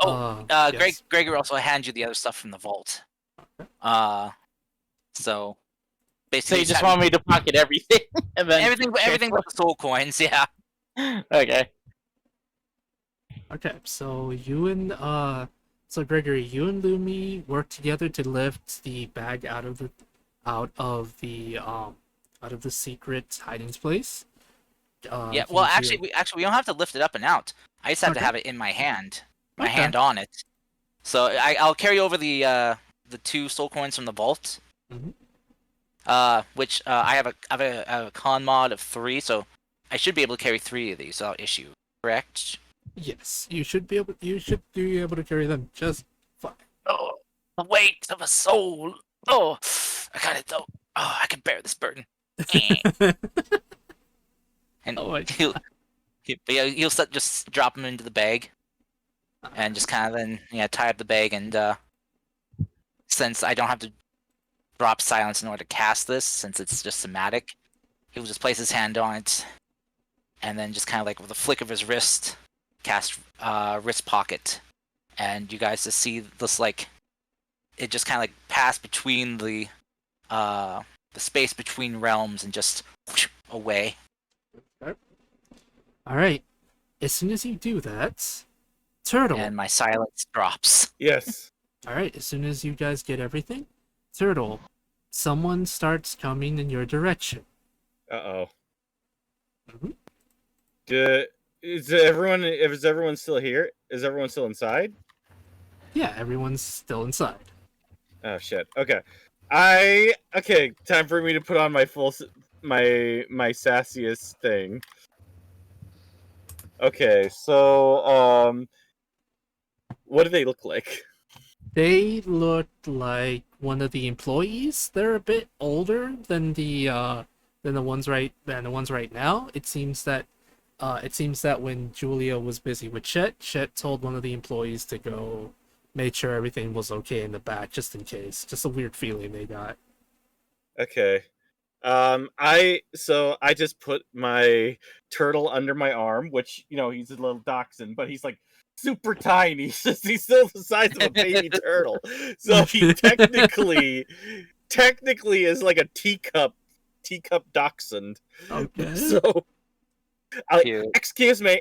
Oh, yes. Gregory also hands you the other stuff from the vault. Okay. So Basically, So you just want me to pocket everything and then everything but the soul coins. Yeah. Okay. Okay, so so Gregory, you and Lumi work together to lift the bag out of the secret hiding place. Yeah. can Well, you do- we don't have to lift it up and out. I just have to Okay. have it in my hand. My Okay. hand on it. So I'll carry over the 2 soul coins from the vault. Mhm. Which I have a con mod of 3, so I should be able to carry 3 of these without issue. Correct? Yes, you should be able to carry them just fine. Oh, the weight of a soul. Oh, I got it though. Oh, I can bear this burden. And Oh my he'll just drop them into the bag, and just kind of then tie up the bag. And since I don't have to drop silence in order to cast this, since it's just somatic, he'll just place his hand on it, and then just kind of like with a flick of his wrist, cast wrist pocket, and you guys just see this like it just kind of like pass between the space between realms and just whoosh, away. All right. As soon as you do that, Turtle. And my silence drops. Yes. All right. As soon as you guys get everything, Turtle, someone starts coming in your direction. Uh-oh. Mhm. Is everyone still here? Is everyone still inside? Yeah, everyone's still inside. Oh shit. Okay. Time for me to put on my my sassiest thing. Okay, so what do they look like? They look like one of the employees. They're a bit older than the ones right now. It seems that when Julia was busy with Chet told one of the employees to go make sure everything was okay in the back, just in case. Just a weird feeling they got. Okay. I just put my turtle under my arm, which he's a little dachshund, but he's like super tiny. He's still the size of a baby turtle. So he technically is like a teacup dachshund. Okay. So Cute. excuse me.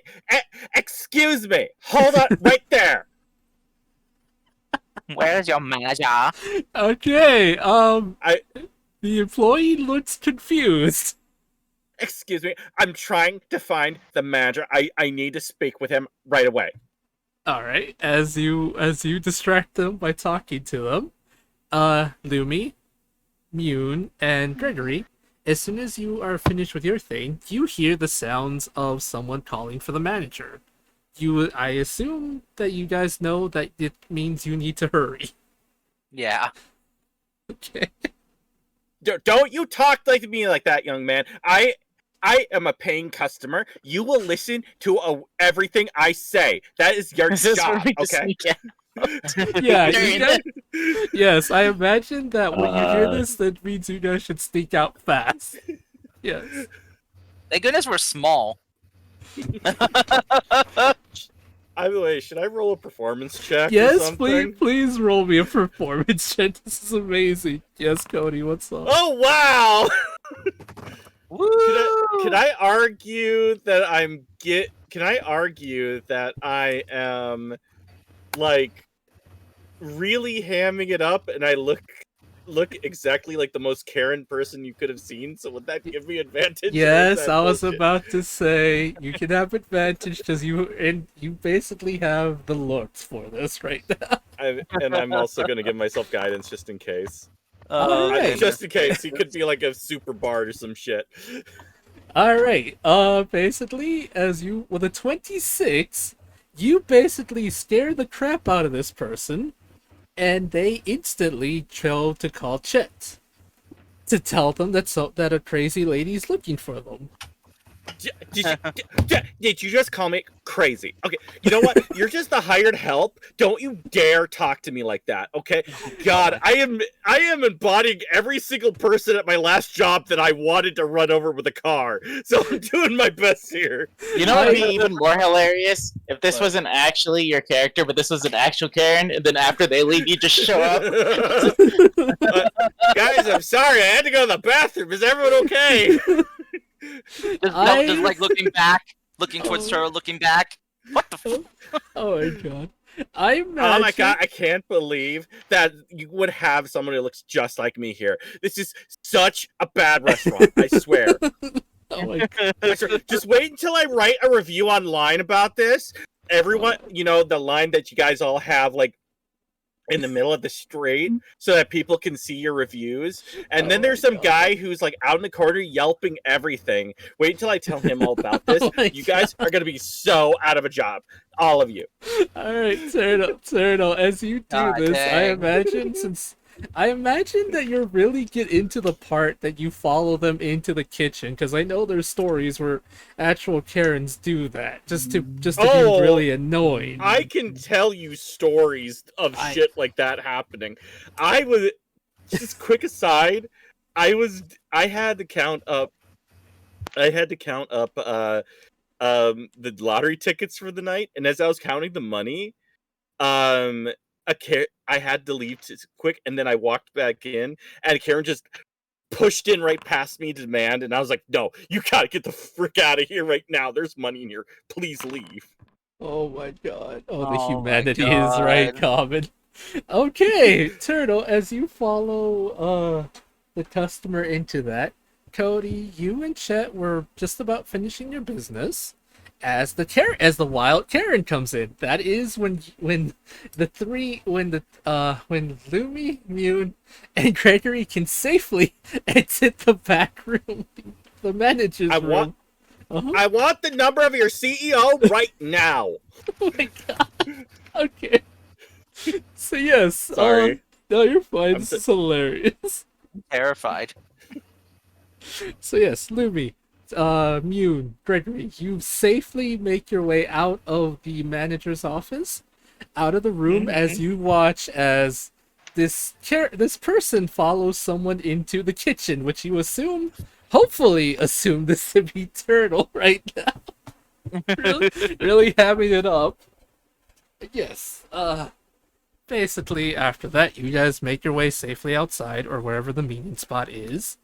Excuse me. Hold on right there. Where's your manager? Okay. The employee looks confused. Excuse me. I'm trying to find the manager. I need to speak with him right away. All right. As you distract them by talking to them, Lumi, Mune, and Gregory, as soon as you are finished with your thing, you hear the sounds of someone calling for the manager. I assume that you guys know that it means you need to hurry. Yeah. Okay. Don't you talk like me like that, young man. I am a paying customer. You will listen to everything I say. That is your Is this where job, we just okay? sneak in? Yeah, you guys, yes, I imagine that when you hear Uh. this, that means you guys should sneak out fast. Yes. Thank goodness we're small. By the way, should I roll a performance check or Yes, something? please roll me a performance check. This is amazing. Yes, Cody, what's up? Oh wow! Woo! Can I argue that Can I argue that I am like really hamming it up, and I look exactly like the most Karen person you could have seen? So would that give me advantage? or is Yes, that I was bullshit? about to say you can have advantage because you basically have the looks for this right now. I'm also gonna give myself guidance just in case. Alright. Just in case he could be like a super bard or some shit. All right. Basically, with a 26, you basically scare the crap out of this person, and they instantly chose to call Chet to tell them that a crazy lady's looking for them. Did you just call me crazy? Okay, you know what? You're just the hired help. Don't you dare talk to me like that, okay? God, I am embodying every single person at my last job that I wanted to run over with a car. So I'm doing my best here. You know what would be even more hilarious? If this wasn't actually your character, but this was an actual Karen, and then after they leave, you just show up. Guys, I'm sorry. I had to go to the bathroom. Is everyone okay? Just like looking back, looking towards Turtle, looking back. What the? Oh my god! I imagine... Oh my god! I can't believe that you would have someone who looks just like me here. This is such a bad restaurant. I swear. Oh my god! I swear. Just wait until I write a review online about this. Everyone, you know, the line that you guys all have, like, in the middle of the street so that people can see your reviews. And then there's some guy who's like out in the corner yelping everything. Wait until I tell him all about this. You guys are going to be so out of a job. All of you. All right, Turtle, as you do this, I imagine that you really get into the part that you follow them into the kitchen, because I know there's stories where actual Karens do that just to be really annoying. I can tell you stories of shit like that happening. I was just quick aside. I had to count up the lottery tickets for the night, and as I was counting the money, I had to leave quick, and then I walked back in, and Karen just pushed in right past me to demand, and I was like, no, you gotta get the frick out of here right now. There's money in here. Please leave. Oh my god. Oh, the humanity is right common. Okay, Turtle, as you follow the customer into that, Cody, you and Chet were just about finishing your business as the wild Karen comes in. That is when Lumi, Mune, and Gregory can safely exit the back room, the manager's room. I want the number of your CEO right now. Oh my god. Okay. So yes. Sorry. No, you're fine. This is hilarious. I'm terrified. So yes, Lumi, Mune, Gregory, you safely make your way out of the manager's office, out of the room, as you watch as this person follows someone into the kitchen, which you hopefully assume this to be Turtle right now. really hamming it up. Yes. Basically, after that, you guys make your way safely outside, or wherever the meeting spot is.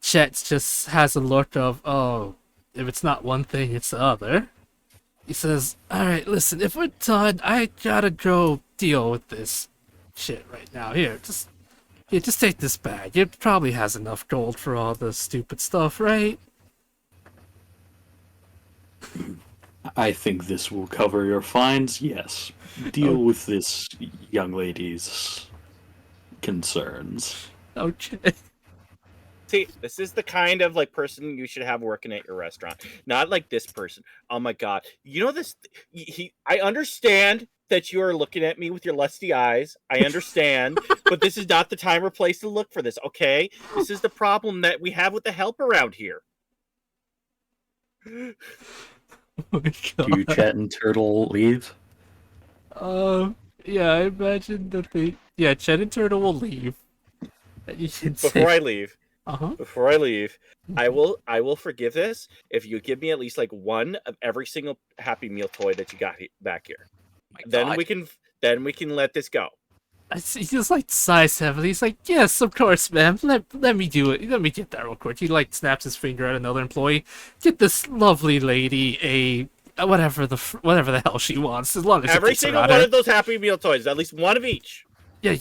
Chet just has a look of, oh, if it's not one thing, it's the other. He says, alright, listen, if we're done, I gotta go deal with this shit right now. Here, just take this bag. It probably has enough gold for all the stupid stuff, right? I think this will cover your fines, yes. Deal with this young lady's concerns. Okay. See, this is the kind of like person you should have working at your restaurant. Not like this person. Oh my god. You know this I understand that you are looking at me with your lusty eyes. I understand, but this is not the time or place to look for this, okay? This is the problem that we have with the help around here. Oh my god. Do Chet and Turtle leave? Yeah, I imagine that Chet and Turtle will leave. Before I leave, I will forgive this if you give me at least like one of every single Happy Meal toy that you got back here. Then we can let this go. He just like sighs heavily. He's like, yes, of course, ma'am. Let me do it. Let me get that real quick. He like snaps his finger at another employee. Get this lovely lady whatever the hell she wants, as long as every single one of those Happy Meal toys, at least one of each. Yeah.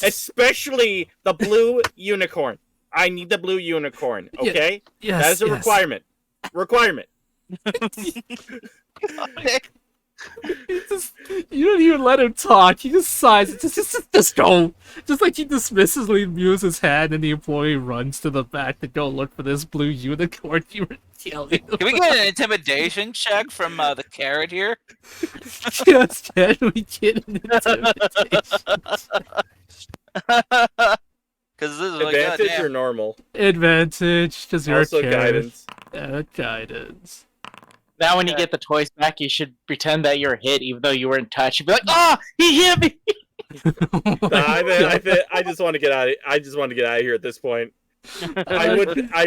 Especially the blue unicorn. I need the blue unicorn. Okay, yes, that is a requirement. You don't even let him talk. He just sighs. Just go. Just like he dismissively moves his hand, and the employee runs to the back to go look for this blue unicorn you were yelling about. Can we get an intimidation check from the carrot here? Yes, can we get an intimidation check? Because this is like, Advantage goddamn. or normal? Advantage, because you're Also a carrot. guidance. Guidance. Now, when you get the toys back, you should pretend that you're hit, even though you weren't touched. You'd be like, "Oh, he hit me!" Oh my I just want to get out. I just want to get out of here at this point. I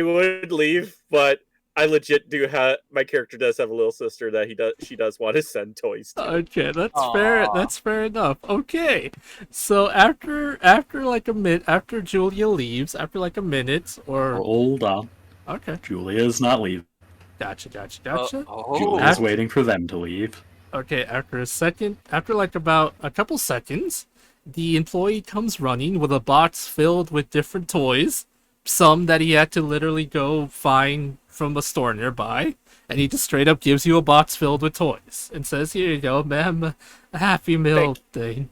would leave, but I legit do have. My character does have a little sister that she does want to send toys to. Okay, that's fair. That's fair enough. Okay, so after like a minute, after Julia leaves, after like a minute or Hold on. okay, Julia's not leaving. gotcha. Julia's waiting for them to leave. Okay, after like about a couple seconds, the employee comes running with a box filled with different toys, some that he had to literally go find from a store nearby, and he just straight up gives you a box filled with toys and says, "Here you go, ma'am, a Happy Meal thing."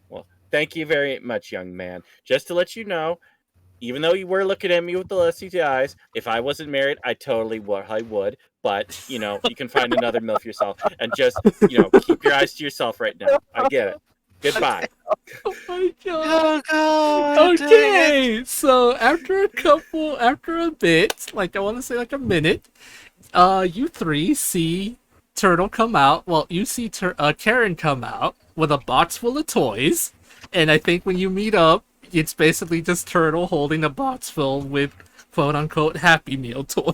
Well, thank you very much, young man. Just to let you know, even though you were looking at me with the lusty eyes, if I wasn't married, I would. But, you can find another MILF yourself. And just, keep your eyes to yourself right now. I get it. Goodbye. Oh my god. Oh god. Okay, so after a bit, like I want to say like a minute, you three see Turtle come out. Well, you see Karen come out with a box full of toys, and I think when you meet up, it's basically just Turtle holding a box filled with quote unquote Happy Meal toy.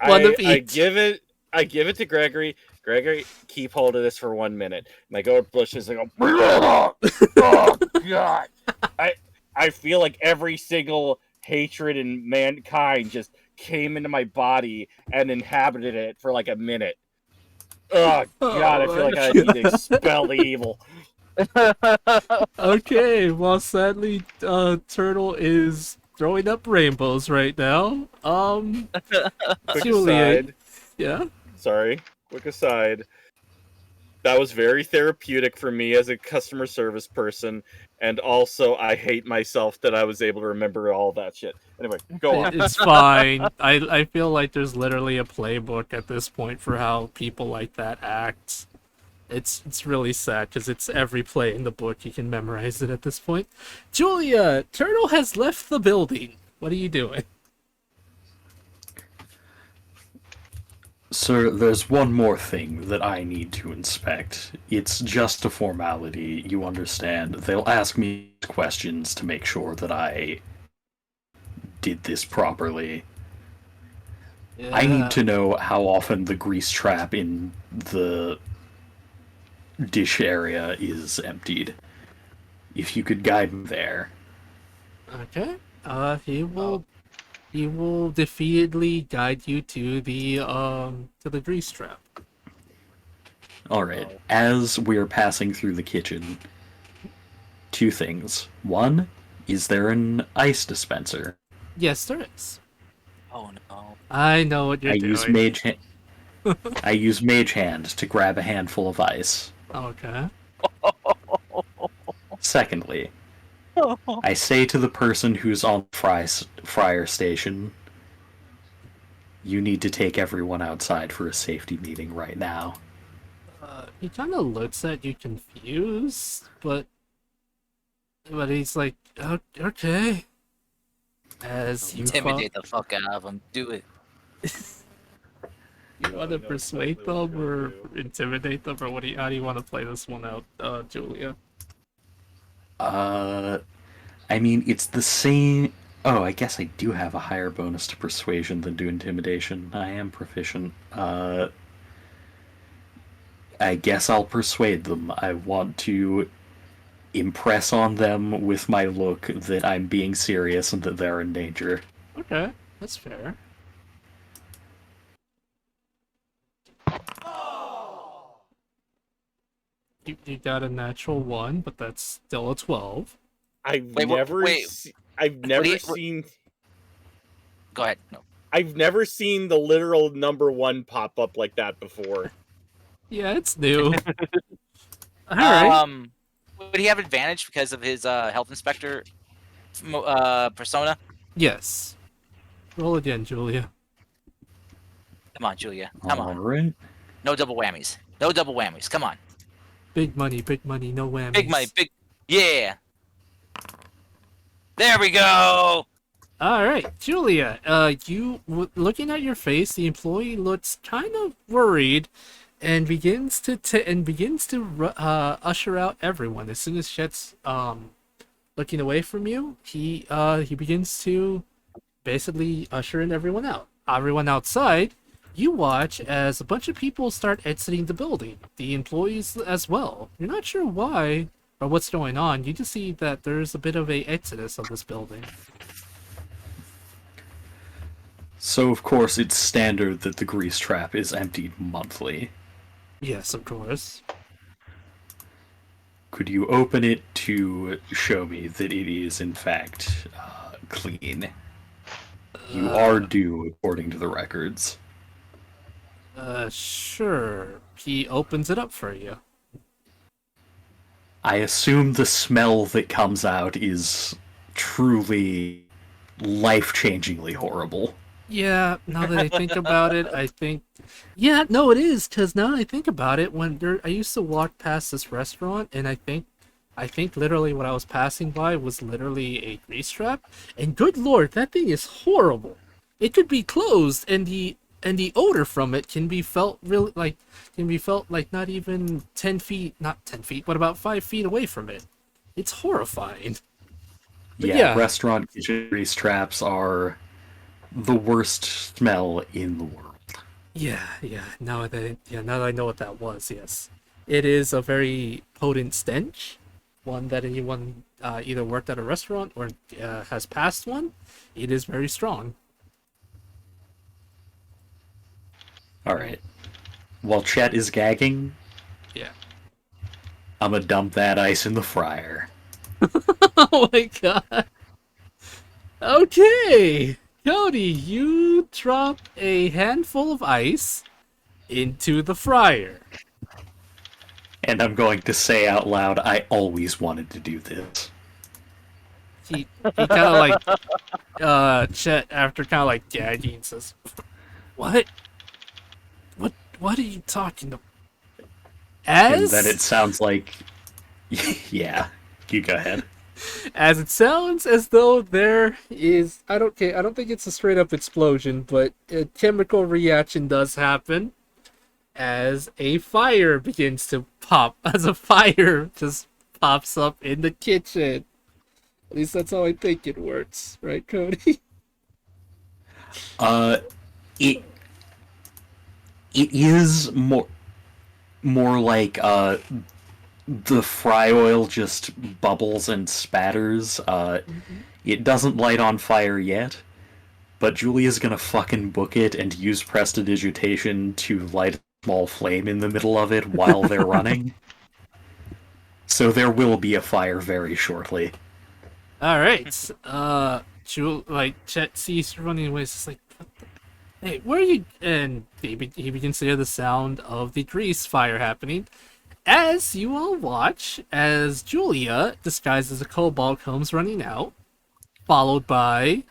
One of each. I give it to Gregory. Gregory, keep hold of this for 1 minute. And I go to Blushes and go, oh god. I feel like every single hatred in mankind just came into my body and inhabited it for like a minute. Oh god, I feel like I need to expel the evil. Okay, well sadly, Turtle is throwing up rainbows right now. Quick Julia, aside. yeah? Sorry. Quick aside. That was very therapeutic for me as a customer service person, and also I hate myself that I was able to remember all that shit. Anyway, go on. It's fine. I feel like there's literally a playbook at this point for how people like that act. It's really sad because it's every play in the book. You can memorize it at this point. Julia, Turtle has left the building. What are you doing? Sir, there's one more thing that I need to inspect. It's just a formality, you understand. They'll ask me questions to make sure that I did this properly. Yeah. I need to know how often the grease trap in the dish area is emptied. If you could guide me there. Okay. He will defeatedly guide you to the grease trap. Alright, as we're passing through the kitchen, two things. One, is there an ice dispenser? Yes, there is. Oh no. I know what you're doing. I use Mage Hand to grab a handful of ice. Okay. Secondly, I say to the person who's on the fryer station, you need to take everyone outside for a safety meeting right now. He kind of looks at you confused, but he's like, okay. As you Intimidate the fuck out of him. Do it. You want to persuade them or intimidate them, or how do you want to play this one out, Julia? I mean, it's the same... Oh, I guess I do have a higher bonus to persuasion than to intimidation. I am proficient. I guess I'll persuade them. I want to impress on them with my look that I'm being serious and that they're in danger. Okay, that's fair. You got a natural 1, but that's still a 12. I've never seen. Go ahead. No. I've never seen the literal number 1 pop up like that before. Yeah, it's new. Alright. Would he have advantage because of his health inspector persona? Yes. Roll again, Julia. Come on, Julia. Come on. Alright. No double whammies. No double whammies. Come on. Big money, no whammies. Big money, big. Yeah. There we go. All right, Julia. Looking at your face, the employee looks kind of worried, and begins to usher out everyone. As soon as Chet's looking away from you, he begins to basically usher in everyone out. Everyone outside, you watch as a bunch of people start exiting the building. The employees as well. You're not sure why or what's going on. You just see that there's a bit of a exodus of this building. So, of course, it's standard that the grease trap is emptied monthly. Yes, of course. Could you open it to show me that it is, in fact, clean? You are due, according to the records. Sure. He opens it up for you. I assume the smell that comes out is truly life-changingly horrible. Yeah, now that I think about it, I think... Yeah, no, it is, because now that I think about it, I used to walk past this restaurant, and I think literally what I was passing by was literally a grease trap, and good lord, that thing is horrible. It could be closed, and the odor from it can be felt like not even 10 feet, not 10 feet, but about 5 feet away from it. It's horrifying. But Yeah, yeah. restaurant kitchen grease traps are the worst smell in the world. Yeah. Now that I know what that was, yes, it is a very potent stench, one that anyone either worked at a restaurant or has passed one. It is very strong. All right. While Chet is gagging, Yeah. I'm gonna dump that ice in the fryer. Oh my god. Okay, Cody, you drop a handful of ice into the fryer. And I'm going to say out loud, I always wanted to do this. He kind of like Chet, after kind of like gagging, says, "What? What are you talking about?" And then it sounds like, yeah, you go ahead. As it sounds as though there is, I don't think it's a straight up explosion, but a chemical reaction does happen as a fire begins to pop, as a fire just pops up in the kitchen. At least that's how I think it works, right, Cody? It is more like the fry oil just bubbles and spatters. It doesn't light on fire yet, but Julia's gonna fucking book it and use prestidigitation to light a small flame in the middle of it while they're running. So there will be a fire very shortly. All right. Chet sees you running away. It's just like, hey, where are you? And he begins to hear the sound of the grease fire happening. As you all watch, as Julia, disguised as a kobold, comes running out, followed by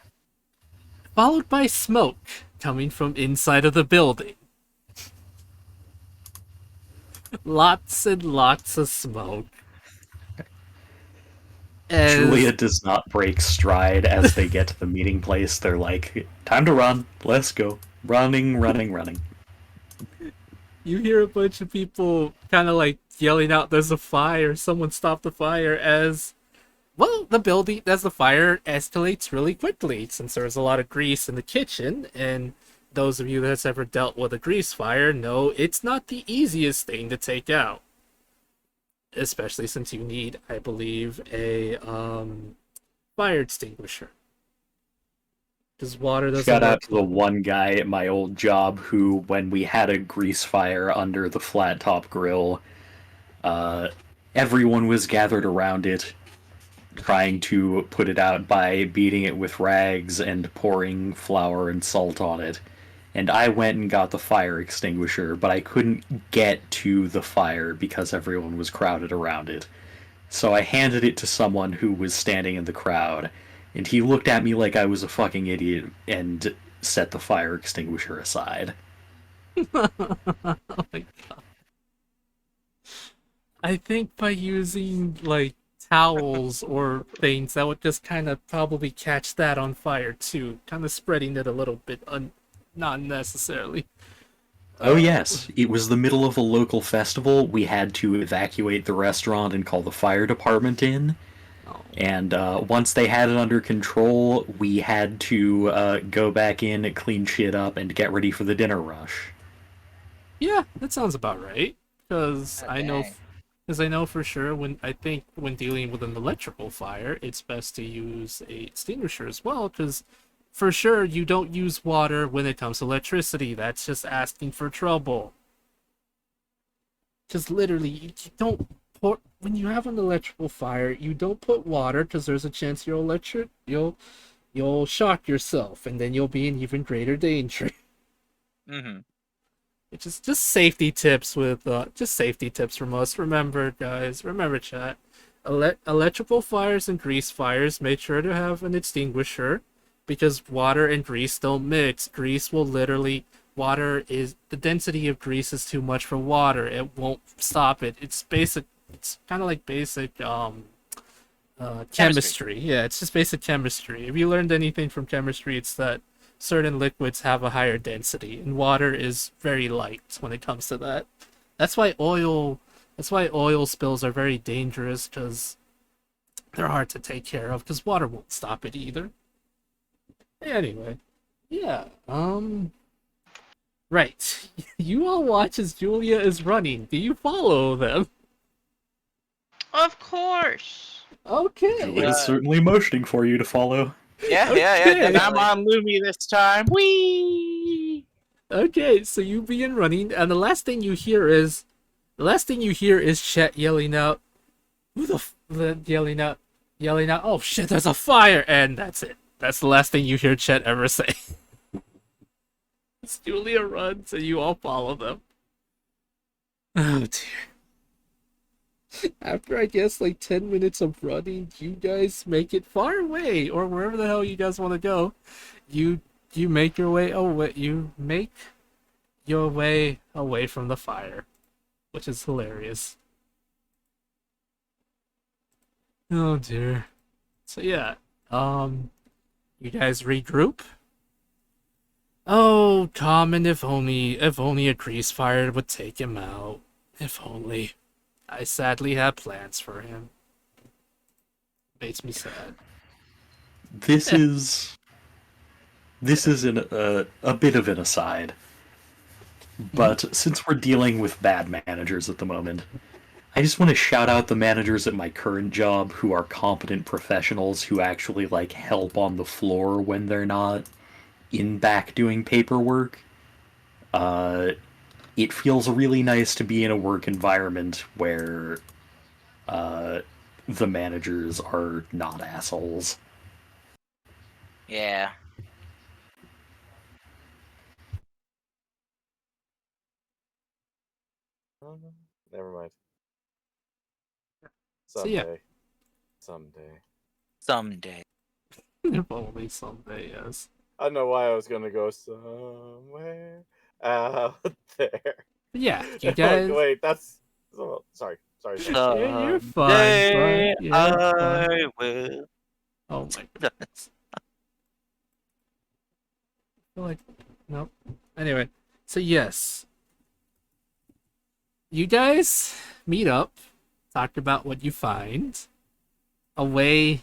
smoke coming from inside of the building. Lots and lots of smoke. As... Julia does not break stride as they get to the meeting place. They're like, time to run. Let's go. Running. You hear a bunch of people kind of like yelling out, "There's a fire! Someone stop the fire!" As the fire escalates really quickly, since there's a lot of grease in the kitchen, and those of you that's ever dealt with a grease fire know it's not the easiest thing to take out. Especially since you need, I believe, a fire extinguisher. Because water doesn't Shout out work. to the one guy at my old job who, when we had a grease fire under the flat top grill, everyone was gathered around it, trying to put it out by beating it with rags and pouring flour and salt on it. And I went and got the fire extinguisher, but I couldn't get to the fire because everyone was crowded around it. So I handed it to someone who was standing in the crowd, and he looked at me like I was a fucking idiot and set the fire extinguisher aside. Oh my god. I think by using like towels or things that would just kind of probably catch that on fire too, kind of spreading it a little bit, not necessarily. Oh yes, it was the middle of a local festival. We had to evacuate the restaurant and call the fire department in. Oh. And once they had it under control, we had to go back in, clean shit up, and get ready for the dinner rush. Yeah, that sounds about right. Because Oh, I know, dang. because I know for sure when dealing with an electrical fire, it's best to use a extinguisher as well. Because for sure you don't use water when it comes to electricity. That's just asking for trouble. Just literally, you don't pour when you have an electrical fire. You don't put water because there's a chance you'll shock yourself, and then you'll be in even greater danger. Mm-hmm. It's just safety tips with just safety tips from us. Remember, guys. Remember, chat. Electrical fires and grease fires. Make sure to have an extinguisher, because water and grease don't mix. Grease will literally water is the density of grease is too much for water. It won't stop it. It's basic. It's kind of like basic chemistry. Yeah, it's just basic chemistry. If you learned anything from chemistry, it's that certain liquids have a higher density, and water is very light when it comes to that. That's why oil. That's why oil spills are very dangerous, because they're hard to take care of. Because water won't stop it either. Anyway, yeah. Right. You all watch as Julia is running. Do you follow them? Of course. Okay. Julia's certainly motioning for you to follow. Yeah, Okay. definitely. I'm on Lumi this time. Whee! Okay, so you begin running, and the last thing you hear is Chet yelling out, yelling out, "Oh shit, there's a fire!" And that's it. That's the last thing you hear Chet ever say. As Julia runs, and you all follow them. Oh dear. After I guess like 10 minutes of running, you guys make it far away, or wherever the hell you guys want to go. You make your way away. You make your way away from the fire, which is hilarious. Oh dear. So yeah, you guys regroup. Oh, Common, if only a grease fire would take him out. If only. I sadly had plans for him. Makes me sad. This is a bit of an aside, but since we're dealing with bad managers at the moment, I just want to shout out the managers at my current job who are competent professionals who actually like help on the floor when they're not in back doing paperwork. It feels really nice to be in a work environment where the managers are not assholes. Yeah. Oh, no. Never mind. So yeah. Someday. Someday. Someday. If only someday, yes. I don't know why I was gonna go somewhere out there. But yeah, you Oh, guys. wait, that's sorry. You're fine, Someday bud. You're fine. I will. Oh my goodness. I feel like nope. Anyway, so yes, you guys meet up, talk about what you find,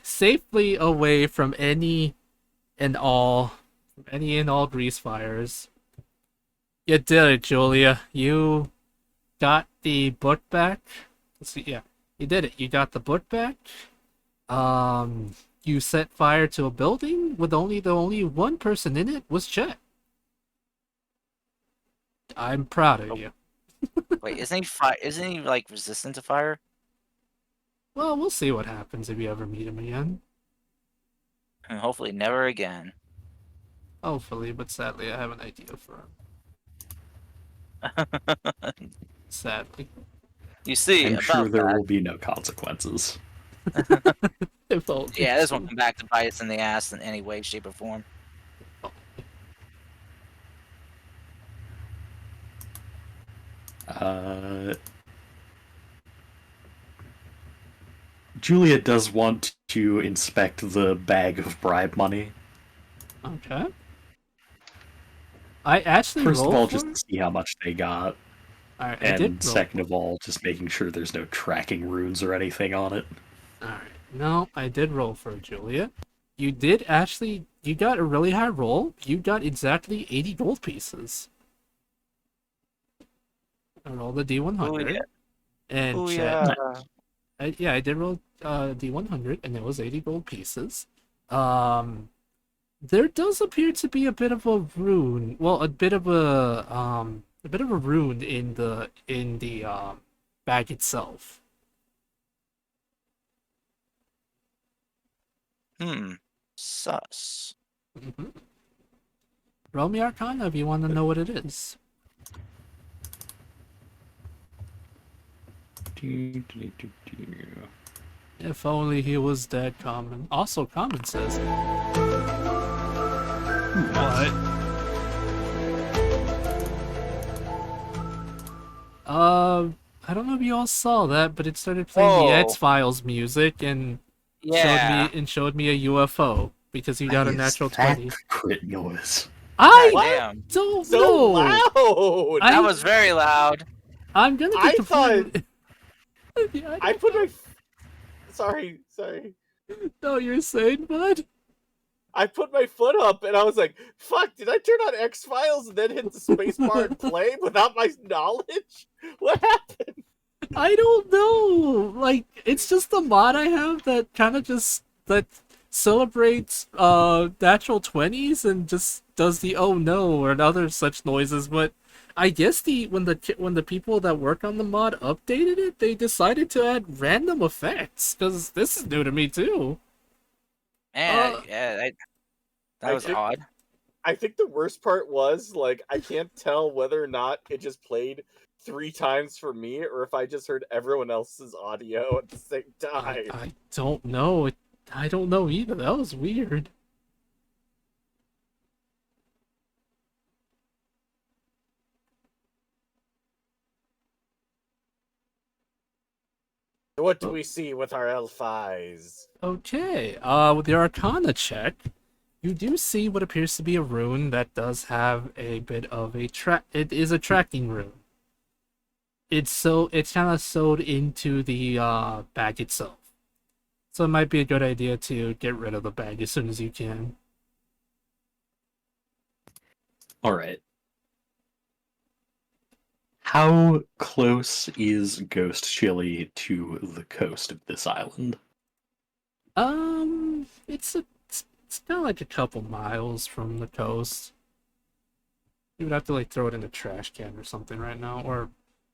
safely away from any and all grease fires. You did it, Julia. You got the book back. Let's see, yeah, you did it. You got the book back. You set fire to a building with only one person in it was Chet. I'm proud of you. Wait, isn't he like resistant to fire? Well, we'll see what happens if you ever meet him again. And hopefully never again. Hopefully, but sadly, I have an idea for him. Sadly. You see, I'm about sure there that. will be no consequences. If only. Yeah, this won't come back to bite us in the ass in any way, shape, or form. Julia does want to inspect the bag of bribe money. Okay. I actually First of rolled all, for just it. to see how much they got. Alright, I did And roll second for of all, just making sure there's no tracking runes or anything on it. Alright. No, I did roll for it, Julia. You did actually. You got a really high roll. You got exactly 80 gold pieces. I rolled a D100. And chat. Booyah. Yeah, I did roll D100, and it was 80 gold pieces. There does appear to be a bit of a rune. Well, a bit of a rune in the bag itself. Sus. Mm-hmm. Roll me Arcana if you want to know what it is. If only he was dead, Common. Also, Common says. What? I don't know if you all saw that, but it started playing the Whoa. X-Files music and Yeah. showed me a UFO because you got a natural 20. Crit noise. I Damn. don't So know. loud. That was very loud. I'm gonna be I completely. Yeah, I put my. Sorry. No, you're saying, bud. I put my foot up and I was like, "Fuck! Did I turn on X Files and then hit the space bar and play without my knowledge? What happened?" I don't know. Like, it's just the mod I have that kind of just that celebrates natural 20s and just does the oh no or other such noises. But I guess when the people that work on the mod updated it, they decided to add random effects because this is new to me too. Man, yeah, that I was think- odd. I think the worst part was like I can't tell whether or not it just played 3 times for me or if I just heard everyone else's audio at the same time. I don't know. I don't know either. That was weird. What do we see with our elf eyes? Okay, with the Arcana check, you do see what appears to be a rune that does have a bit of a It is a tracking rune. It's kind of sewed into the bag itself, so it might be a good idea to get rid of the bag as soon as you can. All right. How close is Ghost Chili to the coast of this island? It's kind of like a couple miles from the coast. You would have to like throw it in a trash can or something right now, or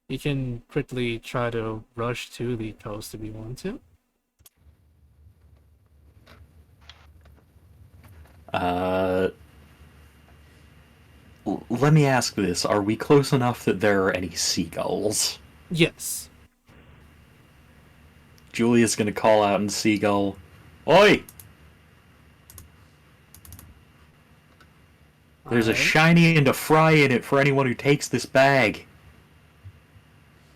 you can quickly try to rush to the coast if you want to. Let me ask this. Are we close enough that there are any seagulls? Yes. Julia's gonna call out in seagull. Oi! There's a Alright. shiny and a fry in it for anyone who takes this bag.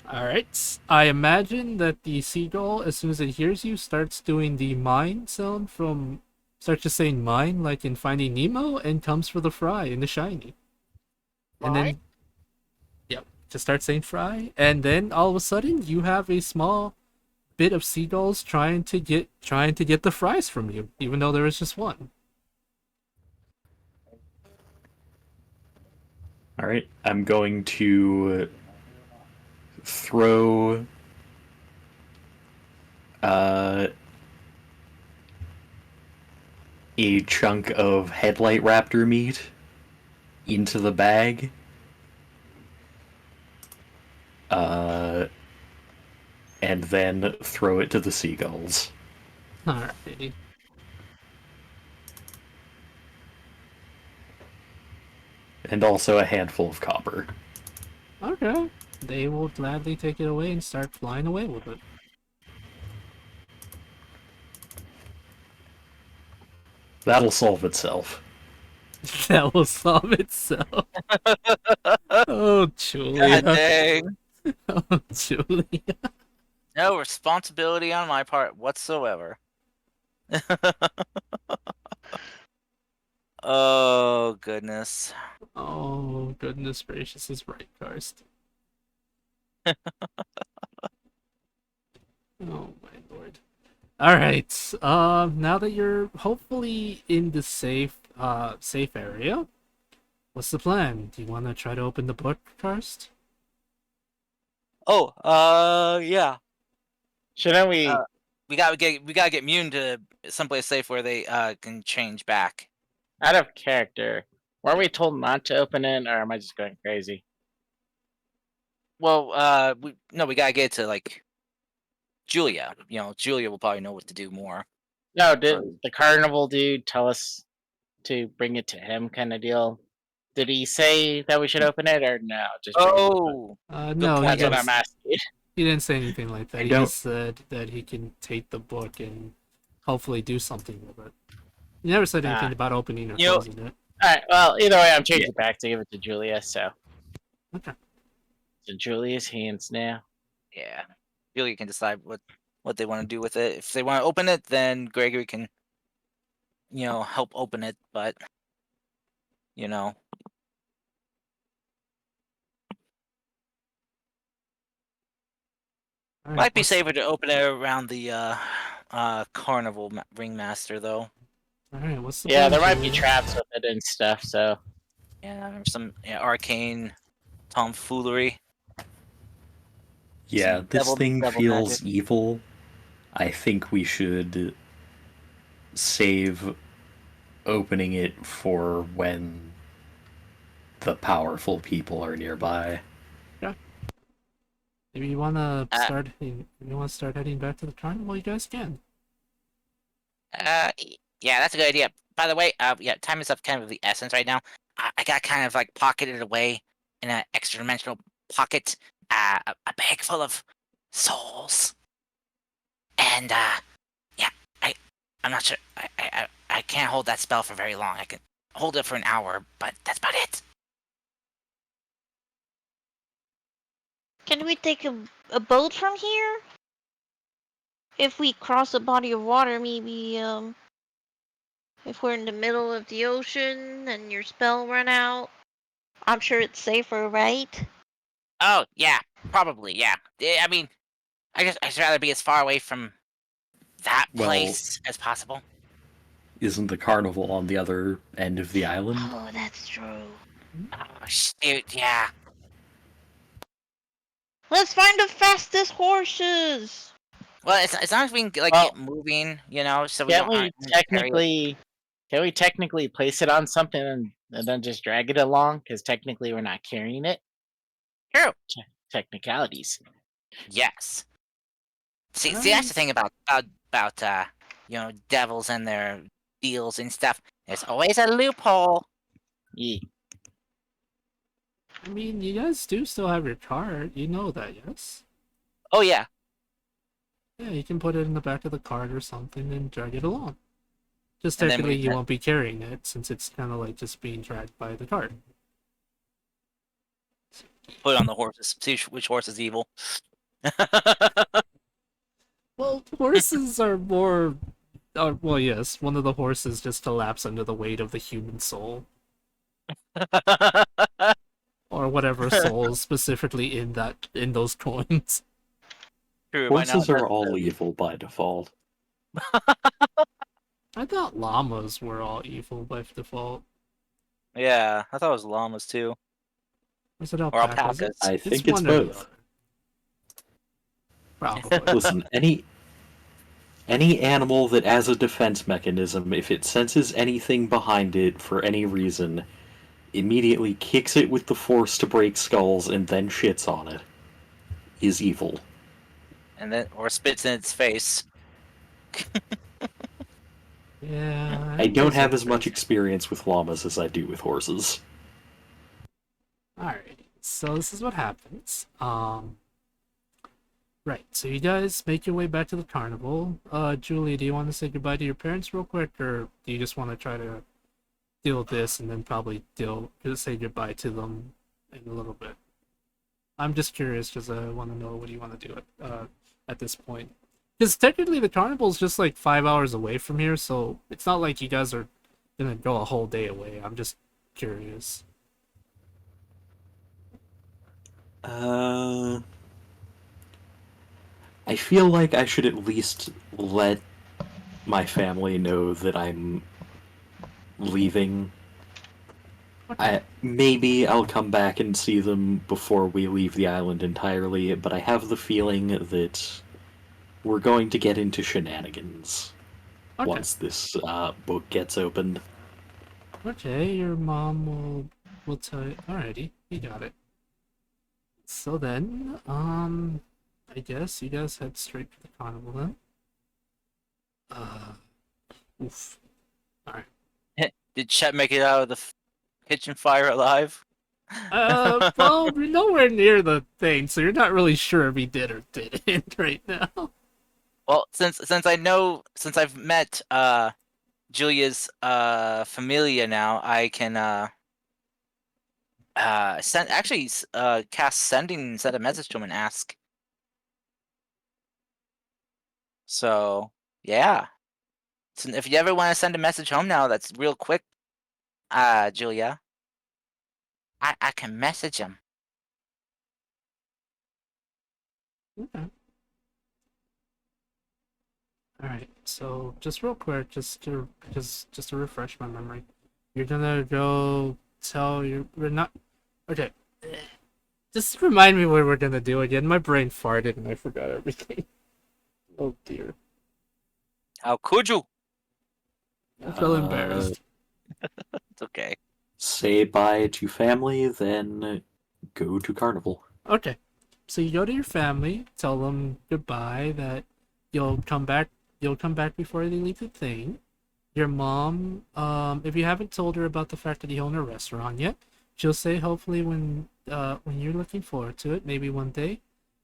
Alright. I imagine that the seagull, as soon as it hears you, starts doing the mine sound starts just saying mine like in Finding Nemo and comes for the fry and the shiny. And then, yep, just start saying fry, and then all of a sudden you have a small bit of seagulls trying to get the fries from you, even though there is just one. All right, I'm going to throw a chunk of headlight raptor meat into the bag. And then throw it to the seagulls. Alrighty. And also a handful of copper. Okay. They will gladly take it away and start flying away with it. That'll solve itself. That will solve itself. Oh, Julia. God dang. Oh, Julia. No responsibility on my part whatsoever. Oh goodness. Oh, goodness gracious is right, Karst. Oh my lord. Alright, now that you're hopefully in the safe area, what's the plan? Do you want to try to open the book first? Oh, yeah. Shouldn't we? We gotta get Mune to someplace safe where they can change back. Out of character, weren't we told not to open it, or am I just going crazy? Well, we gotta get it to like Julia. You know, Julia will probably know what to do more. No, did the carnival dude tell us to bring it to him, kind of deal? Did he say that we should open it, or no? Just bring him the book. Oh, good No, point. That's what I'm asking. he didn't say anything like that. I He don't- just said that he can take the book and hopefully do something with it. He never said anything Ah. about opening or You know- closing it. All right. Well, either way, I'm changing it back to give it to Julia. So, Okay. it's in Julia's hands now. Yeah, Julia can decide what they want to do with it. If they want to open it, then Gregory can, help open it. But you know, All right, might be what's- safer to open it around the carnival ringmaster though. All right, what's the Yeah, plan, there might be Julia? traps with it and stuff. So, Yeah, there's some arcane tomfoolery. Yeah, Some this thing devil feels magic. evil. I think we should save opening it for when the powerful people are nearby. Maybe you wanna Uh, start. If you want to start heading back to the carnival, you guys can. Yeah, that's a good idea. By the way, yeah, time is of kind of the essence right now. I got kind of like pocketed away in an extra dimensional pocket, a bag full of souls, and yeah, I'm not sure. I can't hold that spell for very long. I can hold it for an hour, but that's about it. Can we take a boat from here? If we cross a body of water, maybe if we're in the middle of the ocean and your spell run out, I'm sure it's safer, right? Oh yeah, probably yeah. I mean, I'd rather be as far away from that Well- place as possible. Isn't the carnival on the other end of the island? Oh, that's true. Oh shoot, yeah. Let's find the fastest horses. Well, as long as we can like Well, get moving, so we can't don't we aren't gonna carry it. technically place it on something and then just drag it along? Because technically, we're not carrying it. True. Technicalities. Yes. See, that's the thing about devils and their deals and stuff. There's always a loophole. Yeah. I mean, you guys do still have your cart. You know that, yes? Oh yeah. Yeah, you can put it in the back of the cart or something and drag it along. Just And then technically, we- you won't be carrying it since it's kind of like just being dragged by the cart. Put it on the horses. See which horse is evil. Well, horses are more. Well, yes, one of the horses just collapsed under the weight of the human soul, or whatever soul is specifically in those coins. True, it might Horses not- are all evil by default. I thought llamas were all evil by default. Yeah, I thought it was llamas too. Or is it alpacas? alpacas. I think it's one or the both. other. Probably. Listen, any animal that has a defense mechanism, if it senses anything behind it for any reason, immediately kicks it with the force to break skulls and then shits on it, is evil. And then or spits in its face. Yeah. I don't guess have that's as much fair. experience with llamas as I do with horses. Alright, so this is what happens. Right, so you guys make your way back to the carnival. Julie, do you want to say goodbye to your parents real quick, or do you just want to try to deal with this and then probably say goodbye to them in a little bit? I'm just curious because I want to know what do you want to do. at this point. Because technically the carnival's just like 5 hours away from here, so it's not like you guys are gonna go a whole day away. I'm just curious. I feel like I should at least let my family know that I'm leaving. Maybe I'll come back and see them before we leave the island entirely, but I have the feeling that we're going to get into shenanigans once this book gets opened. Okay, your mom will tell you. Alrighty, you got it. So then, I guess you guys head straight to the carnival then. Oof. Alright. Did Chet make it out of the kitchen fire alive? Well, we're nowhere near the thing, so you're not really sure if he did or didn't right now. Well, since I've met Julia's familia now, I can send a message to him and ask. So yeah. So if you ever want to send a message home now, that's real quick, Julia. I can message him. Okay. Alright, so just real quick, just to refresh my memory, you're gonna go tell your we're not okay. Just remind me what we're gonna do again. My brain farted and I forgot everything. Oh dear. How could you? I feel embarrassed. It's okay. Say bye to family, then go to carnival. Okay. So you go to your family, tell them goodbye, that you'll come back before they leave the thing. Your mom, if you haven't told her about the fact that you own a restaurant yet, she'll say hopefully when you're looking forward to it, maybe one day,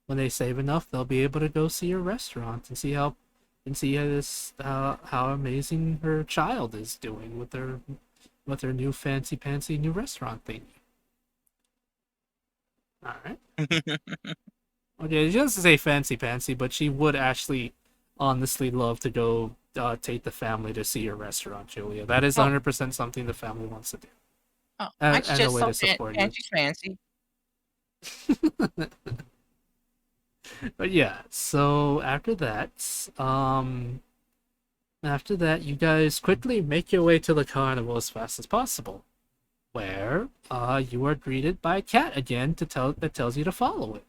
when they save enough, they'll be able to go see your restaurant and see how how amazing her child is doing with their new fancy new restaurant thing. All right. Okay, she doesn't say fancy, but she would actually honestly love to go take the family to see your restaurant, Julia. That is 100% something the family wants to do. Oh, And that's a just way so to support you. fancy. But yeah, so after that, you guys quickly make your way to the carnival as fast as possible, where you are greeted by a cat again that tells you to follow it.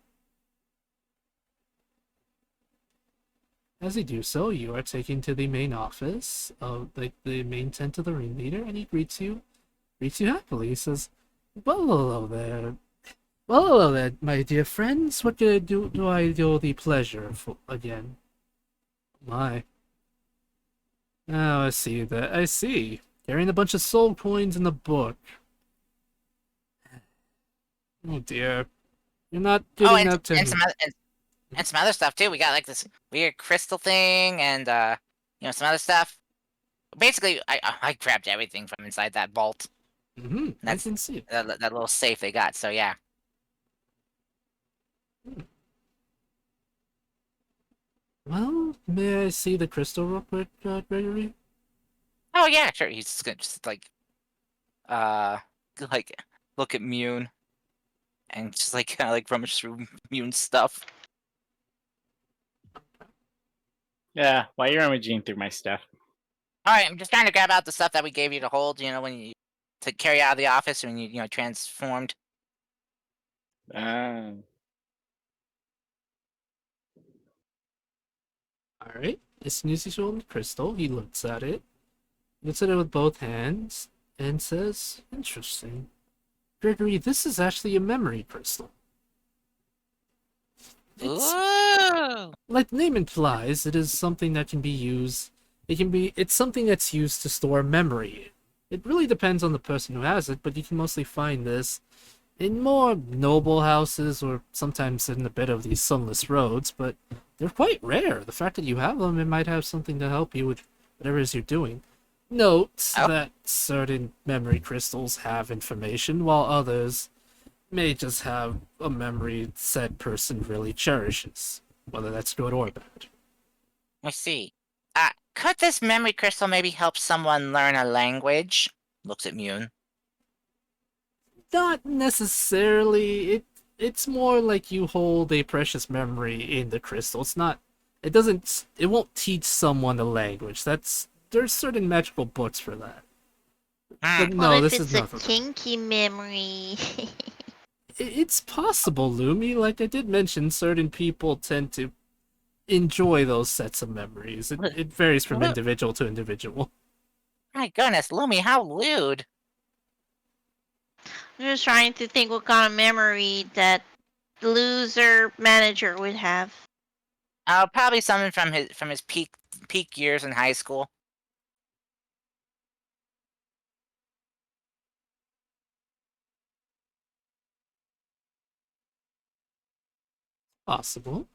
As you do so, you are taken to the main office of the main tent of the ringleader, and he greets you happily. He says, "Well, hello there. Well, hello there, my dear friends. What can I do I do the pleasure for again?" My. Oh, I see that. I see. Carrying a bunch of soul coins in the book. Oh dear. You're not getting up to me. And some other stuff too. We got like this weird crystal thing, and some other stuff. Basically, I grabbed everything from inside that vault. Mm-hmm. I can see it. That little safe they got. So yeah. Well, may I see the crystal real quick, Gregory? Oh yeah, sure. He's just gonna like look at Mune, and just like kind of like rummage through Mune's stuff. Yeah, why you're rummaging through my stuff? All right, I'm just trying to grab out the stuff that we gave you to hold. When you to carry out of the office when you transformed. Alright. As soon as you show him the crystal, he looks at it with both hands, and says, "Interesting. Gregory, this is actually a memory crystal." Ooh. Like the name implies, it is something that can be used. It's something that's used to store memory. It really depends on the person who has it, but you can mostly find this in more noble houses or sometimes in a bit of these sunless roads, but they're quite rare. The fact that you have them, it might have something to help you with whatever it is you're doing. Note that certain memory crystals have information, while others may just have a memory said person really cherishes. whether that's good or bad. I see. Could this memory crystal maybe help someone learn a language? Looks at Mune. Not necessarily. It's more like you hold a precious memory in the crystal. It's not. It doesn't. It won't teach someone a language. There's certain magical books for that. But Hmm. no, What if this is it's a not for that. kinky memory? It's possible, Lumi. Like I did mention, certain people tend to enjoy those sets of memories. It varies from Lu- individual to individual. My goodness, Lumi, how lewd. I'm just trying to think what kind of memory that the loser manager would have. Probably something from his peak years in high school. Possible.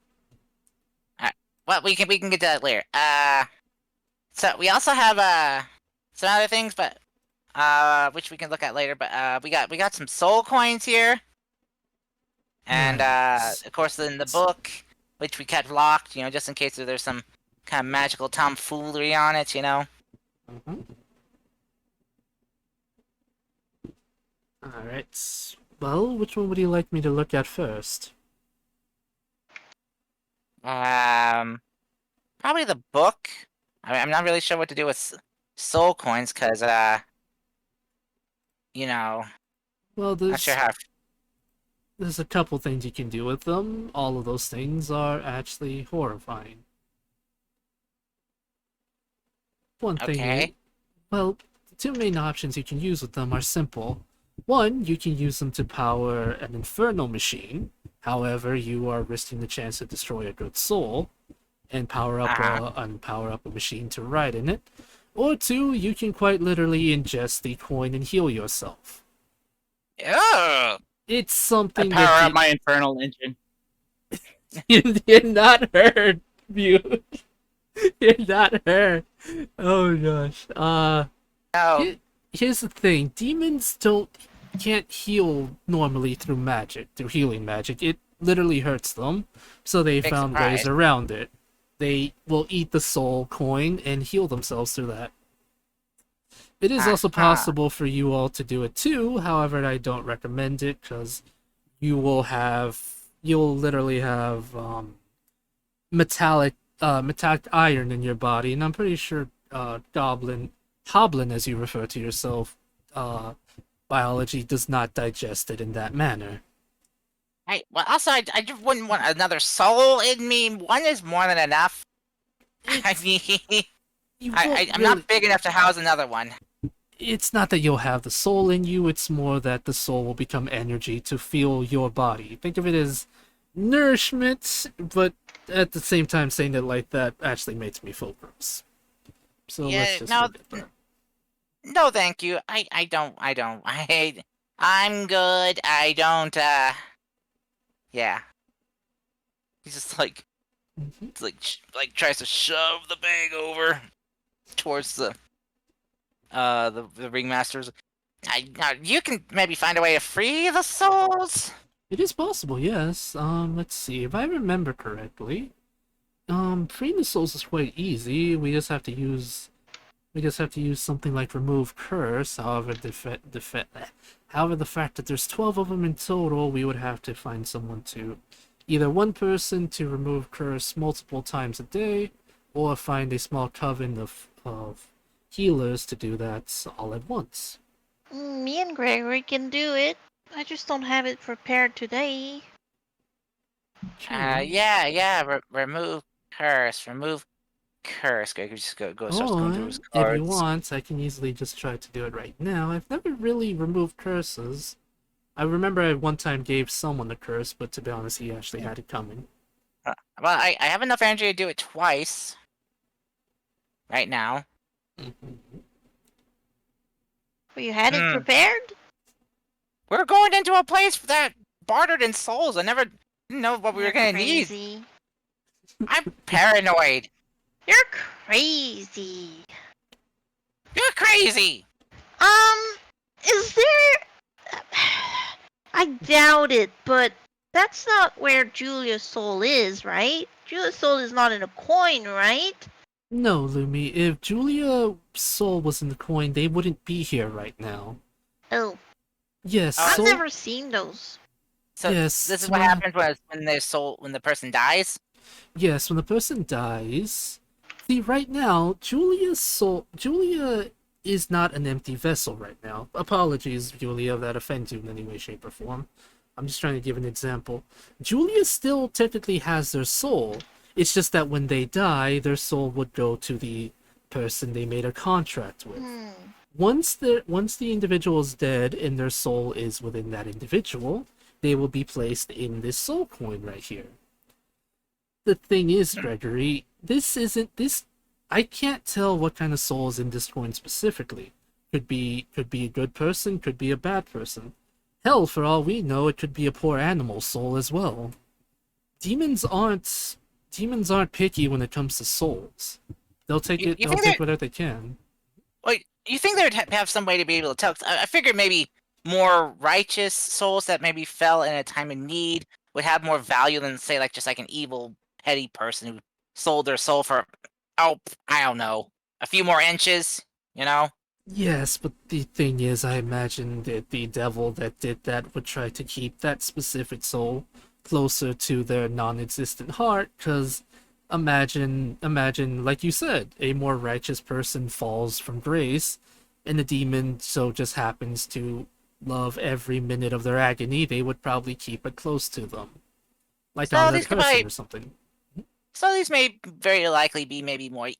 Well, we can get to that later. So we also have some other things, but which we can look at later. But we got some soul coins here, and Nice. of course in the book, which we kept locked, just in case there's some kind of magical tomfoolery on it, Mhm. Alright. Well, which one would you like me to look at first? Probably the book. I'm not really sure what to do with soul coins, cause Well, not sure how. there's a couple things you can do with them. All of those things are actually horrifying. One thing is, Okay. well, the two main options you can use with them are simple. One, you can use them to power an infernal machine. However, you are risking the chance to destroy a good soul and power up a machine to ride in it. Or two, you can quite literally ingest the coin and heal yourself. Oh, It's I something power that up my infernal engine. you're not hurt, Mute. You're not hurt. Oh gosh. no. Here's the thing: demons can't heal normally through magic, through healing magic. It literally hurts them, so they Big found ways surprise. around it. They will eat the soul coin and heal themselves through that. It is also Aha. possible for you all to do it too. However, I don't recommend it because you'll literally have metallic iron in your body, and I'm pretty sure hoblin as you refer to yourself, biology does not digest it in that manner. Well, also, I just wouldn't want another soul in me. One is more than enough. I It's mean, you won't I'm really. not big enough to house another one. It's not that you'll have the soul in you. It's more that the soul will become energy to fuel your body. Think of it as nourishment, but at the same time, saying it like that actually makes me feel gross. So Yeah, let's just no, forget that. no, thank you. I don't. I'm good. I don't. Yeah. He's just like, Mhm. it's like tries to shove the bag over towards the ringmasters. You can maybe find a way to free the souls. It is possible, yes. Let's see. If I remember correctly, freeing the souls is quite easy. We just have to use something like remove curse. However, however, the fact that there's 12 of them in total, we would have to find someone to, either one person to remove curse multiple times a day, or find a small coven of healers to do that all at once. Me and Gregory can do it. I just don't have it prepared today. Yeah. Remove curse. Remove curse. Gregory just starts going through Or, his if you cards. want, I can easily just try to do it right now. I've never really removed curses. I remember I one time gave someone a curse, but to be honest, he actually had it coming. Well, I have enough energy to do it twice. Right now. Mhm. Well, you had it Hmm. prepared? We're going into a place that bartered in souls. I never didn't know what we were You're gonna need. crazy. I'm paranoid. You're crazy. You're crazy. Is there... I doubt it, but That's not where Julia's soul is, right? Julia's soul is not in a coin, right? No, Lumi, if Julia's soul was in the coin, they wouldn't be here right now. Oh, Yes, Oh. I've soul. never seen those. So Yes, this is what happens when the person dies. Yes, when the person dies. See, right now, Julia is not an empty vessel right now. Apologies, Julia, if that offends you in any way, shape, or form. I'm just trying to give an example. Julia still technically has their soul. It's just that when they die, their soul would go to the person they made a contract with. Once the individual is dead and their soul is within that individual, they will be placed in this soul coin right here. The thing is, Gregory, I can't tell what kind of soul is in this coin specifically. Could be a good person, could be a bad person. Hell, for all we know, it could be a poor animal soul as well. Demons aren't picky when it comes to souls. They'll take whatever they can. Wait, you think they'd have some way to be able to tell? 'Cause I figured maybe more righteous souls that maybe fell in a time of need would have more value than, say, like just like an evil, petty person who sold their soul for, oh, I don't know, a few more inches, you know? Yes, but the thing is, I imagine that the devil that did that would try to keep that specific soul closer to their non-existent heart, because imagine, like you said, a more righteous person falls from grace, and the demon so just happens to love every minute of their agony, they would probably keep it close to them. Like So on their these could person probably- or something. So these may very likely be maybe more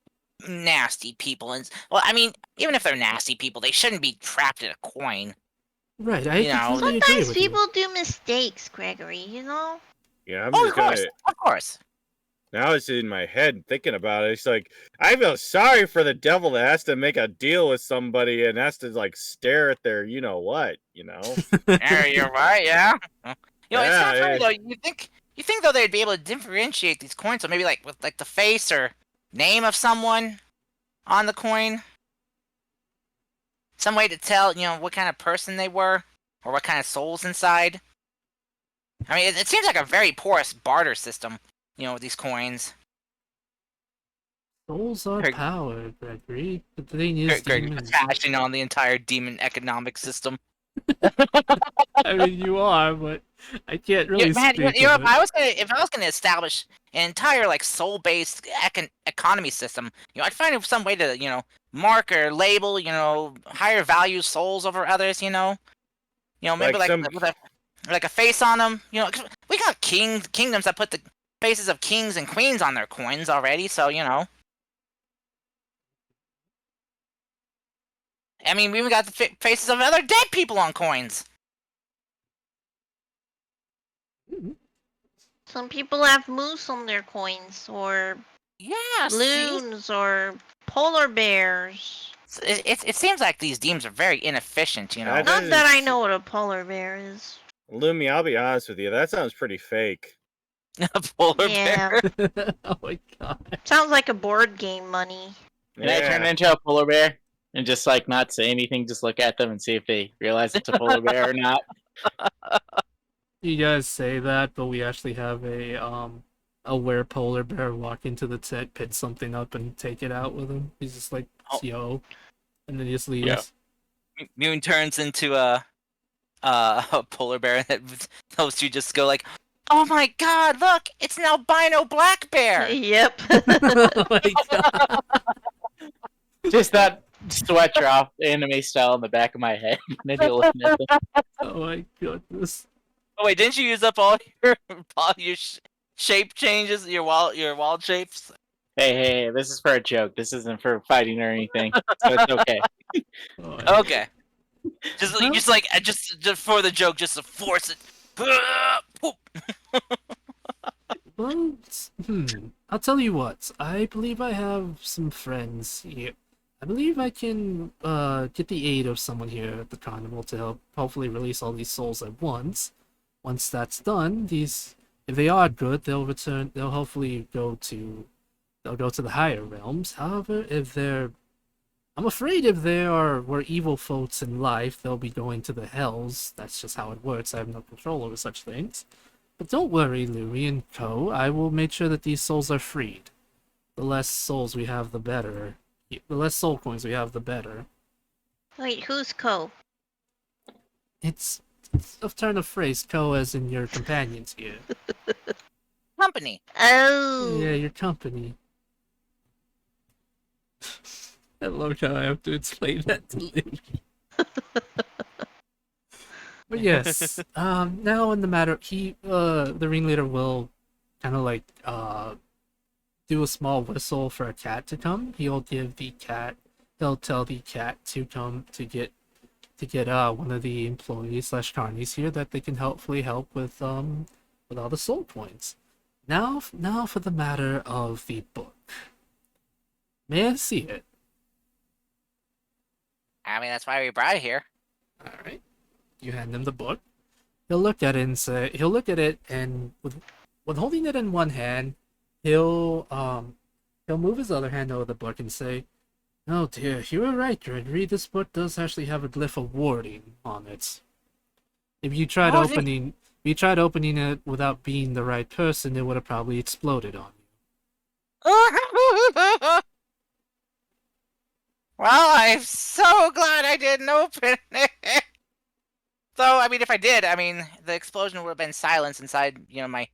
nasty people, and well, I mean, even if they're nasty people, they shouldn't be trapped in a coin. Right, I You know, completely agree Sometimes with you. people do mistakes, Gregory, you know? Yeah, I'm Oh, just of course, gonna. of course. Now it's in my head thinking about it. It's like I feel sorry for the devil that has to make a deal with somebody and has to like stare at their you know what, you know. Yeah, you're right. Yeah. You know, it's not funny Yeah, though. You think though they'd be able to differentiate these coins, so maybe like with like the face or name of someone on the coin, some way to tell, you know, what kind of person they were or what kind of souls inside. I mean, it seems like a very porous barter system, you know, with these coins. Souls are Greg- power, Gregory. The thing is, Greg demons. bashing on the entire demon economic system. I mean, you are, but I can't really Man, speak you know, of it. if I was gonna establish an entire like soul-based economy system, you know, I'd find some way to, you know, mark or label, you know, higher value souls over others. You know, maybe Like some- with a face on them. You know, 'cause we got kingdoms that put the faces of kings and queens on their coins already. So you know, I mean, we even got the faces of other dead people on coins. Some people have moose on their coins, or Yeah, see? loons, or polar bears. It seems like these demons are very inefficient. You know. That Not that I doesn't- know what a polar bear is. Lumi, I'll be honest with you. That sounds pretty fake. A polar Yeah, bear. Oh my god. sounds like a board game money. Can I turn into a polar bear and just like not say anything, just look at them and see if they realize it's a polar bear or not? You guys say that, but we actually have a were polar bear walk into the tent, pick something up, and take it out with him. He's just like, Oh. yo, and then he just leaves. Yeah. Moon turns into a polar bear that helps you just go like, oh my god, look, it's an albino black bear. Yep. Oh my god. Just that sweat drop anime style in the back of my head. Maybe looking at them. Oh my goodness. Oh wait, didn't you use up all your shape changes, your wild shapes? Hey, this is for a joke. This isn't for fighting or anything, so it's okay. Oh, I- Okay. Just for the joke, just to force it. Poop. Well, I'll tell you what. I believe I have some friends here. I believe I can get the aid of someone here at the carnival to help hopefully release all these souls at once. Once that's done, if they are good, they'll return. They'll hopefully go to the higher realms. However, I'm afraid if were evil folks in life, they'll be going to the hells. That's just how it works. I have no control over such things. But don't worry, Louie and Co. I will make sure that these souls are freed. The less souls we have, the better. The less soul coins we have, the better. Wait, who's Co? It's a turn of phrase, Co, as in your companions here. Company. Oh. Yeah, your company. I love how I have to explain that to Louie. But yes, now in the matter, the ringleader will kind of like, do a small whistle for a cat to come. He'll tell the cat to come to get one of the employees slash carnies here that they can hopefully help with all the soul points. Now for the matter of the book. May I see it? I mean, that's why we brought it here. All right. You hand him the book. He'll look at it and with holding it in one hand, he'll move his other hand over the book and say, "Oh dear, you were right, Gregory. This book does actually have a glyph of warding on it. If you tried opening it without being the right person, it would have probably exploded on you." Well, I'm so glad I didn't open it. Though, I mean, if I did, I mean, the explosion would have been silence inside, my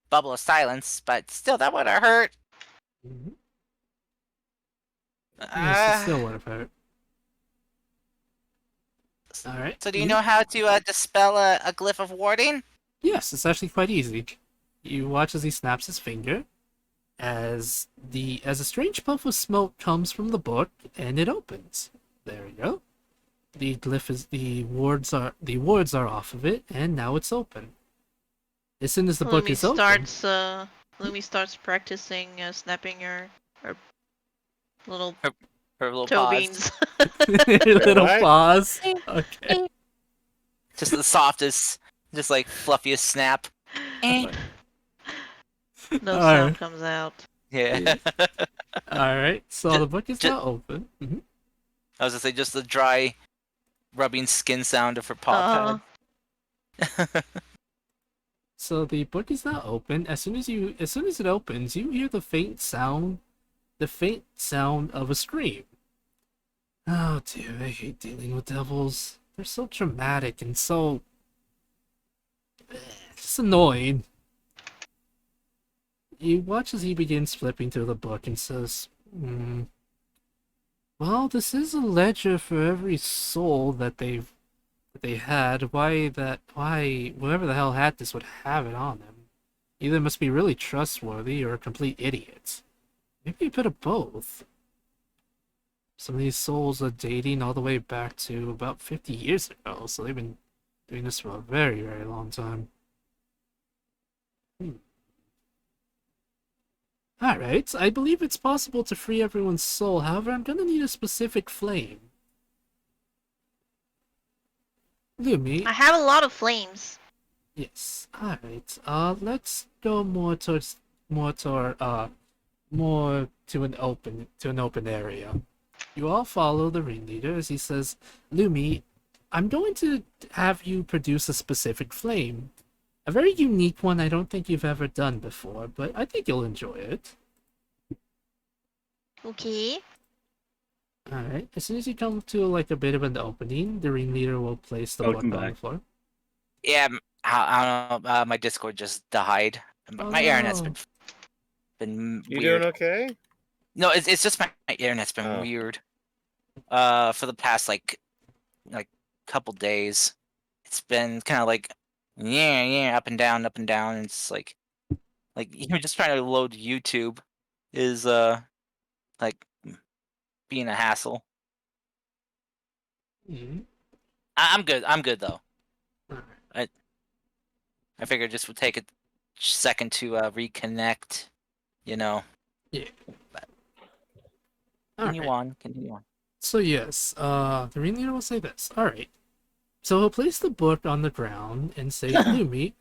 bubble of silence. But still, that would have hurt. Mm-hmm. Yes, it still would have hurt. All right. So, do you know how to dispel a glyph of warding? Yes, it's actually quite easy. You watch as he snaps his finger, as a strange puff of smoke comes from the book, and it opens. There you go. The glyph is the wards are off of it, and now it's open. As soon as the book is open, Lumi starts practicing snapping her little Her little toe paws. beans. little What? pause. Okay. Just the softest, just like fluffiest snap. Eh. No Alright. sound comes out. Yeah. All right. So the book is now open. Mhm. I was gonna say just the dry, rubbing skin sound of her paw pad. So the book is now open. As soon as it opens, you hear the faint sound of a scream. Oh dear, I hate dealing with devils. They're so dramatic and so just annoying. You watch as he begins flipping through the book and says, "Well, this is a ledger for every soul that they had. Why whoever the hell had this would have it on them? Either must be really trustworthy or a complete idiot. Maybe a bit of both. Some of these souls are dating all the way back to about 50 years ago, so they've been doing this for a very, very long time." Alright, I believe it's possible to free everyone's soul, however, I'm gonna need a specific flame. Lumi, I have a lot of flames. yes. Alright, let's go more to an open area. You all follow the ringleader as he says, "Lumi, I'm going to have you produce a specific flame. A very unique one I don't think you've ever done before, but I think you'll enjoy it." Okay. Alright, as soon as you come to like a bit of an opening, the ringleader will place the Welcome book on the back. floor. Yeah, I don't know. My Discord just died. Oh, My internet's no. been You weird. doing okay? No, it's just my internet's been Oh. weird. For the past like couple days, it's been kind of like up and down, up and down. And it's like you're just trying to load YouTube is like being a hassle. Mhm. I'm good. I'm good though. Alright. I figured just would take a second to reconnect. Yeah. Continue Alright. on. So yes, the ringleader will say this. Alright. So he'll place the book on the ground and say, "Lumi,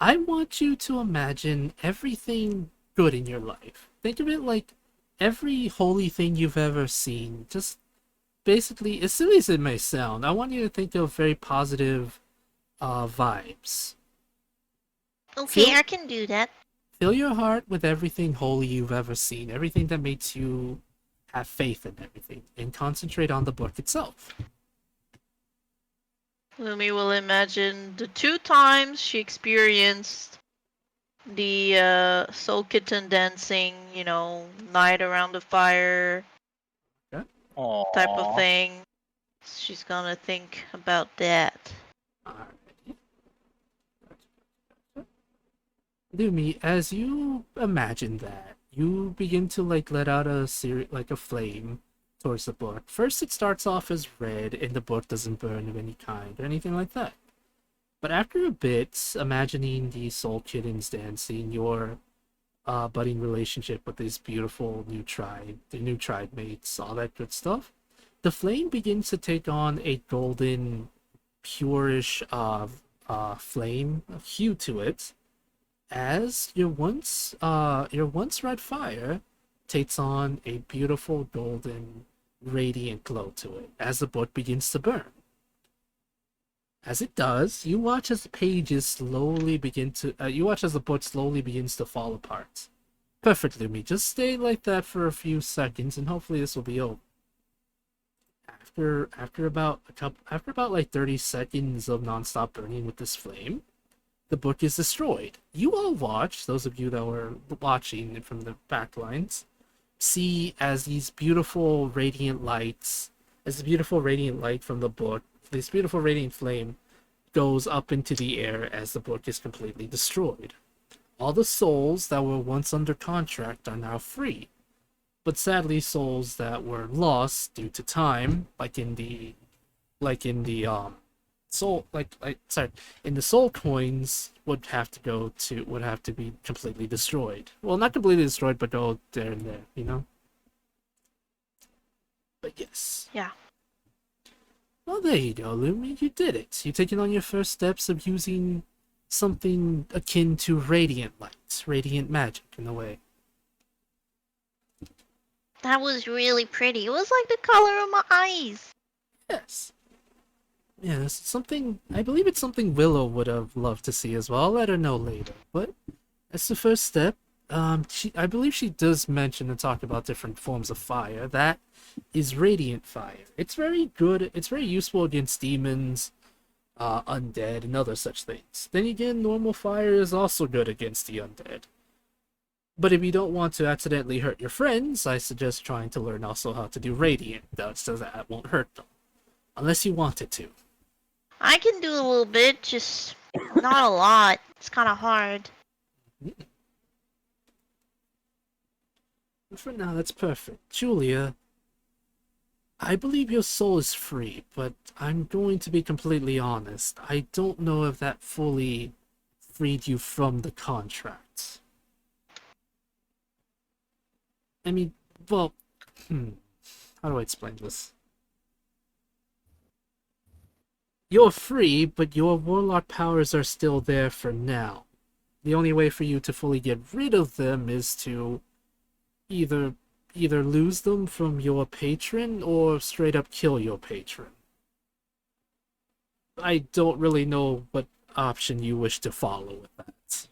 I want you to imagine everything good in your life. Think of it like every holy thing you've ever seen. Just basically, as silly as it may sound, I want you to think of very positive vibes." Okay, Feel- I can do that. Fill your heart with everything holy you've ever seen, everything that makes you have faith in everything, and concentrate on the book itself. Lumi will imagine the 2 times she experienced the soul kitten dancing, night around the fire type of Aww. thing. She's gonna think about that. Alrighty. Lumi, as you imagine that, you begin to let out a flame towards the book. First, it starts off as red, and the book doesn't burn of any kind or anything like that. But after a bit, imagining the soul kittens dancing, your budding relationship with this beautiful new tribe, the new tribe mates, all that good stuff, the flame begins to take on a golden, purish flame hue to it, as your once red fire takes on a beautiful golden radiant glow to it as the book begins to burn. As it does, you watch as the pages slowly begin to you watch as the book slowly begins to fall apart. Perfect, Lumi. Just stay like that for a few seconds and hopefully this will be over. After about like 30 seconds of nonstop burning with this flame, the book is destroyed. You all watch, those of you that were watching from the back lines, see as these beautiful radiant lights, as the beautiful radiant light from the book, this beautiful radiant flame goes up into the air as the book is completely destroyed. All the souls that were once under contract are now free. But sadly, souls that were lost due to time, in the soul coins would have to be completely destroyed. Well, not completely destroyed, but go there and there. But yes. Yeah. Well, there you go, Lumi. You did it. You're taking on your first steps of using something akin to radiant light, radiant magic, in a way. That was really pretty. It was like the color of my eyes. Yes. Yes, I believe it's something Willow would have loved to see as well. I'll let her know later. But that's the first step. I believe she does mention and talk about different forms of fire. That is radiant fire. It's very good. It's very useful against demons, undead, and other such things. Then again, normal fire is also good against the undead. But if you don't want to accidentally hurt your friends, I suggest trying to learn also how to do radiant, so that won't hurt them. Unless you wanted to. I can do a little bit, just not a lot. It's kind of hard. For now, that's perfect. Julia, I believe your soul is free, but I'm going to be completely honest. I don't know if that fully freed you from the contract. I mean, well, how do I explain this? You're free, but your warlock powers are still there for now. The only way for you to fully get rid of them is to either lose them from your patron or straight up kill your patron. I don't really know what option you wish to follow with that.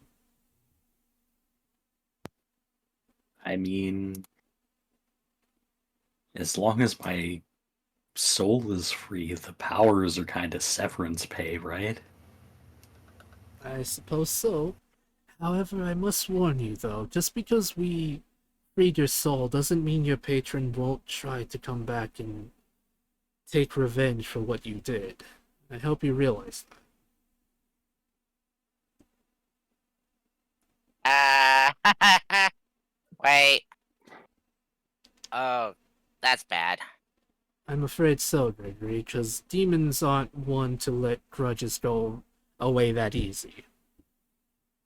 I mean, as long as my soul is free, the powers are kind of severance pay, right? I suppose so. However, I must warn you though, just because we freed your soul doesn't mean your patron won't try to come back and take revenge for what you did. I hope you realize Uh, wait. Oh, that's bad. I'm afraid so, Gregory, because demons aren't one to let grudges go away that easy.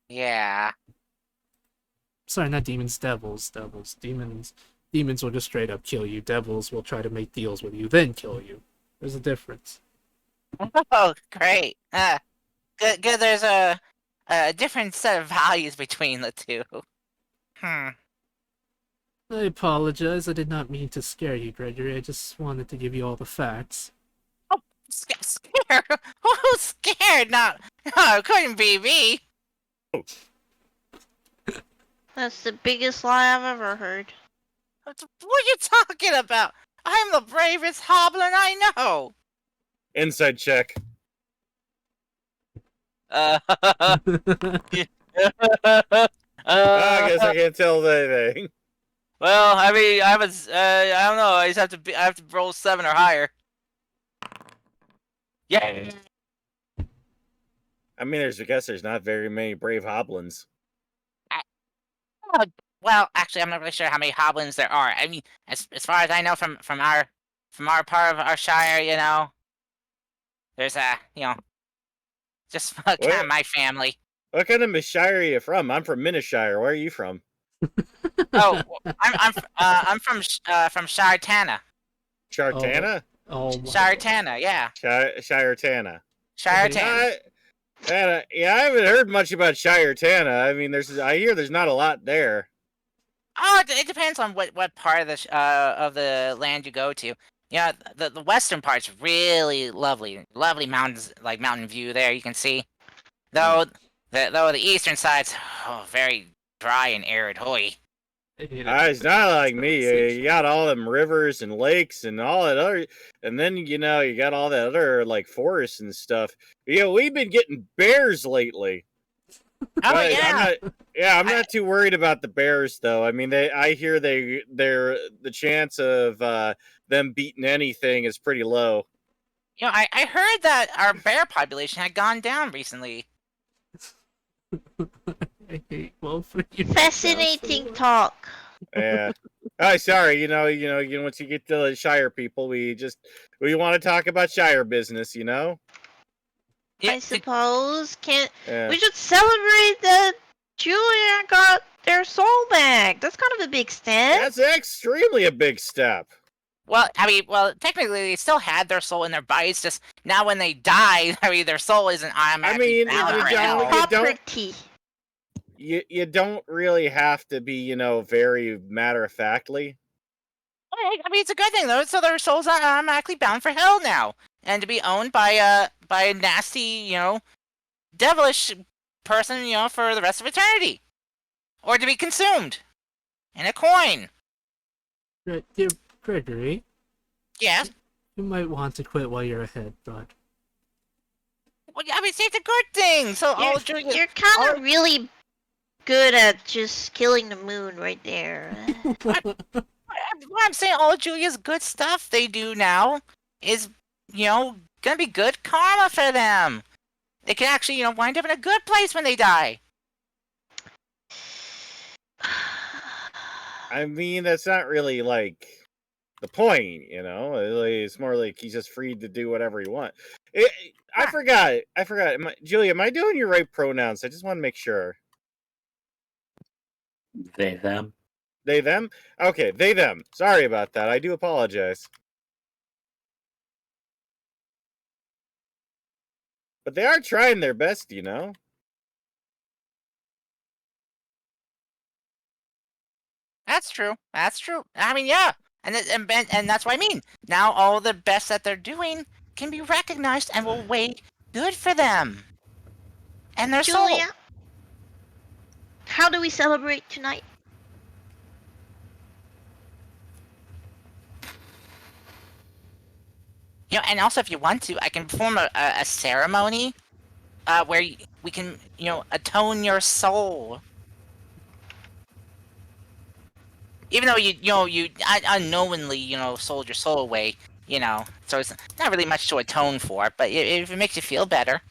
Yeah. Sorry, not demons, devils. Demons will just straight up kill you. Devils will try to make deals with you, then kill you. There's a difference. Oh, great. Good. There's a different set of values between the two. I apologize. I did not mean to scare you, Gregory. I just wanted to give you all the facts. Oh, scared? Who's scared? No, it couldn't be me. That's the biggest lie I've ever heard. What are you talking about? I'm the bravest hoblin I know. Inside check. Uh, I guess I can't tell anything. Well, I mean, I don't know. I just have to I have to roll 7 or higher. Yeah. I mean, I guess there's not very many brave hoblins. Well, actually, I'm not really sure how many hoblins there are. I mean, as far as I know from our part of our shire, there's just kind What? of my family. What kind of shire are you from? I'm from Minishire. Where are you from? Oh, I'm from Shire-Tana. Chartana? Oh my Shire-Tana, yeah. Shire-Tana. Shire-Tana. Yeah, I haven't heard much about Shire-Tana. I mean, I hear there's not a lot there. Oh, it depends on what part of the land you go to. Yeah, the western part's really lovely mountains, like mountain view there. You can see, though the eastern side's very dry and arid. Hoy. It's not like me. You got all them rivers and lakes and all that other, and then you got all that other like forests and stuff. We've been getting bears lately. Oh But yeah. I'm not too worried about the bears though. I mean, I hear they're the chance of them beating anything is pretty low. I heard that our bear population had gone down recently. I hate both of you. Fascinating talk. Yeah. Oh, sorry. Once you get to the Shire people, we want to talk about Shire business. Yeah, I suppose. Yeah. We should celebrate that Julia got their soul back. That's kind of a big step. That's extremely a big step. Well, I mean, technically they still had their soul in their bodies. Just now, when they die, I mean, their soul isn't automatically bound for hell. Property. You don't really have to be, very matter of factly. I mean, it's a good thing though. So their souls are automatically bound for hell now, and to be owned by a nasty, devilish person, for the rest of eternity, or to be consumed in a coin. Dear Gregory, Yes. you might want to quit while you're ahead, bud. Well, I mean, see, it's a good thing. So You're kind of really good at just killing the moon right there. what I'm saying, all of Julia's good stuff they do now is, gonna be good karma for them. They can actually, wind up in a good place when they die. I mean, that's not really like the point, It's more like he's just free to do whatever he wants. I forgot. Julia, am I doing your right pronouns? I just want to make sure. They, them. They, them? Okay, they, them. Sorry about that. I do apologize. But they are trying their best, That's true. That's true. I mean, yeah, and that's what I mean. Now all the best that they're doing can be recognized and will weigh good for them and their soul. Julia, how do we celebrate tonight? And also if you want to, I can perform a ceremony where we can, atone your soul. Even though you unknowingly, sold your soul away, so it's not really much to atone for, but if it makes you feel better.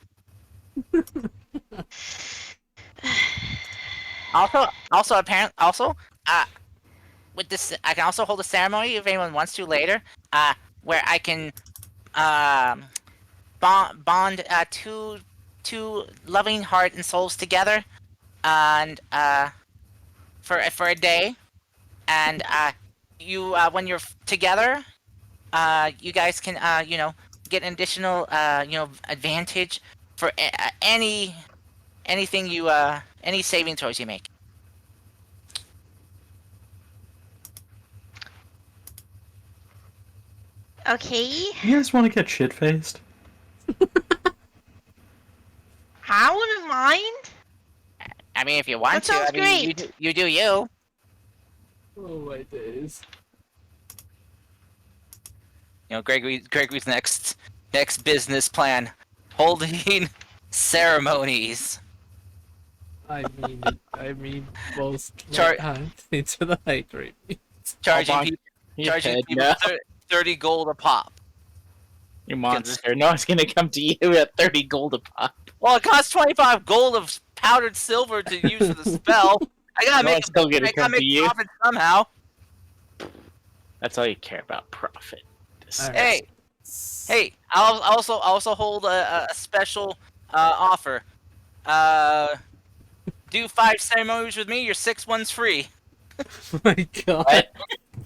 Also, with this, I can also hold a ceremony if anyone wants to later, where I can bond two loving heart and souls together, and for a day, and when you're together, you guys can get an additional advantage for any saving throws you make. Okay. You guys want to get shit faced? I wouldn't mind. I mean, if you want That to, sounds I mean, great. you do you. Oh my days. You know, Gregory's next business plan: holding ceremonies. I mean, most Char- into the hydrate. charging bonk people your head, people no. 30 gold a pop. You Because- monster. No one's gonna come to you at 30 gold a pop. Well, it costs 25 gold of powdered silver to use for the spell. I gotta No make one's still gonna come to you. profit somehow. That's all you care about, profit. Alright. Hey, I'll also hold a special offer. Do 5 ceremonies with me. Your 6th one's free. Oh my god. What?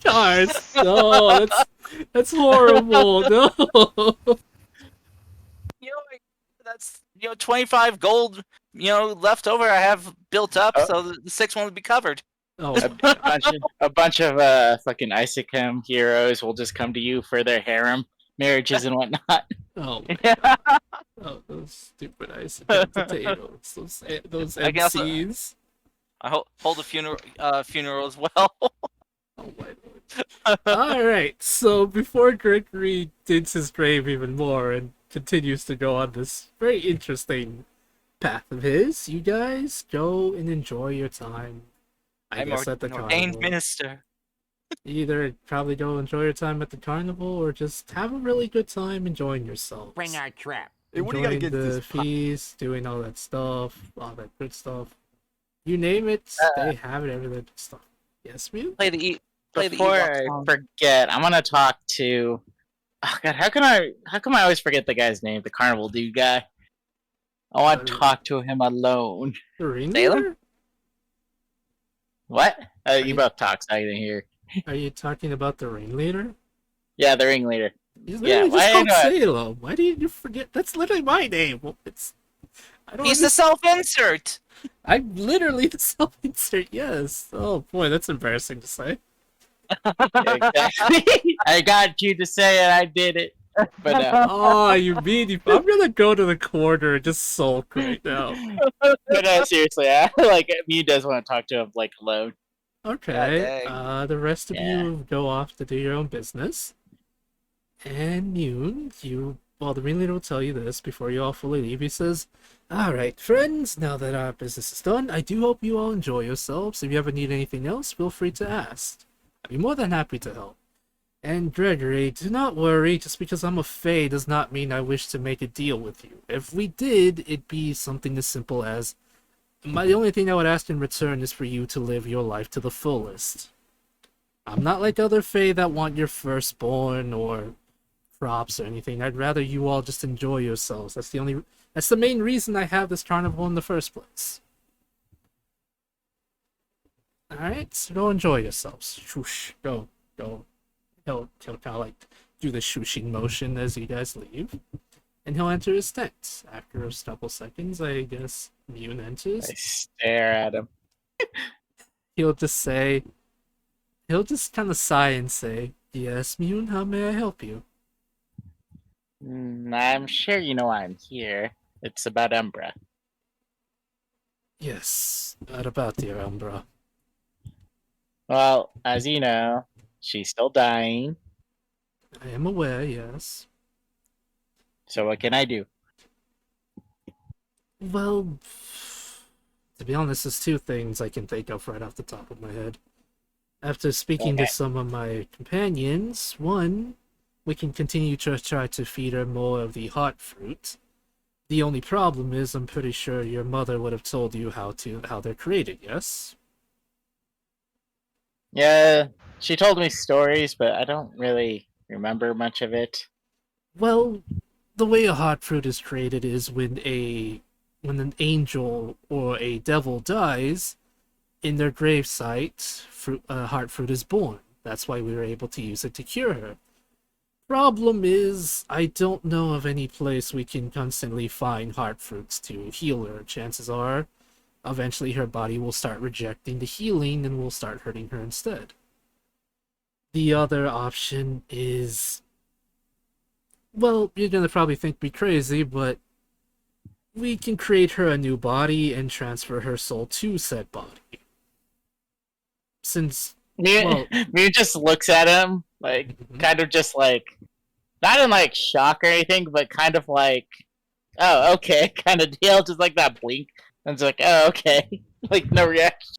Cars. No, that's horrible. No. You know, that's 25 gold. Left over. I have built up, Oh. so the 6th one would be covered. Oh, A bunch of fucking Isaac heroes will just come to you for their harem marriages and whatnot. oh, my oh, those stupid ice and potatoes. Those I can also- MCs. I hold a funeral as well. Oh my lord. Alright, so before Gregory digs his grave even more and continues to go on this very interesting path of his, you guys go and enjoy your time. I'm At the an ordained carnival. minister. Either probably go enjoy your time at the carnival or just have a really good time enjoying yourselves. Bring our trap. Hey, what do you got Enjoying against the this pop? feast, doing all that stuff, all that good stuff. You name it, they have it, every good stuff. Yes, Mew? Play the Before Ewok I song. forget, I'm gonna talk to. Oh God, how come I always forget the guy's name? The carnival dude guy. I want to talk to him alone. The ring Salem? leader? What? you- You both talk, so I didn't hear. Are you talking about the ringleader? Yeah, the ringleader. He's Yeah, literally why just called not? Salem. Why did you forget? That's literally my name. Well, I don't He's the self-insert. I'm literally the self-insert, yes. Oh boy, that's embarrassing to say. Exactly. I got you to say it. I did it. But Oh, you mean I'm gonna go to the corner and just sulk right now. but no, seriously, like Mew does want to talk to him like alone. Okay, dang. the rest of Yeah. you go off to do your own business. And Yoon, well, the ringleader will tell you this before you all fully leave. He says, alright, friends, now that our business is done, I do hope you all enjoy yourselves. If you ever need anything else, feel free to ask. I'd be more than happy to help. And Gregory, do not worry, just because I'm a Fae does not mean I wish to make a deal with you. If we did, it'd be something as simple as, the only thing I would ask in return is for you to live your life to the fullest. I'm not like other Fae that want your firstborn or crops or anything. I'd rather you all just enjoy yourselves. That's the main reason I have this carnival in the first place. Alright, so go enjoy yourselves. Shoosh, go. He'll kind of like do the shooshing motion as you guys leave. And he'll enter his tent. After a couple seconds, I guess Mune enters. I stare at him. He'll just kind of sigh and say, yes, Mune, how may I help you? I'm sure you know why I'm here. It's about Umbra. Yes, what about dear Umbra? Well, as you know, she's still dying. I am aware, yes. So what can I do? Well, to be honest, there's two things I can think of right off the top of my head. After speaking to Okay. some of my companions, one, we can continue to try to feed her more of the heart fruit. The only problem is I'm pretty sure your mother would have told you how they're created, yes? Yeah, she told me stories, but I don't really remember much of it. Well, the way a heart fruit is created is when an angel or a devil dies, in their gravesite, heart fruit is born. That's why we were able to use it to cure her. Problem is, I don't know of any place we can constantly find heart fruits to heal her. Chances are, eventually her body will start rejecting the healing and will start hurting her instead. The other option is, well, you're gonna probably think me crazy, but we can create her a new body and transfer her soul to said body. Since, well, Mew just looks at him, like, kind of just like, not in like shock or anything, but kind of like, oh, okay, kind of deal, just like that blink. And it's like, oh, okay. Like, no reaction.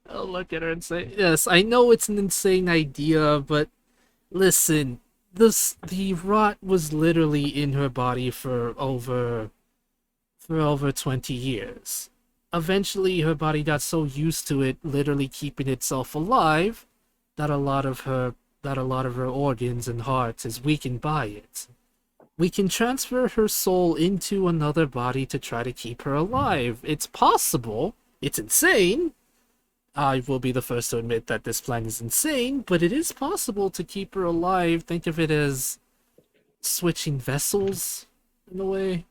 I'll look at her and say, yes, I know it's an insane idea, but listen, the rot was literally in her body for over 20 years. Eventually, her body got so used to it literally keeping itself alive that a lot of her organs and heart is weakened by it. We can transfer her soul into another body to try to keep her alive. It's possible. It's insane. I will be the first to admit that this plan is insane, but it is possible to keep her alive. Think of it as switching vessels, in a way.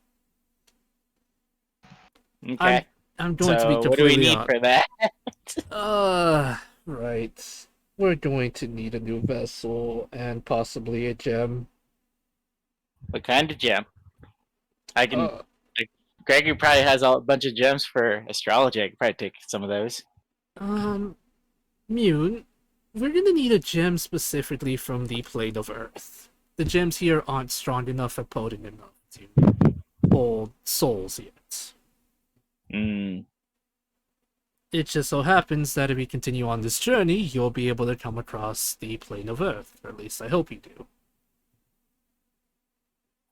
Okay. I'm going to be So, completely what do we need honest. for that? Right. We're going to need a new vessel and possibly a gem. What kind of gem? I can. Uh, Gregory probably has a bunch of gems for astrology. I could probably take some of those. Mune, we're gonna need a gem specifically from the plane of Earth. The gems here aren't strong enough or potent enough to hold souls yet. Mm. It just so happens that if we continue on this journey, you'll be able to come across the plane of Earth. Or at least I hope you do.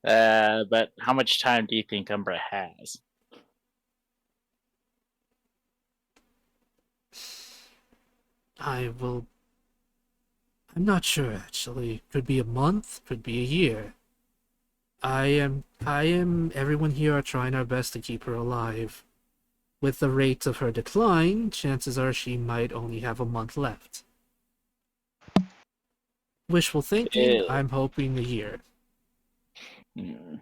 But how much time do you think Umbra has? I'm not sure actually. Could be a month, could be a year. Everyone here are trying our best to keep her alive. With the rate of her decline, chances are she might only have a month left. Wishful thinking, Ew. I'm hoping a year. And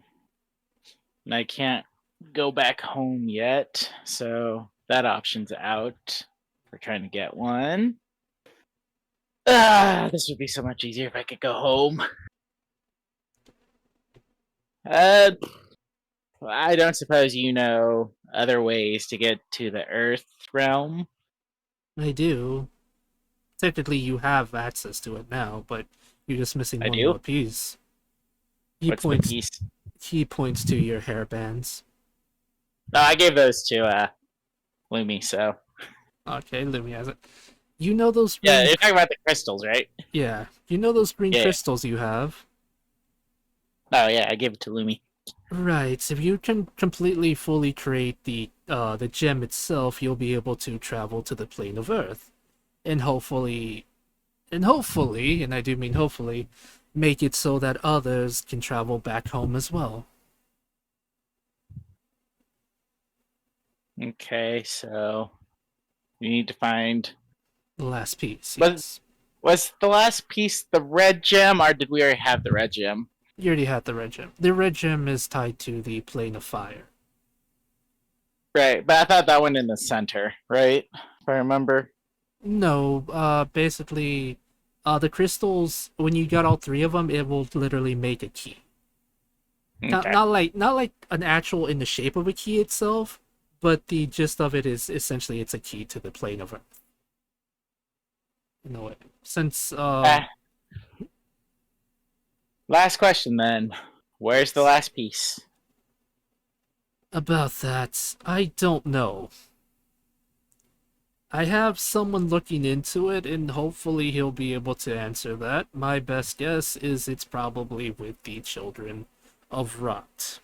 I can't go back home yet, so that option's out. We're trying to get one. This would be so much easier if I could go home. I don't suppose you know other ways to get to the Earth realm? I do. Technically, you have access to it now, but you're just missing I one do? more piece. What's the piece? He points to your hairbands. No, I gave those to Lumi, so. Okay, Lumi has it. You know those green... Yeah, you're talking about the crystals, right? Yeah, you know those green Yeah. crystals you have? Oh yeah, I gave it to Lumi. Right, if you can completely fully create the gem itself, you'll be able to travel to the plane of Earth. And hopefully, and I do mean hopefully, make it so that others can travel back home as well. Okay, so we need to find. The last piece, But- yes. Was the last piece the red gem, or did we already have the red gem? You already had the red gem. The red gem is tied to the plane of fire. Right, but I thought that went in the center, right? If I remember. No, basically, the crystals, when you got all three of them, it will literally make a key. Okay. Not like an actual in the shape of a key itself, but the gist of it is essentially it's a key to the plane of Earth. In a way. Since, Last question then. Where's the last piece? about that, I don't know. I have someone looking into it, and hopefully he'll be able to answer that. My best guess is it's probably with the children of Rot.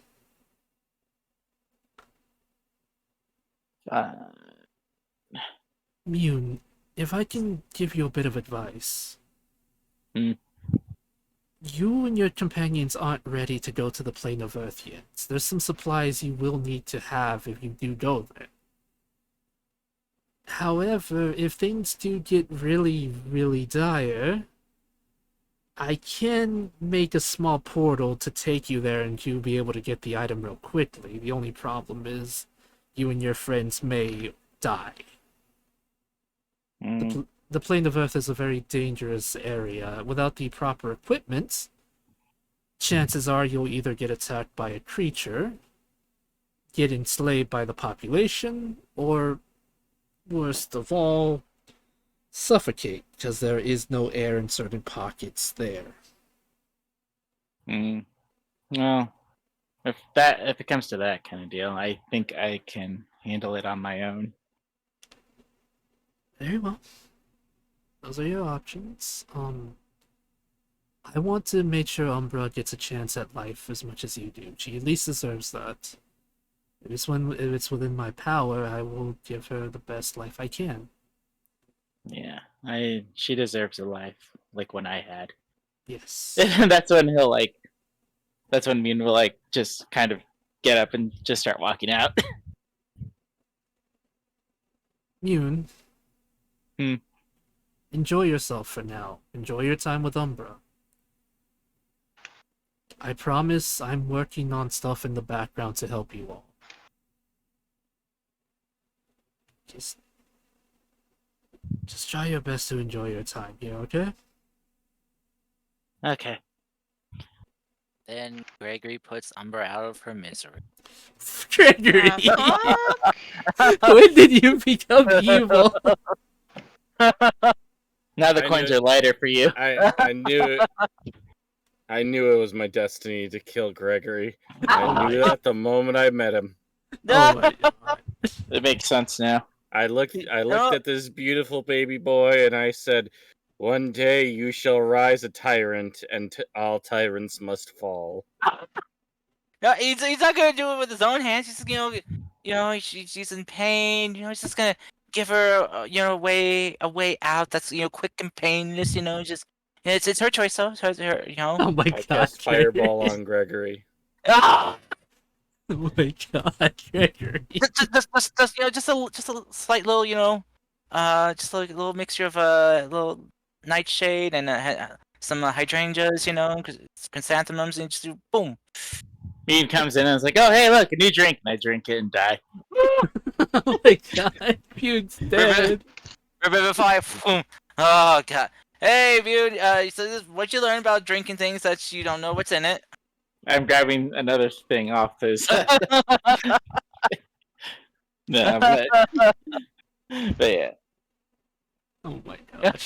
Mune, if I can give you a bit of advice. Hmm. You and your companions aren't ready to go to the plane of Earth yet. There's some supplies you will need to have if you do go there. However, if things do get really, really dire, I can make a small portal to take you there and you'll be able to get the item real quickly. The only problem is you and your friends may die. The plane of Earth is a very dangerous area. Without the proper equipment, chances are you'll either get attacked by a creature, get enslaved by the population, or worst of all, suffocate because there is no air in certain pockets there. Well, if it comes to that kind of deal, I think I can handle it on my own. Very well. Those are your options. I want to make sure Umbra gets a chance at life as much as you do. She at least deserves that. If it's within my power, I will give her the best life I can. Yeah, she deserves a life like when I had. Yes. That's when he'll like. That's when Mean will like just kind of get up and just start walking out. Mune. Hmm. Enjoy yourself for now. Enjoy your time with Umbra. I promise I'm working on stuff in the background to help you all. Just try your best to enjoy your time here, okay? Okay. Then Gregory puts Umbra out of her misery. Gregory! Fuck? When did you become evil? Now the I coins knew- are lighter for you. I knew it was my destiny to kill Gregory. I knew that the moment I met him. Oh my god. It makes sense now. I looked at this beautiful baby boy and I said, "One day you shall rise a tyrant, and all tyrants must fall." No, he's not gonna do it with his own hands. He's she's in pain. He's just gonna give her a way out. That's quick and painless. It's her choice though. It's her. Oh my I god. cast fireball Gregory. on Gregory. Ah! Oh my god, Gregory. just a slight little just like a little mixture of little nightshade and some hydrangeas, chrysanthemums, and just do boom. Mean comes in and is like, "Oh, hey, look, a new drink," and I drink it and die. Oh my god, Mune's dead. Revivify. Boom. Oh god. Hey, dude. So what'd you learn about drinking things that you don't know what's in it? I'm grabbing another thing off his. No, but yeah. Oh my gosh.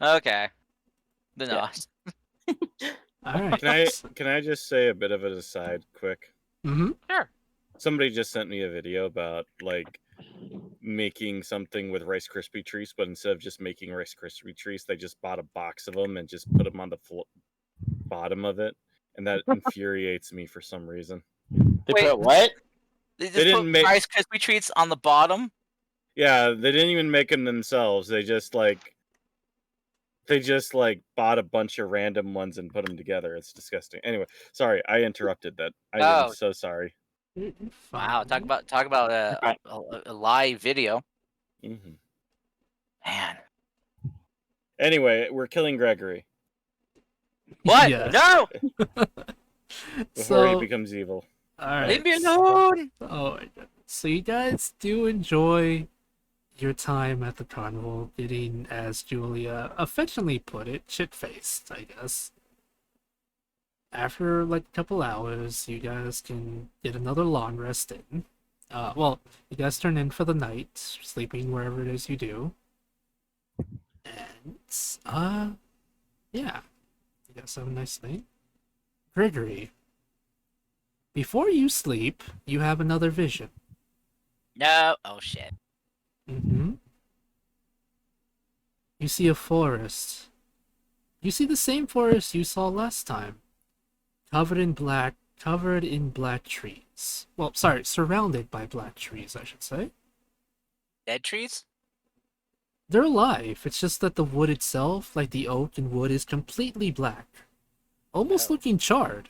Okay. The Yeah. nos. Alright. Can I just say a bit of an aside, quick? Mm-hmm. Sure. Somebody just sent me a video about like making something with Rice Krispie treats, but instead of just making Rice Krispie treats, they just bought a box of them and just put them on the bottom of it, and that infuriates me for some reason. They Wait. put what? They just didn't put make- Rice Krispie treats on the bottom. Yeah, they didn't even make them themselves. They just bought a bunch of random ones and put them together. It's disgusting. Anyway, sorry, I interrupted that. I'm Oh. so sorry. Wow. Talk about a live video. Mhm. Man. Anyway, we're killing Gregory What? Yes. No. before he So, becomes evil. alright. Leave me alone. Oh my god. So you guys do enjoy your time at the carnival, getting, as Julia affectionately put it, shit-faced, I guess. After like a couple hours, you guys can get another long rest in. Well, you guys turn in for the night, sleeping wherever it is you do. And, yeah. You guys have a nice night. Gregory, before you sleep, you have another vision. No. Oh shit. Mm-hmm. You see a forest. You see the same forest you saw last time. Covered in black trees. Well, sorry, surrounded by black trees, I should say. Dead trees. They're alive. It's just that the wood itself, like the oak and wood, is completely black. Almost Oh. looking charred.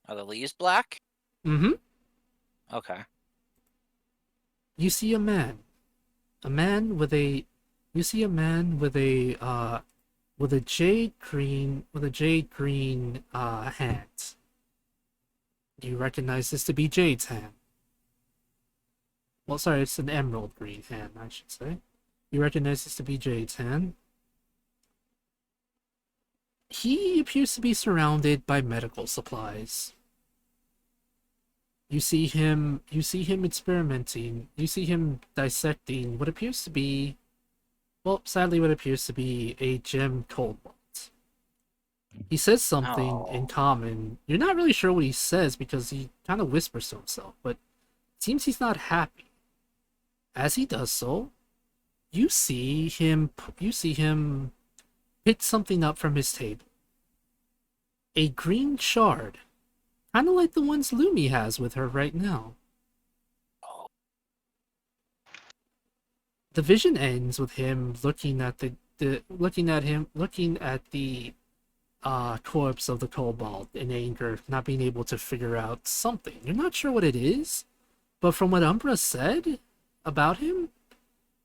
Are the leaves black? Mm-hmm. Okay. You see a man. You see a man with a jade green hand. You recognize this to be Jade's hand. Well, sorry, it's an emerald green hand, I should say. You recognize this to be Jade's hand. He appears to be surrounded by medical supplies. You see him experimenting. You see him dissecting what appears to be, well, sadly what appears to be a gem cobalt. He says something in common. You're not really sure what he says because he kind of whispers to himself, but it seems he's not happy. As he does so, you see him pick something up from his table. A green shard, kind of like the ones Lumi has with her right now. The vision ends with him looking at the corpse of the kobold in anger, not being able to figure out something. You're not sure what it is, but from what Umbra said about him,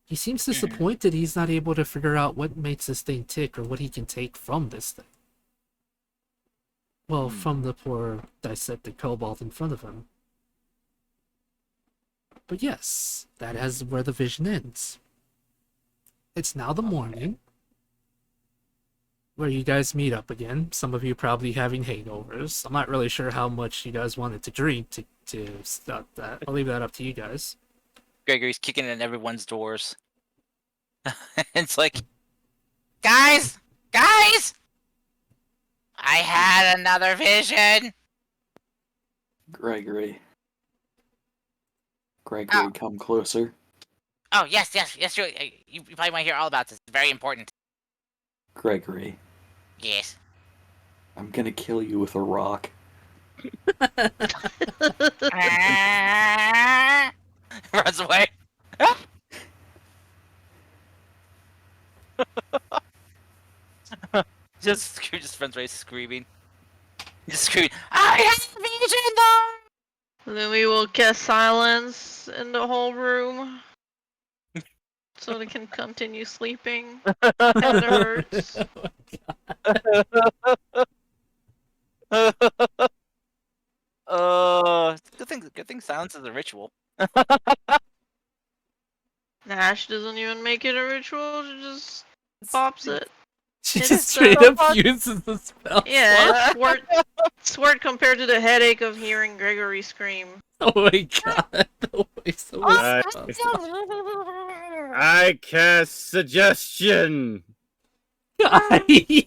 he seems disappointed he's not able to figure out what makes this thing tick or what he can take from this thing. Well, from the poor dissected kobold in front of him. But yes, that is where the vision ends. It's now the morning, where you guys meet up again. Some of you probably having hangovers. I'm not really sure how much you guys wanted to drink to stop that. I'll leave that up to you guys. Gregory's kicking in everyone's doors. It's like, guys! I had another vision! Gregory, Oh. come closer. Oh, yes, sure. You probably want to hear all about this. It's very important. Gregory, Yes. I'm gonna kill you with a rock. Runs away. just runs away screaming. Just screaming, I have a vision though! Lumi will cast silence in the whole room. So they can continue sleeping. And it hurts. Good thing silence is a ritual. Nash doesn't even make it a ritual, she just pops it. She It just is straight so up uses the spell. Yeah, it's sword compared to the headache of hearing Gregory scream. Oh my god. Oh my so I cast suggestion. Guy.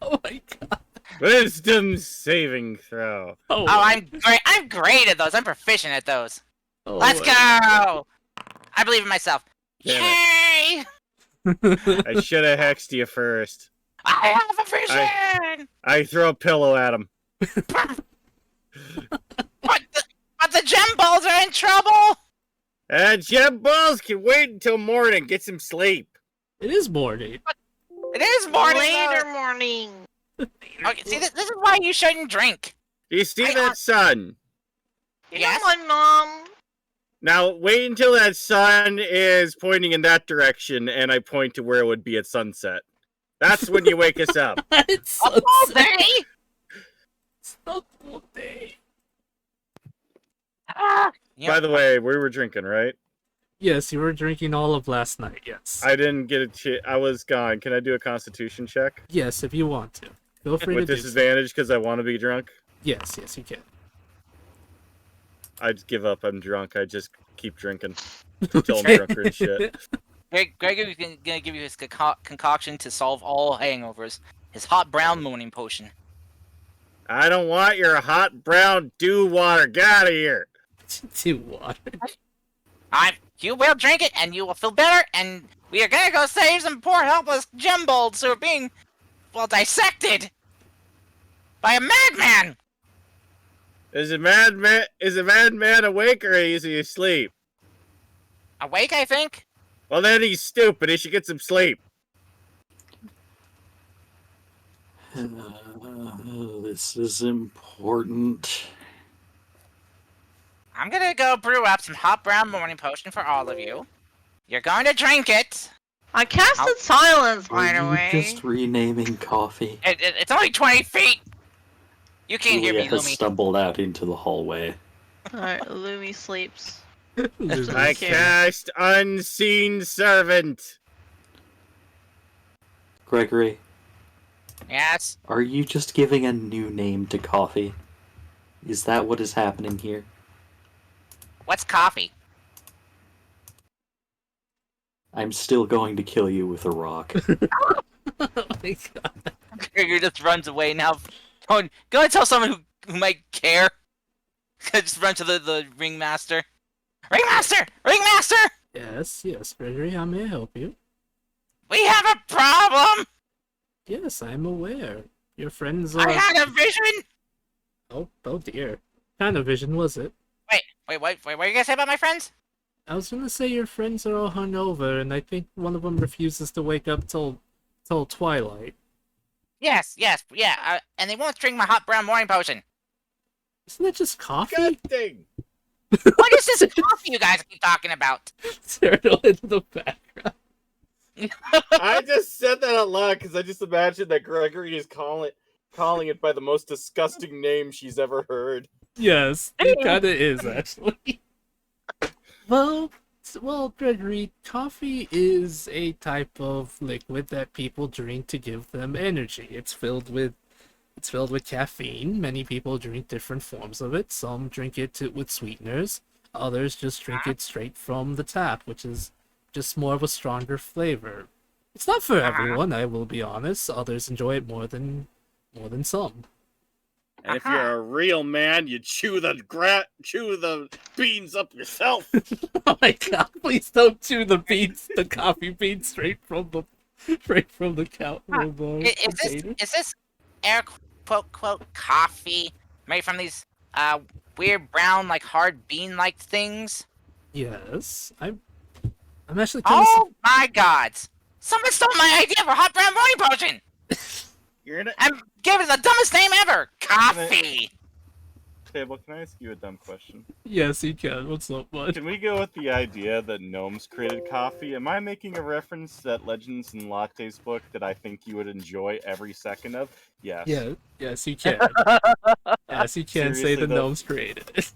Oh my god. Wisdom saving throw. Oh, I'm great. I'm great at those. I'm proficient at those. oh Let's my- go! I believe in myself. Damn Yay! I should have hexed you first. I have a vision! I throw a pillow at him. But the gem balls are in trouble! And Gem Balls can wait until morning. Get some sleep. It is morning. It is morning! Later though. morning. Okay, see, this is why you shouldn't drink. Do you see I- that sun? You Yes? know my mom. Now, wait until that sun is pointing in that direction, and I point to where it would be at sunset. That's when you wake us up. It's All sunset. day? It's not all day. Ah! By the way, we were drinking, right? Yes, you were drinking all of last night, yes. I didn't get I was gone. Can I do a constitution check? Yes, if you want to. Feel free With to do so. disadvantage because I want to be drunk? Yes, you can. I just give up. I'm drunk. I just keep drinking until I'm drunker and shit. Gregory's gonna give you his concoction to solve all hangovers. His hot brown morning potion. I don't want your hot brown dew water. Get out of here. Do water. You will drink it, and you will feel better, and we are gonna go save some poor helpless gembolds who are being, well, dissected by a madman. Is a madman awake or is he asleep? Awake, I think. Well, then he's stupid. He should get some sleep. This is important. I'm gonna go brew up some hot brown morning potion for all of you. You're going to drink it. I casted silence, by the Are way. you just renaming coffee? It's only 20 feet. You can't hear me, Julia has Lumi. stumbled out into the hallway. Alright, Lumi sleeps. Losers. I Okay. cast Unseen Servant. Gregory, Yes. are you just giving a new name to coffee? Is that what is happening here? What's coffee? I'm still going to kill you with a rock. Oh my god. Gregor just runs away now. Go and tell someone who might care. Just run to the ringmaster. Ringmaster! Ringmaster! Yes, Gregory, how may I help you? We have a problem! Yes, I'm aware. Your friends I are. had a vision! Oh dear. What kind of vision was it? Wait, what are you gonna say about my friends? I was gonna say your friends are all hungover, and I think one of them refuses to wake up till twilight. Yes, yeah, and they won't drink my hot brown morning potion. Isn't that just coffee? God dang. What is this coffee you guys keep talking about? Turtle in the background. I just said that out loud because I just imagined that Gregory is calling it by the most disgusting name she's ever heard. Yes, it kinda is actually. Well, Gregory, coffee is a type of liquid that people drink to give them energy. It's filled with caffeine. Many people drink different forms of it. Some drink it with sweeteners. Others just drink it straight from the tap, which is just more of a stronger flavor. It's not for everyone, I will be honest. Others enjoy it more than some. And if you're a real man, you chew the beans up yourself. Oh my god, please don't chew the coffee beans straight from the cow. Is this air quote coffee made from these weird brown like hard bean like things? Yes, I'm actually kind of. Oh my god! Someone stole my idea for hot brown morning potion! You're in it. I'm giving the dumbest name ever! Coffee! Table, can I ask you a dumb question? Yes, you can. What's up, bud? Can we go with the idea that gnomes created coffee? Am I making a reference to that Legends and Lattes book that I think you would enjoy every second of? Yes. Yeah, yes, you can. Yes, you can say Seriously, the though? gnomes created it.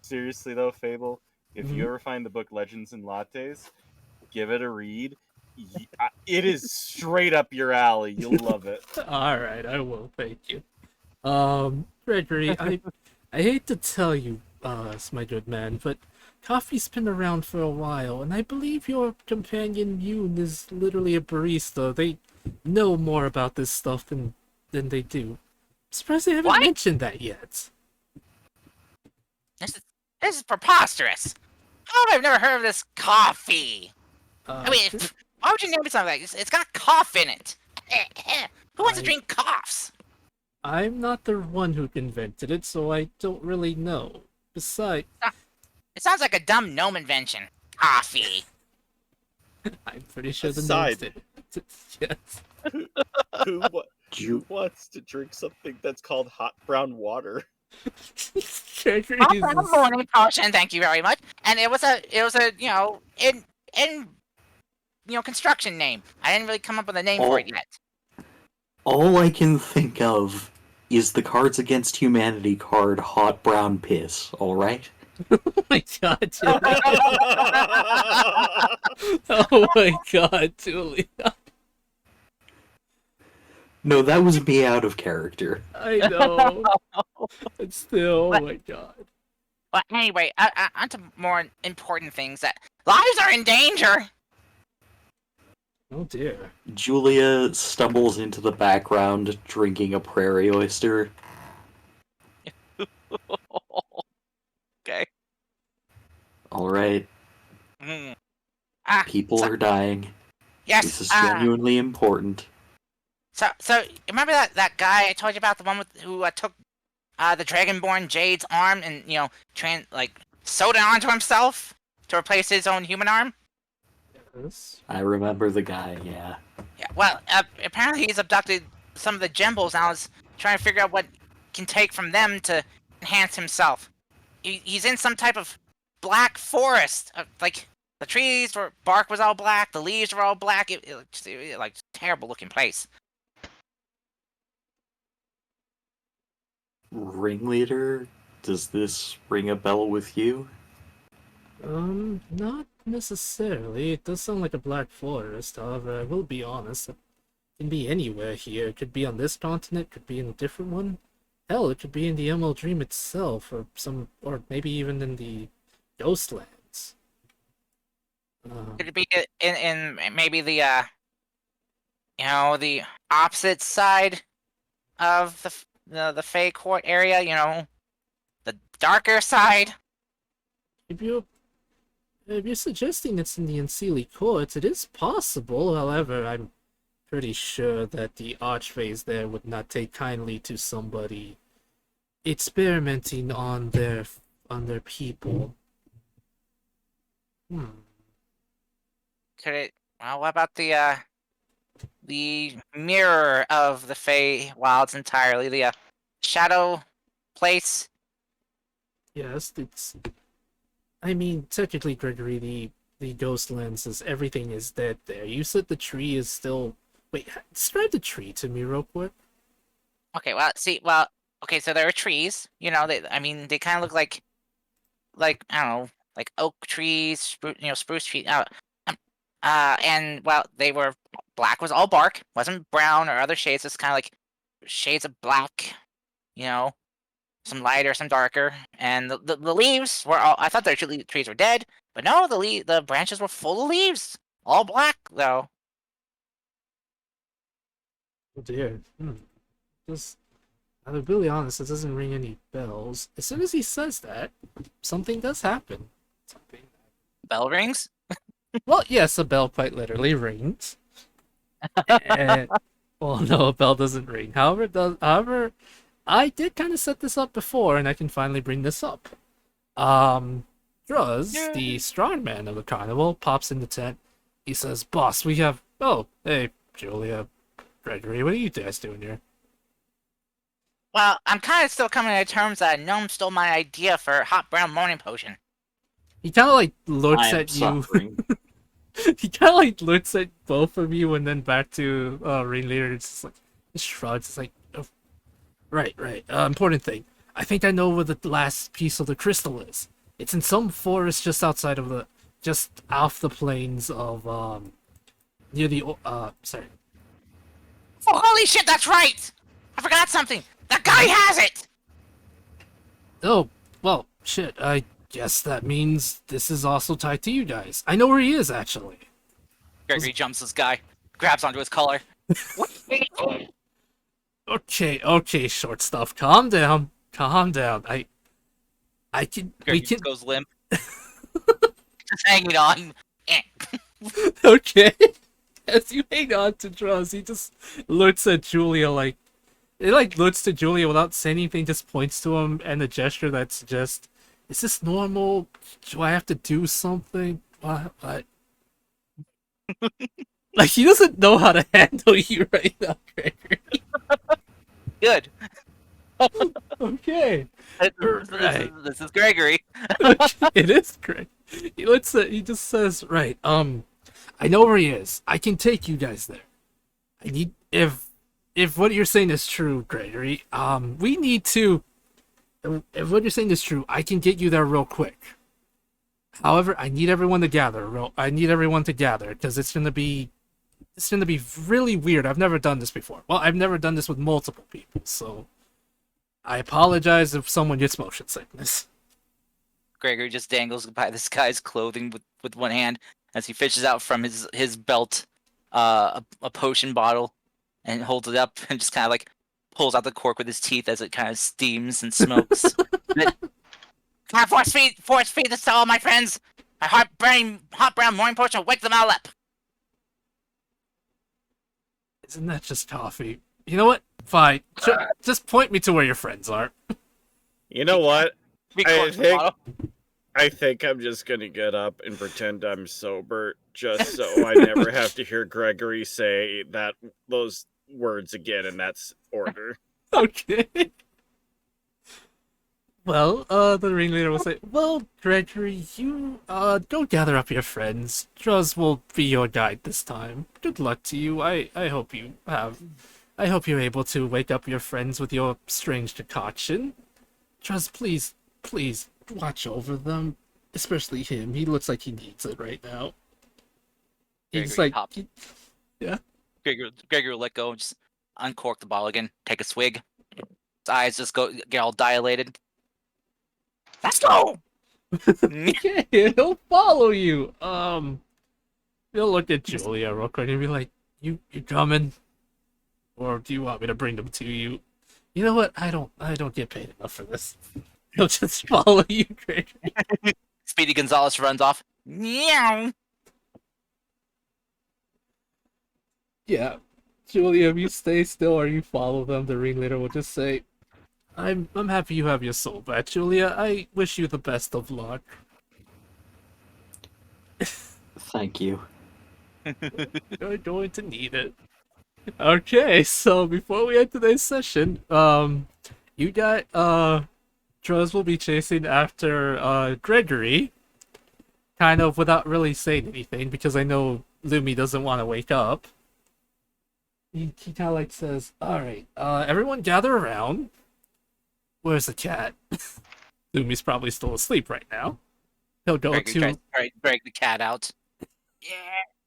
Seriously though, Fable, if Mhm. you ever find the book Legends and Lattes, give it a read. It is straight up your alley. You'll love it. All right, I will. Thank you. Gregory, I hate to tell you, my good man, but coffee's been around for a while, and I believe your companion Yoon is literally a barista. They know more about this stuff than they do. I'm surprised they haven't What? mentioned that yet. This is preposterous! How have I never heard of this coffee? I mean, why would you name it something like this? It's got cough in it! Who wants to drink coughs? I'm not the one who invented it, so I don't really know. Besides, It sounds like a dumb gnome invention. Coffee. I'm pretty sure the Aside. gnomes did it. Yes. Who wants to drink something that's called hot brown water? Gregory Hot is brown morning potion, thank you very much. And it was a construction name. I didn't really come up with a name for it yet. All I can think of is the Cards Against Humanity card Hot Brown Piss, alright? Oh my god, Julia. Oh my god, Julia. No, that was me out of character. I know. But still, oh my god. But anyway, on to more important things. That lives are in danger. Oh dear. Julia stumbles into the background drinking a prairie oyster. Okay. Alright, Mm. people are dying. Yes. This is genuinely important. So remember that guy I told you about, the one who took the Dragonborn Jade's arm and sewed it onto himself to replace his own human arm? Yes. I remember the guy, yeah. Yeah. Well, apparently he's abducted some of the Gembles and I was trying to figure out what can take from them to enhance himself. He's in some type of black forest. Like the trees bark was all black, the leaves were all black. It like terrible looking place. Ringleader, does this ring a bell with you? Not necessarily. It does sound like a black forest, however, I will be honest. It can be anywhere here. It could be on this continent, could be in a different one. Hell, it could be in the Emerald Dream itself, or maybe even in the Ghostlands. Could it be in maybe the the opposite side of the Fey Court area? The darker side. If you're suggesting it's in the Unseelie Courts, it is possible. However, I'm pretty sure that the Archfays there would not take kindly to somebody experimenting on their people. Could it? Well, what about the mirror of the Fey Wilds entirely? The shadow place. Yes, it's. I mean, technically, Gregory, the Ghostlands is everything is dead there. You said the tree is still. Wait, describe the tree to me real quick. Okay, okay, so there are trees. They kind of look like I don't know, like oak trees, spruce trees. And well, they were black was all bark, wasn't brown or other shades. It's kind of like shades of black, you know, some lighter, some darker. And the leaves were all. I thought the trees were dead, but no, the branches were full of leaves, all black though. Oh dear. Just, I'll be really honest, it doesn't ring any bells. As soon as he says that, something does happen. Something. Bell rings. Well, yes, a bell quite literally rings. And, well, no, a bell doesn't ring. However, I did kind of set this up before, and I can finally bring this up. Druz, the strongman of the carnival, pops in the tent. He says, "Boss, we have." Oh, hey, Julia, Gregory, what are you guys doing here? Well, I'm kind of still coming to terms that a gnome stole my idea for hot brown morning potion. He kind of like looks I am at you. suffering. He kind of like looks at both of you and then back to Ringleader. It's just like he shrugs. It's like, oh, right. Important thing. I think I know where the last piece of the crystal is. It's in some forest just outside of just off the plains of near the sorry. Oh, holy shit! That's right. I forgot something. That guy has it. Oh, well, shit. I guess that means this is also tied to you guys. I know where he is actually. Gregory jumps this guy, grabs onto his collar. Okay, short stuff. Calm down. I can. Gregory We can. just goes limp. Just hanging on. Okay. As you hang on to Druz, he just looks at Julia like. It like looks to Julia without saying anything, just points to him and a gesture that's just. Is this normal? Do I have to do something? What? Like he doesn't know how to handle you right now, Gregory. Good. Okay. Right. This is Gregory. It is Greg. He just says, right, I know where he is. I can take you guys there. I need if what you're saying is true, Gregory, we need to if what you're saying is true, I can get you there real quick. However, I need everyone to gather. Because it's gonna be really weird. I've never done this before. Well, I've never done this with multiple people, so I apologize if someone gets motion sickness. Gregory just dangles by this guy's clothing with one hand as he fishes out from his belt a potion bottle and holds it up and just kind of like pulls out the cork with his teeth as it kind of steams and smokes. Can I force feed this to all my friends? My hot brown morning potion will wake them all up. Isn't that just coffee? You know what? Fine. Just point me to where your friends are. You know what? Records the bottle. I think I'm just gonna get up and pretend I'm sober, just so I never have to hear Gregory say those words again in that order. Okay. Well, the ringleader will say, "Well, Gregory, you go gather up your friends. Druz will be your guide this time. Good luck to you. I hope you're able to wake up your friends with your strange concoction. Druz, please watch over them. Especially him. He looks like he needs it right now. He's Gregory like, pop. yeah. Gregory will let go and just uncork the bottle again. Take a swig. His eyes just get all dilated. Let's go. Okay, he'll follow you. He'll look at Julia real quick and be like, "You coming? Or do you want me to bring them to you?" You know what? I don't get paid enough for this. He'll just follow you, Gregory. Speedy Gonzalez runs off. Meow. Yeah. Julia, if you stay still or you follow them, the ringleader will just say, I'm happy you have your soul back, Julia. I wish you the best of luck. Thank you. You're going to need it. Okay, so before we end today's session, you got Truz will be chasing after Gregory, kind of without really saying anything because I know Lumi doesn't want to wake up. He kind of like says, "All right, everyone gather around. Where's the cat?" Lumi's probably still asleep right now. He'll go Gregory to tries to drag the cat out. Yeah.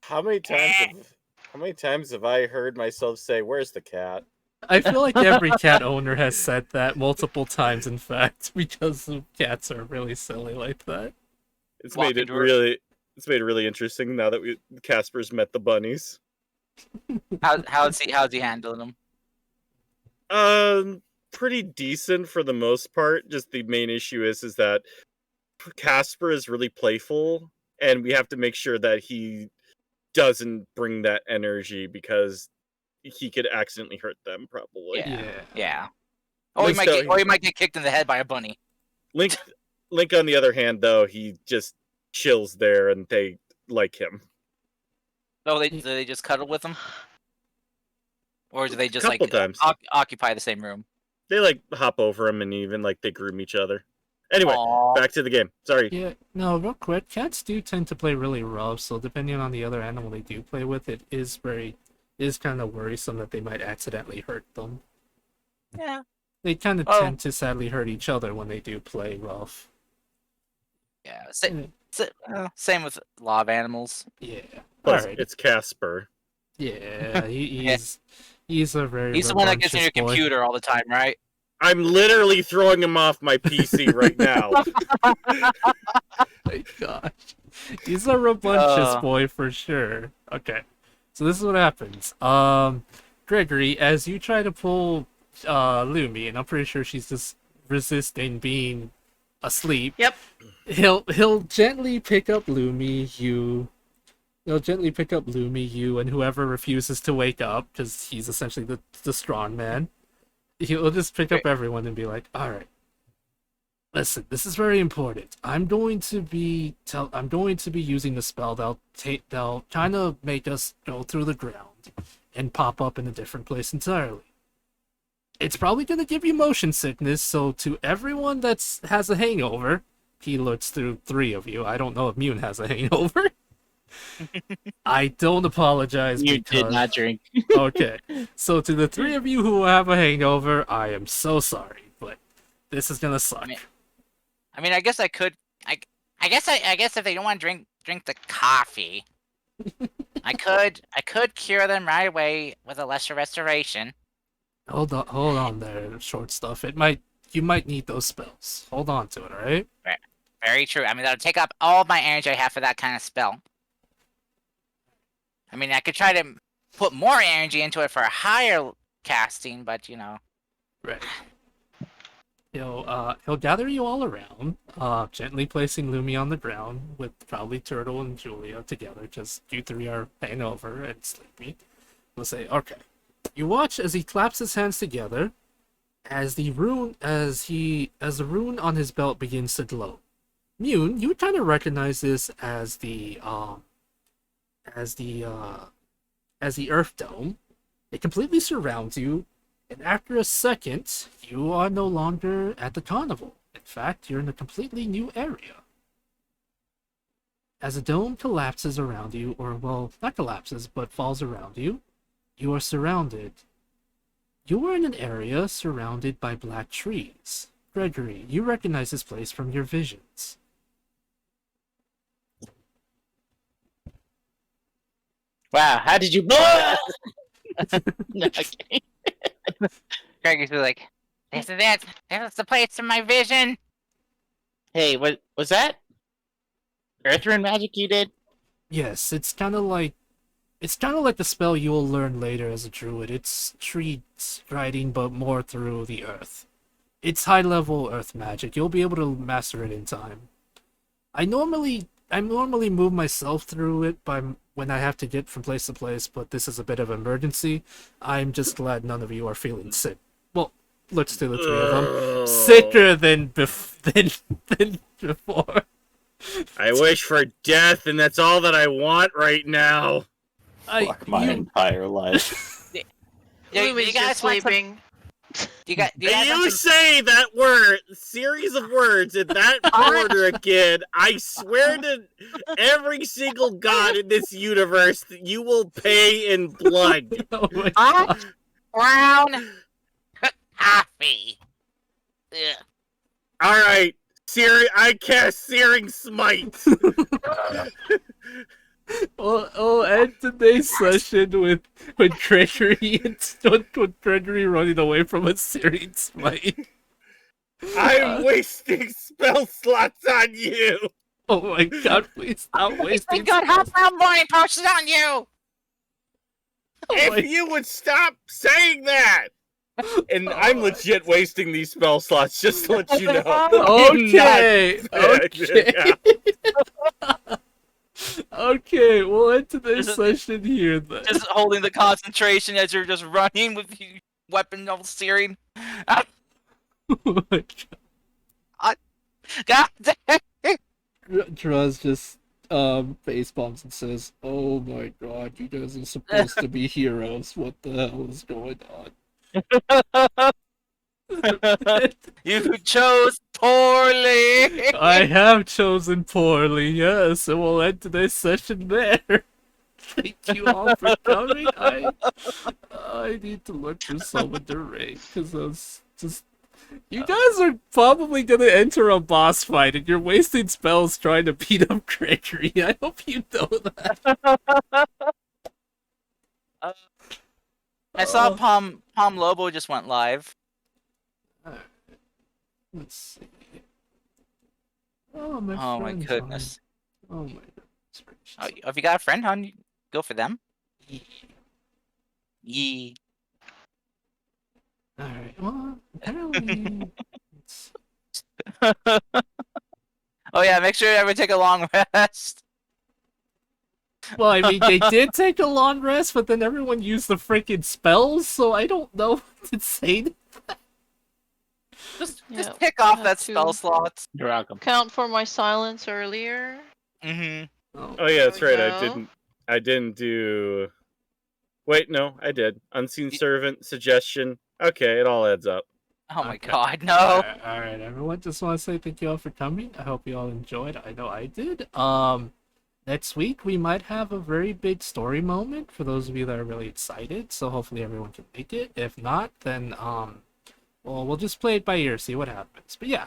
How many times have I heard myself say, "Where's the cat?" I feel like every cat owner has said that multiple times, in fact, because cats are really silly like that. It's Walk made it into her. really it's made it really interesting now that Casper's met the bunnies. How's he handling them? Pretty decent for the most part. Just the main issue is that Casper is really playful, and we have to make sure that he doesn't bring that energy because he could accidentally hurt them. Probably. Yeah. Or he might get kicked in the head by a bunny. Link, on the other hand, though, he just chills there, and they like him. Oh, do they just cuddle with him? Or do they just Couple times. occupy the same room? They like hop over him, and even like they groom each other. Anyway, Aww. back to the game. Sorry. Yeah, no, real quick, cats do tend to play really rough, so depending on the other animal they do play with, it is kind of worrisome that they might accidentally hurt them. Yeah. They kind of Oh. tend to sadly hurt each other when they do play rough. Yeah. Same with a lot of animals. Yeah. Plus, Alright. it's Casper. Yeah, he's a very He's the one that gets in your rambunctious boy. computer all the time, right? I'm literally throwing him off my PC right now. My gosh. He's a rambunctious boy for sure. Okay. So this is what happens. Gregory, as you try to pull Lumi, and I'm pretty sure she's just resisting being asleep. Yep. He'll gently pick up Lumi, you, and whoever refuses to wake up, because he's essentially the strong man. He'll just pick up everyone and be like, "All right, listen, this is very important. I'm going to be using the spell that'll kind of make us go through the ground and pop up in a different place entirely. It's probably going to give you motion sickness, so to everyone that has a hangover," he looks through 3 of you. I don't know if Mune has a hangover. I don't apologize. You did not drink. Okay, so to the 3 of you who have a hangover, I am so sorry, but this is gonna suck. I mean, I guess I could. I guess if they don't want to drink the coffee, I could cure them right away with a lesser restoration. Hold on there, short stuff. You might need those spells. Hold on to it, alright? Very true. I mean, that'll take up all my energy I have for that kind of spell. I mean, I could try to put more energy into it for a higher casting, but you know. Right. He'll gather you all around, gently placing Lumi on the ground with probably Turtle and Julia together, because you 3 are hangover and sleepy. He'll say, "Okay." You watch as he claps his hands together, as the rune on his belt begins to glow. Mune, you would kind of recognize this as the Earth Dome. It completely surrounds you, and after a second, you are no longer at the carnival. In fact, you're in a completely new area. As the dome collapses around you, or well, not collapses, but falls around you, you are surrounded. You are in an area surrounded by black trees. Gregory, you recognize this place from your visions. Wow, how did you? No, okay. Gregory's like, this is it. This is the place in my vision. Hey, what was that? Earth rune magic you did? Yes, it's kind of like the spell you will learn later as a druid. It's tree writing, but more through the earth. It's high level earth magic. You'll be able to master it in time. I normally move myself through it by when I have to get from place to place, but this is a bit of an emergency. I'm just glad none of you are feeling sick. Well, let's do the three of them. Sicker than than before. I wish for death, and that's all that I want right now. Fuck my entire life. Lumi's just sleeping. You got And you say that word, series of words in that order again, I swear to every single god in this universe that you will pay in blood. Oh my hot brown coffee. Ugh. Alright, I cast Searing Smite. We'll end today's session with Gregory with Gregory running away from a searing smite. I'm wasting spell slots on you. Oh my god, please stop wasting. I got hot brown morning potions on you. If you would stop saying that. And I'm legit wasting these spell slots, just to let you know. Okay, okay. Okay, we'll end today's session here then. Just holding the concentration as you're just running with your weapon all searing. Oh my God. God damn. Druz just face bombs and says, "Oh my god, you guys are supposed to be heroes. What the hell is going on?" You chose poorly. I have chosen poorly, yes, and we'll end today's session there. Thank you all for coming. I need to look for someone to raid, because I was just... You guys are probably gonna enter a boss fight, and you're wasting spells trying to beat up Gregory. I hope you know that. I saw Palm Lobo just went live. Let's see. Oh my, Oh my goodness. On. Oh my goodness gracious. Oh, if you got a friend on, go for them. Yee. Alright, well, apparently... Oh yeah, make sure you ever take a long rest. Well, I mean, they did take a long rest, but then everyone used the freaking spells, so I don't know what to say. Just pick off that spell slot. You're welcome. Count for my silence earlier. Mm-hmm. Oh yeah, that's right. Go. I didn't do. Wait, no, I did. Unseen servant suggestion. Okay, it all adds up. Oh my Okay. god, no. Alright, everyone, just want to say thank you all for coming. I hope you all enjoyed. I know I did. Next week we might have a very big story moment for those of you that are really excited, so hopefully everyone can make it. If not, then well, we'll just play it by ear, see what happens. But yeah,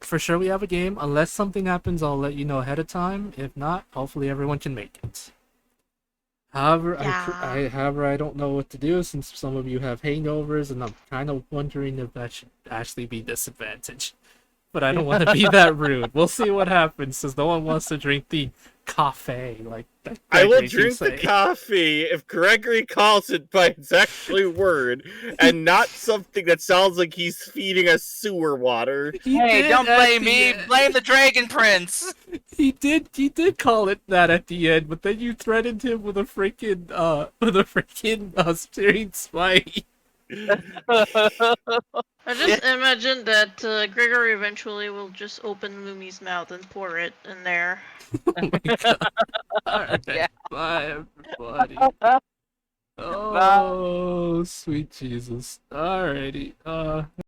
for sure we have a game. Unless something happens, I'll let you know ahead of time. If not, hopefully everyone can make it. However, I don't know what to do since some of you have hangovers, and I'm kind of wondering if that should actually be disadvantage. But I don't want to be that rude. We'll see what happens, since no one wants to drink the coffee like that. I will Gregory drink the keeps saying. coffee if Gregory calls it by its actual word, and not something that sounds like he's feeding us sewer water. He Hey, did don't at blame the me. end. Blame the Dragon Prince. He did call it that at the end, but then you threatened him with a freaking steering spike. I just imagine that Gregory eventually will just open Lumi's mouth and pour it in there. Oh my god. Alright. Yeah. Bye everybody. Oh, sweet Jesus. Alrighty.